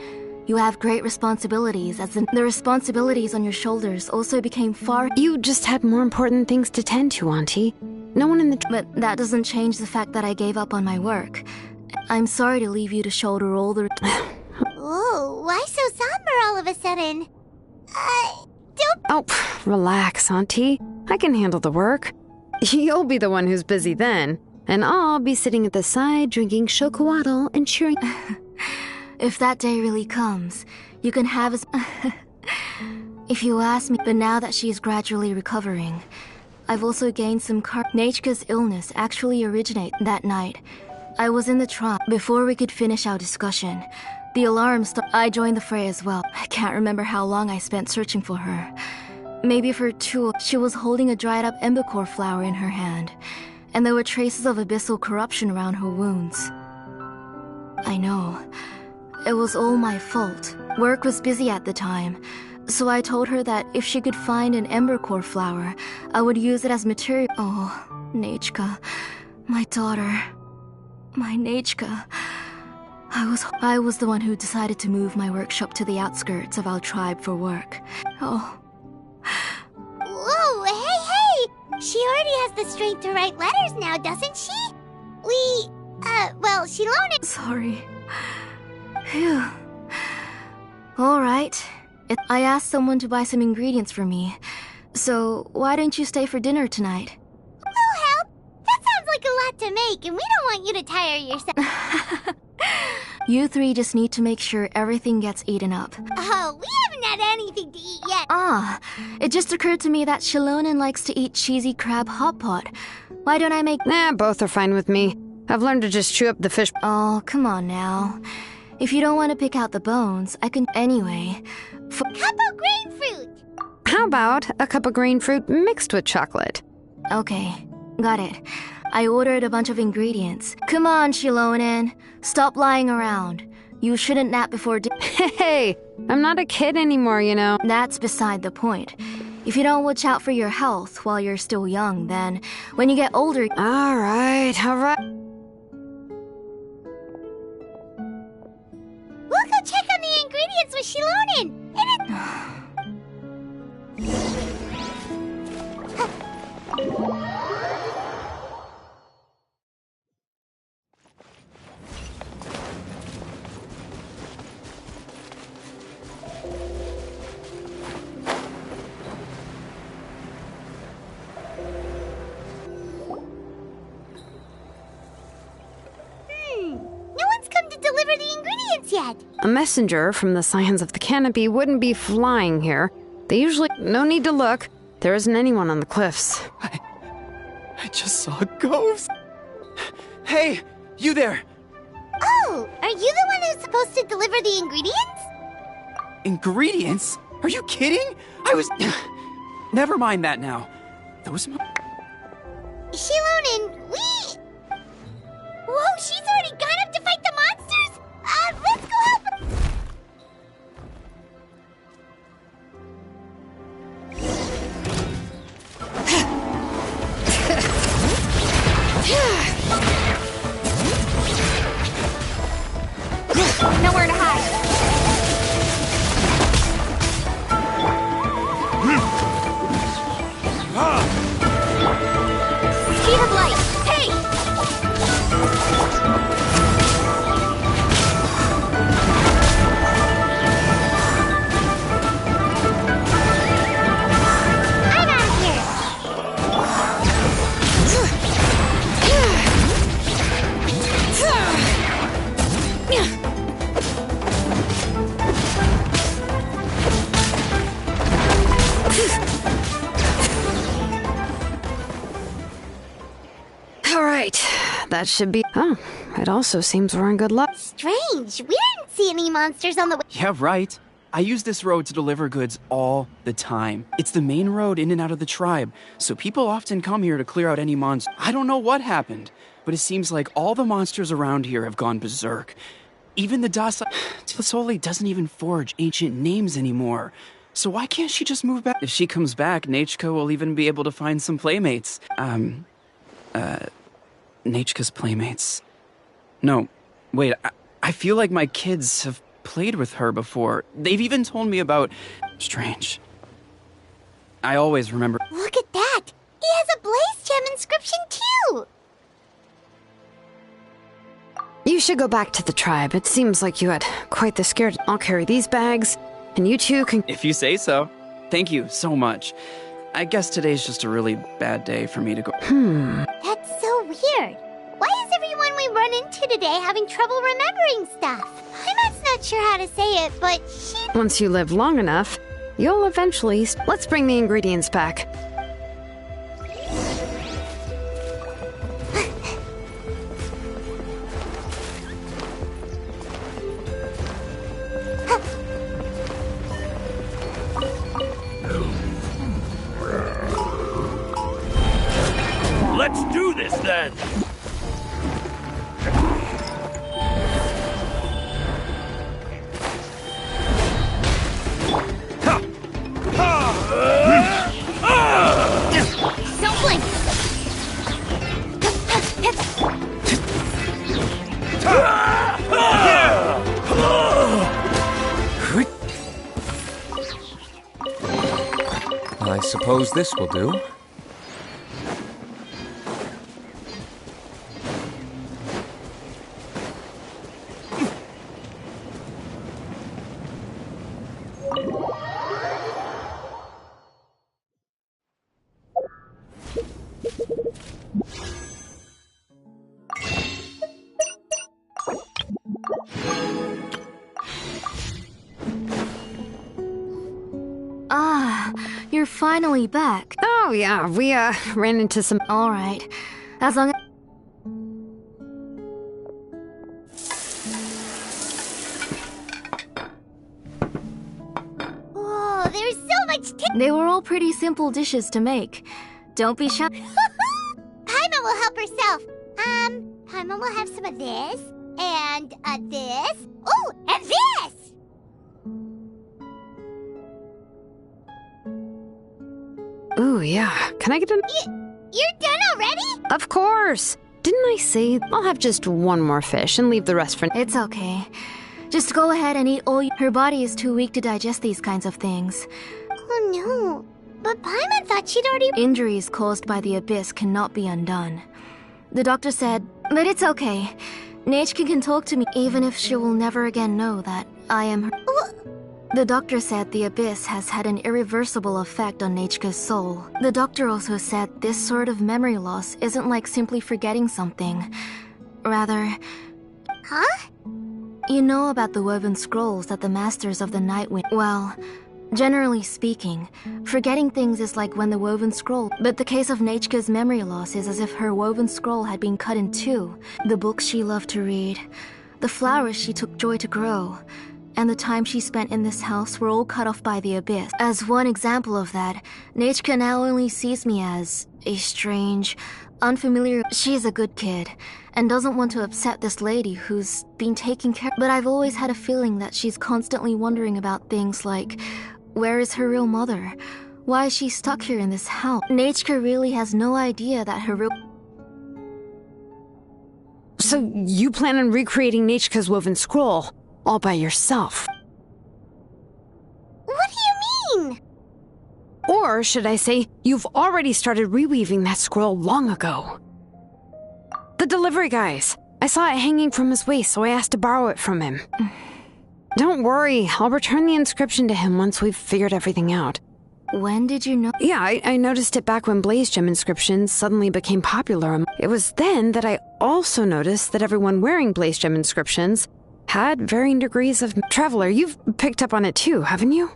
You have great responsibilities, as in the responsibilities on your shoulders also became far... You just had more important things to tend to, Auntie. No one in the... But that doesn't change the fact that I gave up on my work. I'm sorry to leave you to shoulder all the... Whoa, why so somber all of a sudden? Don't... Oh, relax, Auntie. I can handle the work. You'll be the one who's busy then, and I'll be sitting at the side drinking chocolatl and cheering... If that day really comes, you can have as... If you ask me, but now that she is gradually recovering, I've also gained some Nechka's illness actually originated that night. I was in the tribe. Before we could finish our discussion, the alarm stopped. I joined the fray as well. I can't remember how long I spent searching for her. Maybe for 2. She was holding a dried up embercore flower in her hand, and there were traces of abyssal corruption around her wounds. I know. It was all my fault. Work was busy at the time, so I told her that if she could find an embercore flower, I would use it as material. Oh, Nechka, my daughter, my Nechka. I was the one who decided to move my workshop to the outskirts of our tribe for work. Oh. Whoa, hey! She already has the strength to write letters now, doesn't she? Well, Shilonen... Sorry. Phew. Alright. I asked someone to buy some ingredients for me. So, why don't you stay for dinner tonight? No help! That sounds like a lot to make, and we don't want you to tire yourself. You 3 just need to make sure everything gets eaten up. Oh, we haven't had anything to eat yet. It just occurred to me that Shilonen likes to eat cheesy crab hot pot. Why don't I make... Both are fine with me. I've learned to just chew up the fish... Oh, come on now. If you don't want to pick out the bones, I can... Anyway... Cup of grain fruit! How about a cup of grain fruit mixed with chocolate? Okay, got it. I ordered a bunch of ingredients. Come on, Shilonen. Stop lying around. You shouldn't nap before Hey, I'm not a kid anymore, you know. That's beside the point. If you don't watch out for your health while you're still young, then when you get older... Alright. We'll go check on the ingredients with Shilonen. said. A messenger from the Scions of the Canopy wouldn't be flying here. They usually... No need to look. There isn't anyone on the cliffs. I just saw a ghost. Hey, you there! Oh, are you the one who's supposed to deliver the ingredients? Ingredients? Are you kidding? I was... Never mind that now. Those... Shilonen, we... Whoa, she's already gone up to fight the monsters? Let's go help her! Nowhere to hide. Speed of light. Hey! I'm out of here! All right, that should be... Oh, it also seems we're in good luck. Strange, we didn't see any monsters on the way. Yeah, right. I use this road to deliver goods all the time. It's the main road in and out of the tribe, so people often come here to clear out any monsters. I don't know what happened, but it seems like all the monsters around here have gone berserk. Even the Tasoli doesn't even forge ancient names anymore. So why can't she just move back? If she comes back, Nachka will even be able to find some playmates. Nachka's playmates. No, wait, I feel like my kids have played with her before. They've even told me about... Strange. I always remember... Look at that! He has a Blaze Gem inscription too! You should go back to the tribe. It seems like you had quite the scare. I'll carry these bags, and you two can... If you say so. Thank you so much. I guess today's just a really bad day for me to go... That's so weird. Why is everyone we run into today having trouble remembering stuff? Paimon's not sure how to say it, but she... Once you live long enough, you'll eventually... Let's bring the ingredients back. Let's do this then! Don't blink! I suppose this will do. Ah, you're finally back. Oh, yeah, we, ran into some... All right. As long as... Whoa, there's so much They were all pretty simple dishes to make. Don't be shy. Paimon will help herself. Paimon will have some of this, and, this. Oh, and this! Ooh, yeah. Can I get an... You're done already? Of course! Didn't I say I'll have just one more fish and leave the rest for... It's okay. Just go ahead and eat all you... Her body is too weak to digest these kinds of things. Oh no. But Paimon thought she'd already... Injuries caused by the abyss cannot be undone. The doctor said, but it's okay. Nachka can talk to me even if she will never again know that I am her... The doctor said the abyss has had an irreversible effect on Nachka's soul. The doctor also said this sort of memory loss isn't like simply forgetting something. Rather... Huh? You know about the woven scrolls that the Masters of the Night Wind... Well, generally speaking, forgetting things is like when the woven scroll... But the case of Nechka's memory loss is as if her woven scroll had been cut in two. The books she loved to read, the flowers she took joy to grow, and the time she spent in this house were all cut off by the abyss. As one example of that, Nechka now only sees me as a strange, unfamiliar... She's a good kid, and doesn't want to upset this lady who's been taking care... But I've always had a feeling that she's constantly wondering about things like, where is her real mother? Why is she stuck here in this house? Nechka really has no idea that her real... So you plan on recreating Nechka's woven scroll, all by yourself? What do you mean? Or should I say, you've already started reweaving that scroll long ago. The delivery guys. I saw it hanging from his waist, so I asked to borrow it from him. Don't worry, I'll return the inscription to him once we've figured everything out. When did you know? Yeah, I noticed it back when Blaze Gem inscriptions suddenly became popular. It was then that I also noticed that everyone wearing Blaze Gem inscriptions had varying degrees of... Traveler, you've picked up on it too, haven't you?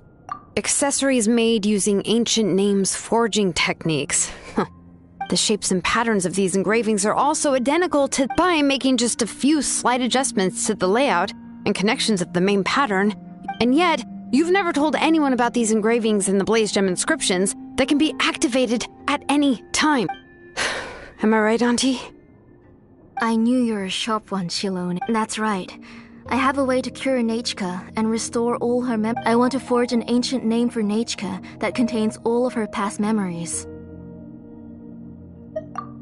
Accessories made using ancient names forging techniques. The shapes and patterns of these engravings are also identical to... By making just a few slight adjustments to the layout and connections of the main pattern, and yet... You've never told anyone about these engravings in the Blaze Gem inscriptions that can be activated at any time. Am I right, Auntie? I knew you were a sharp one, Shilone. That's right. I have a way to cure Nechka and restore all her I want to forge an ancient name for Nechka that contains all of her past memories.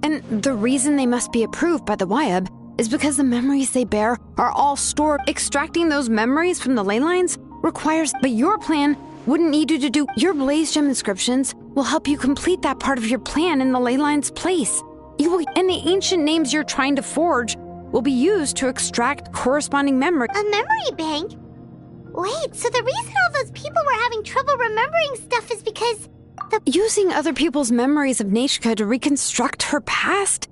And the reason they must be approved by the Wyab is because the memories they bear are all stored. Extracting those memories from the ley lines requires, but your plan wouldn't need you to do. Your Blaze Gem inscriptions will help you complete that part of your plan in the ley line's place. And the ancient names you're trying to forge will be used to extract corresponding memory. A memory bank? Wait, so the reason all those people were having trouble remembering stuff is because Using other people's memories of Nechka to reconstruct her past?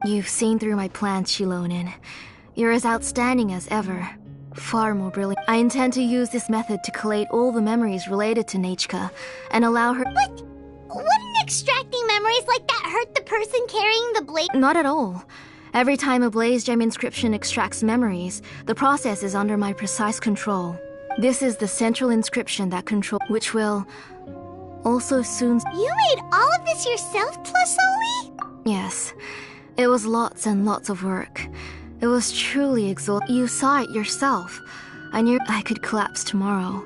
You've seen through my plans, Shilonin. You're as outstanding as ever. Far more brilliant. I intend to use this method to collate all the memories related to Nechka and allow her— What? Wouldn't extracting memories like that hurt the person carrying the blade? Not at all. Every time a Blaze Gem inscription extracts memories, the process is under my precise control. This is the central inscription that which will also soon— You made all of this yourself, Tlasoli? Yes. It was lots and lots of work. It was truly exhausting. You saw it yourself. I knew I could collapse tomorrow,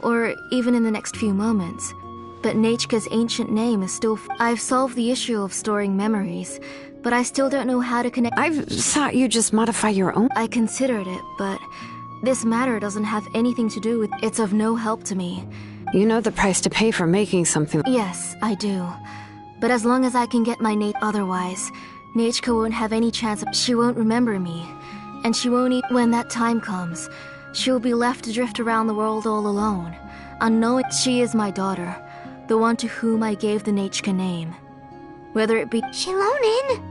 or even in the next few moments. But Nechka's ancient name is still— I've solved the issue of storing memories, but I still don't know how to connect— I thought you'd just modify your own— I considered it, but this matter doesn't have anything to do with— It's of no help to me. You know the price to pay for making something— Yes, I do. But as long as I can get my otherwise, Nechka won't have any chance of— She won't remember me. And she won't when that time comes, she'll be left to drift around the world all alone, unknowing she is my daughter, the one to whom I gave the Nechka name. Whether it be— Shilonin!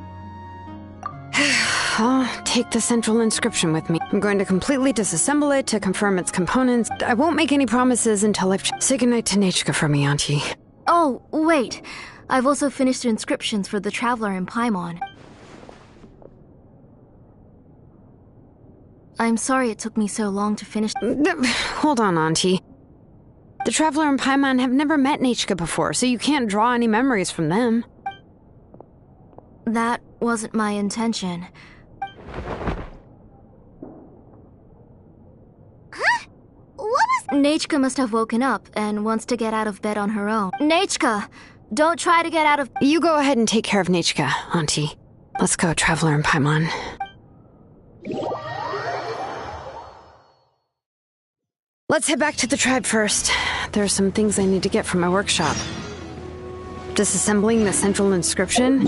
I'll take the central inscription with me. I'm going to completely disassemble it to confirm its components. I won't make any promises until I've— Say goodnight to Nechka for me, Auntie. Oh, wait. I've also finished the inscriptions for the Traveler in Paimon. I'm sorry it took me so long to finish— Hold on, Auntie. The Traveler and Paimon have never met Nechka before, so you can't draw any memories from them. That wasn't my intention. Huh? What was— Nechka must have woken up and wants to get out of bed on her own. Nechka! Don't try to get out of— You go ahead and take care of Nechka, Auntie. Let's go, Traveler and Paimon. Let's head back to the tribe first. There are some things I need to get from my workshop. Disassembling the central inscription.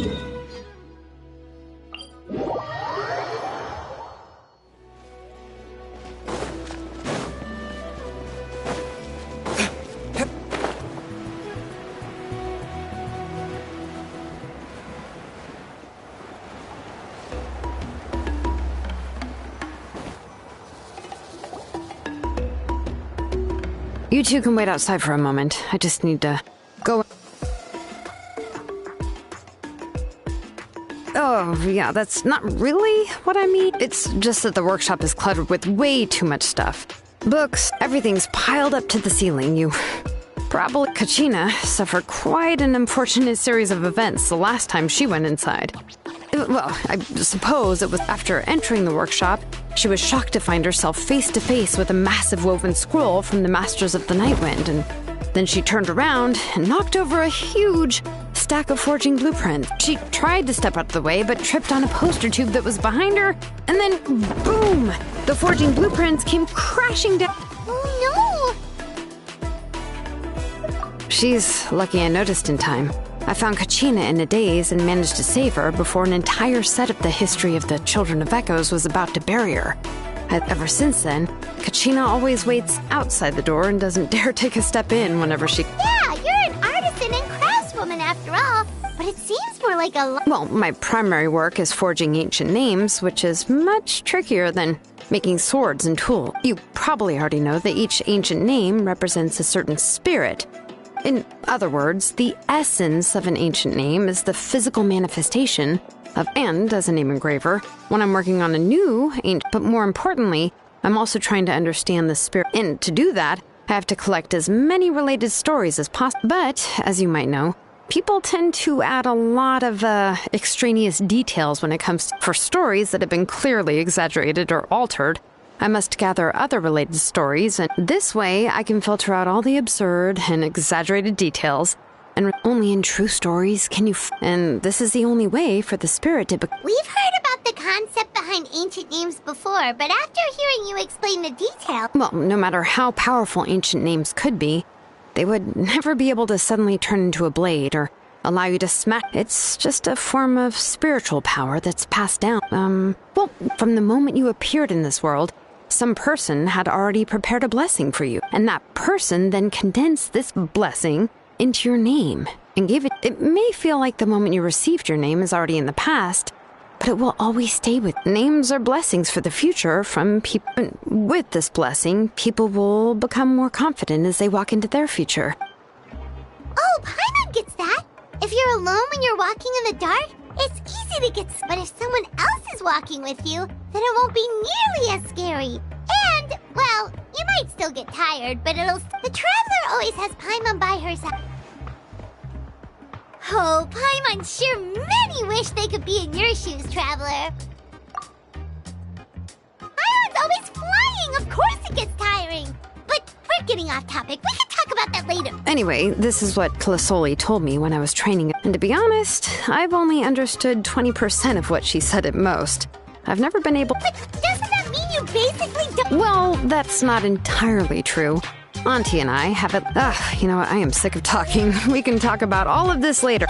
You two can wait outside for a moment. I just need to go. Oh, yeah, that's not really what I mean. It's just that the workshop is cluttered with way too much stuff. Books, everything's piled up to the ceiling. You probably... Kachina suffered quite an unfortunate series of events the last time she went inside. Well, I suppose it was after entering the workshop, she was shocked to find herself face to face with a massive woven scroll from the Masters of the Nightwind, and then she turned around and knocked over a huge stack of forging blueprints. She tried to step out of the way, but tripped on a poster tube that was behind her, and then boom! The forging blueprints came crashing down. Oh no! She's lucky I noticed in time. I found Kachina in a daze and managed to save her before an entire set of the history of the Children of Echoes was about to bury her. Ever since then, Kachina always waits outside the door and doesn't dare take a step in whenever she... Yeah, you're an artisan and craftswoman after all, but it seems more like a... Well, my primary work is forging ancient names, which is much trickier than making swords and tools. You probably already know that each ancient name represents a certain spirit. In other words, the essence of an ancient name is the physical manifestation of, and as a name engraver, when I'm working on a new ancient, but more importantly, I'm also trying to understand the spirit. And to do that, I have to collect as many related stories as possible. But, as you might know, people tend to add a lot of extraneous details when it comes to, for stories that have been clearly exaggerated or altered. I must gather other related stories, and this way I can filter out all the absurd and exaggerated details, and only in true stories can you and this is the only way for the spirit to We've heard about the concept behind ancient names before, but after hearing you explain the detail... Well, no matter how powerful ancient names could be, they would never be able to suddenly turn into a blade or allow you to smack. It's just a form of spiritual power that's passed down. Well, from the moment you appeared in this world, some person had already prepared a blessing for you, and that person then condensed this blessing into your name and gave it. It may feel like the moment you received your name is already in the past, but it will always stay with. Names are blessings for the future from people. With this blessing, people will become more confident as they walk into their future. Oh, Paimon gets that. If you're alone when you're walking in the dark, it's easy to get... But if someone else is walking with you, then it won't be nearly as scary. And, well, you might still get tired, but it'll... The Traveler always has Paimon by her side. Oh, Paimon sure many wish they could be in your shoes, Traveler. Paimon's always flying. Of course it gets tiring. But we're getting off topic. We can talk about that later. Anyway, this is what Kalasoli told me when I was training. And to be honest, I've only understood 20% of what she said at most. I've never been able... But doesn't that mean you basically don't... Well, that's not entirely true. Auntie and I have it... Ugh, you know what? I am sick of talking. We can talk about all of this later.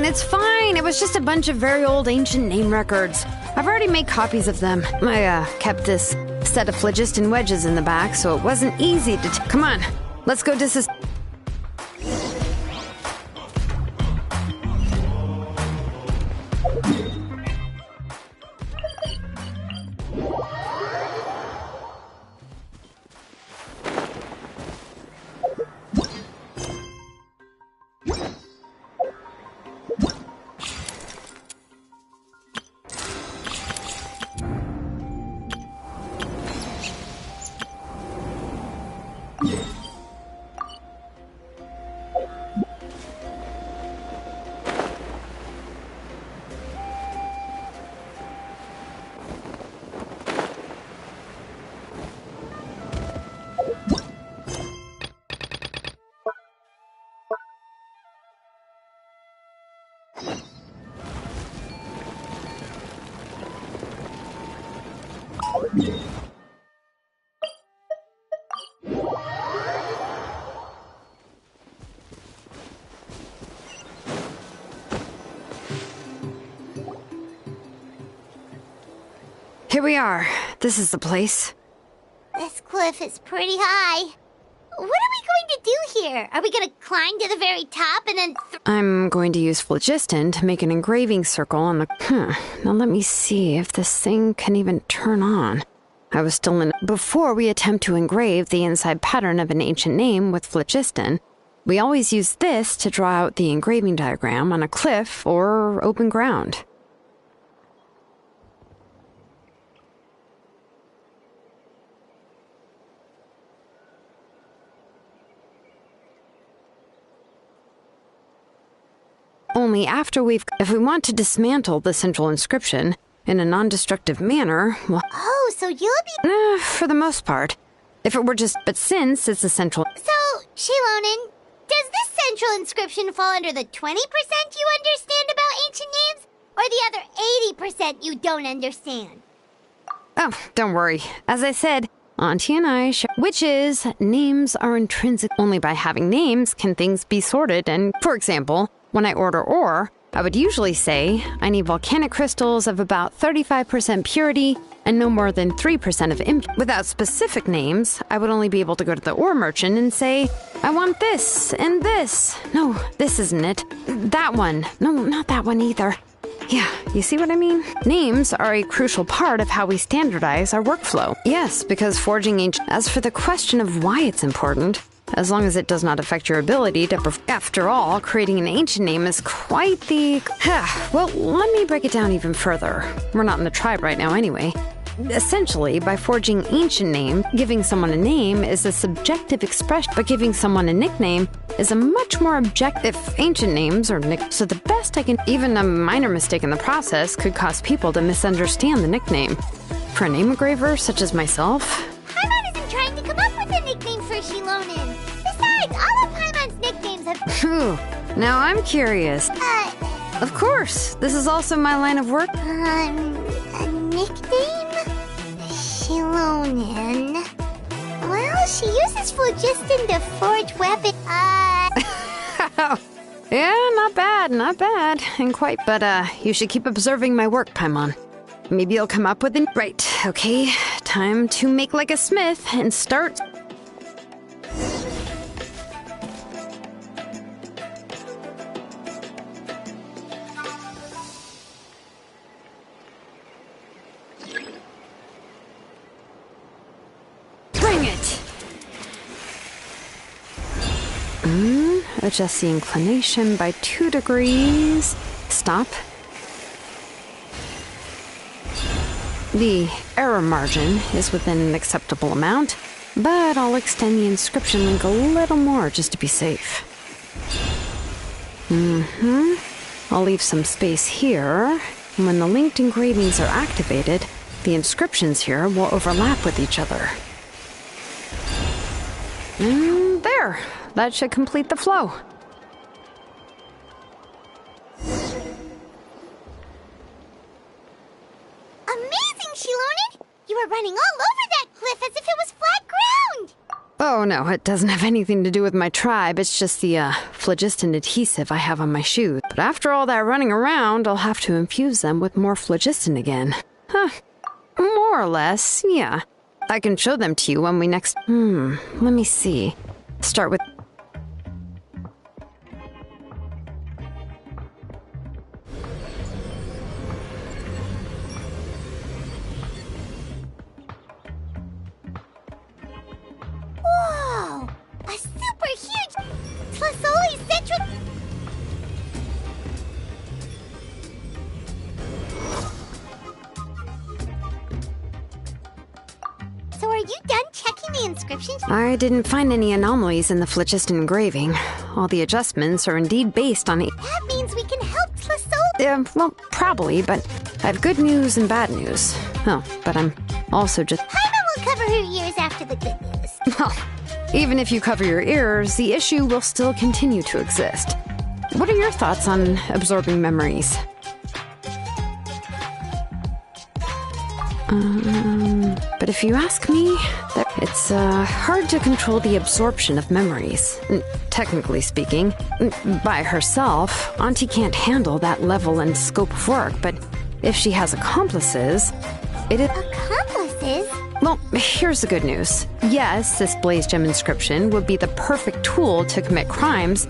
It's fine. It was just a bunch of very old ancient name records. I've already made copies of them. I, kept this set of phlogiston wedges in the back, so it wasn't easy to... Come on, let's go Here we are. This is the place. This cliff is pretty high. What are we going to do here? Are we going to climb to the very top and then... I'm going to use phlogiston to make an engraving circle on the... Now let me see if this thing can even turn on. I was still in... Before we attempt to engrave the inside pattern of an ancient name with phlogiston, we always use this to draw out the engraving diagram on a cliff or open ground. Only after if we want to dismantle the central inscription in a non-destructive manner, well... Oh, so you'll be... for the most part. If it were just... But since it's the central... So, Shilonen, does this central inscription fall under the 20% you understand about ancient names? Or the other 80% you don't understand? Oh, don't worry. As I said, Auntie and I share... Which is, names are intrinsic. Only by having names can things be sorted and, for example... When I order ore, I would usually say I need volcanic crystals of about 35% purity and no more than 3% of impurity. Without specific names, I would only be able to go to the ore merchant and say, I want this and this. No, this isn't it. That one. No, not that one either. Yeah, you see what I mean? Names are a crucial part of how we standardize our workflow. Yes, because forging ancient... As for the question of why it's important... As long as it does not affect your ability to After all, creating an ancient name is quite the... Well, let me break it down even further. We're not in the tribe right now anyway. Essentially, by forging ancient name, giving someone a name is a subjective expression, but giving someone a nickname is a much more objective... Ancient names are So the best I can... Even a minor mistake in the process could cause people to misunderstand the nickname. For a name engraver, such as myself... Paimon isn't trying to come up with a nickname for Shilonen. Besides, all of Paimon's nicknames have... Phew. Now I'm curious. Of course. This is also my line of work. A nickname? Shilonen. Well, she uses phlogiston to forge weapons. Yeah, not bad. And quite, but you should keep observing my work, Paimon. Maybe you'll come up with an... Right, okay. Time to make like a smith and start... Bring it! Adjust the inclination by 2 degrees. Stop. The error margin is within an acceptable amount, but I'll extend the inscription link a little more just to be safe. I'll leave some space here, and when the linked engravings are activated, the inscriptions here will overlap with each other. There! That should complete the flow. Amazing, Shilonen! You were running all over that cliff as if it was flat ground! Oh no, it doesn't have anything to do with my tribe. It's just the phlogiston adhesive I have on my shoes. But after all that running around, I'll have to infuse them with more phlogiston again. More or less, yeah. I can show them to you when we next... let me see. Start with... Whoa! A super huge Tlasoli central... So are you done checking the inscriptions? I didn't find any anomalies in the phlogiston engraving. All the adjustments are indeed based on... That means we can help Tlasoli. Well, probably, but I have good news and bad news. Oh, but I'm also just... Paimon will cover her ears after the good news. Well, even if you cover your ears, the issue will still continue to exist. What are your thoughts on absorbing memories? But if you ask me, it's hard to control the absorption of memories. Technically speaking, by herself, Auntie can't handle that level and scope of work, but if she has accomplices, It is. Accomplices? Well, here's the good news. Yes, this blaze gem inscription would be the perfect tool to commit crimes,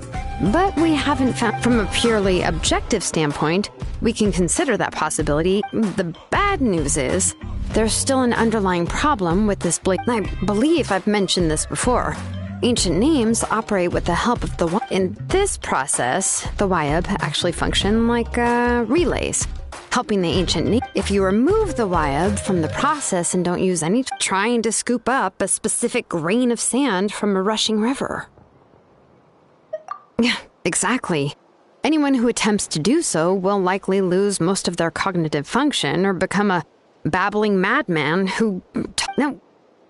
but we haven't found. From a purely objective standpoint, we can consider that possibility. The bad news is, there's still an underlying problem with this blaze. I believe I've mentioned this before. Ancient names operate with the help of the. In this process, the Wyab actually function like relays, helping the ancient name. If you remove the Wyab from the process and don't use any, trying to scoop up a specific grain of sand from a rushing river. Yeah, exactly. Anyone who attempts to do so will likely lose most of their cognitive function or become a babbling madman who. Now,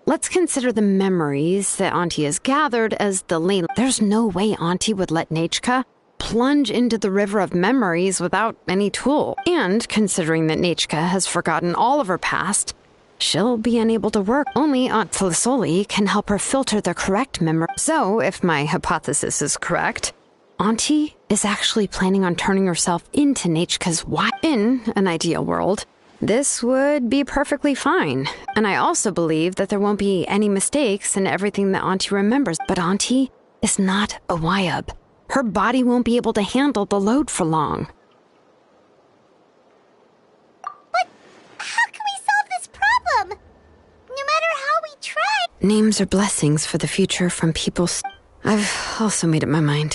let's consider the memories that Auntie has gathered as the lane. There's no way Auntie would let Nechka plunge into the river of memories without any tool. And considering that Nechka has forgotten all of her past, she'll be unable to work. Only Aunt Tlisoli can help her filter the correct memory. So, if my hypothesis is correct, Auntie is actually planning on turning herself into Nechka's wife. In an ideal world, this would be perfectly fine. And I also believe that there won't be any mistakes in everything that Auntie remembers. But Auntie is not a Wyab. Her body won't be able to handle the load for long. But how can we solve this problem? No matter how we try. Names are blessings for the future from people. I've also made up my mind.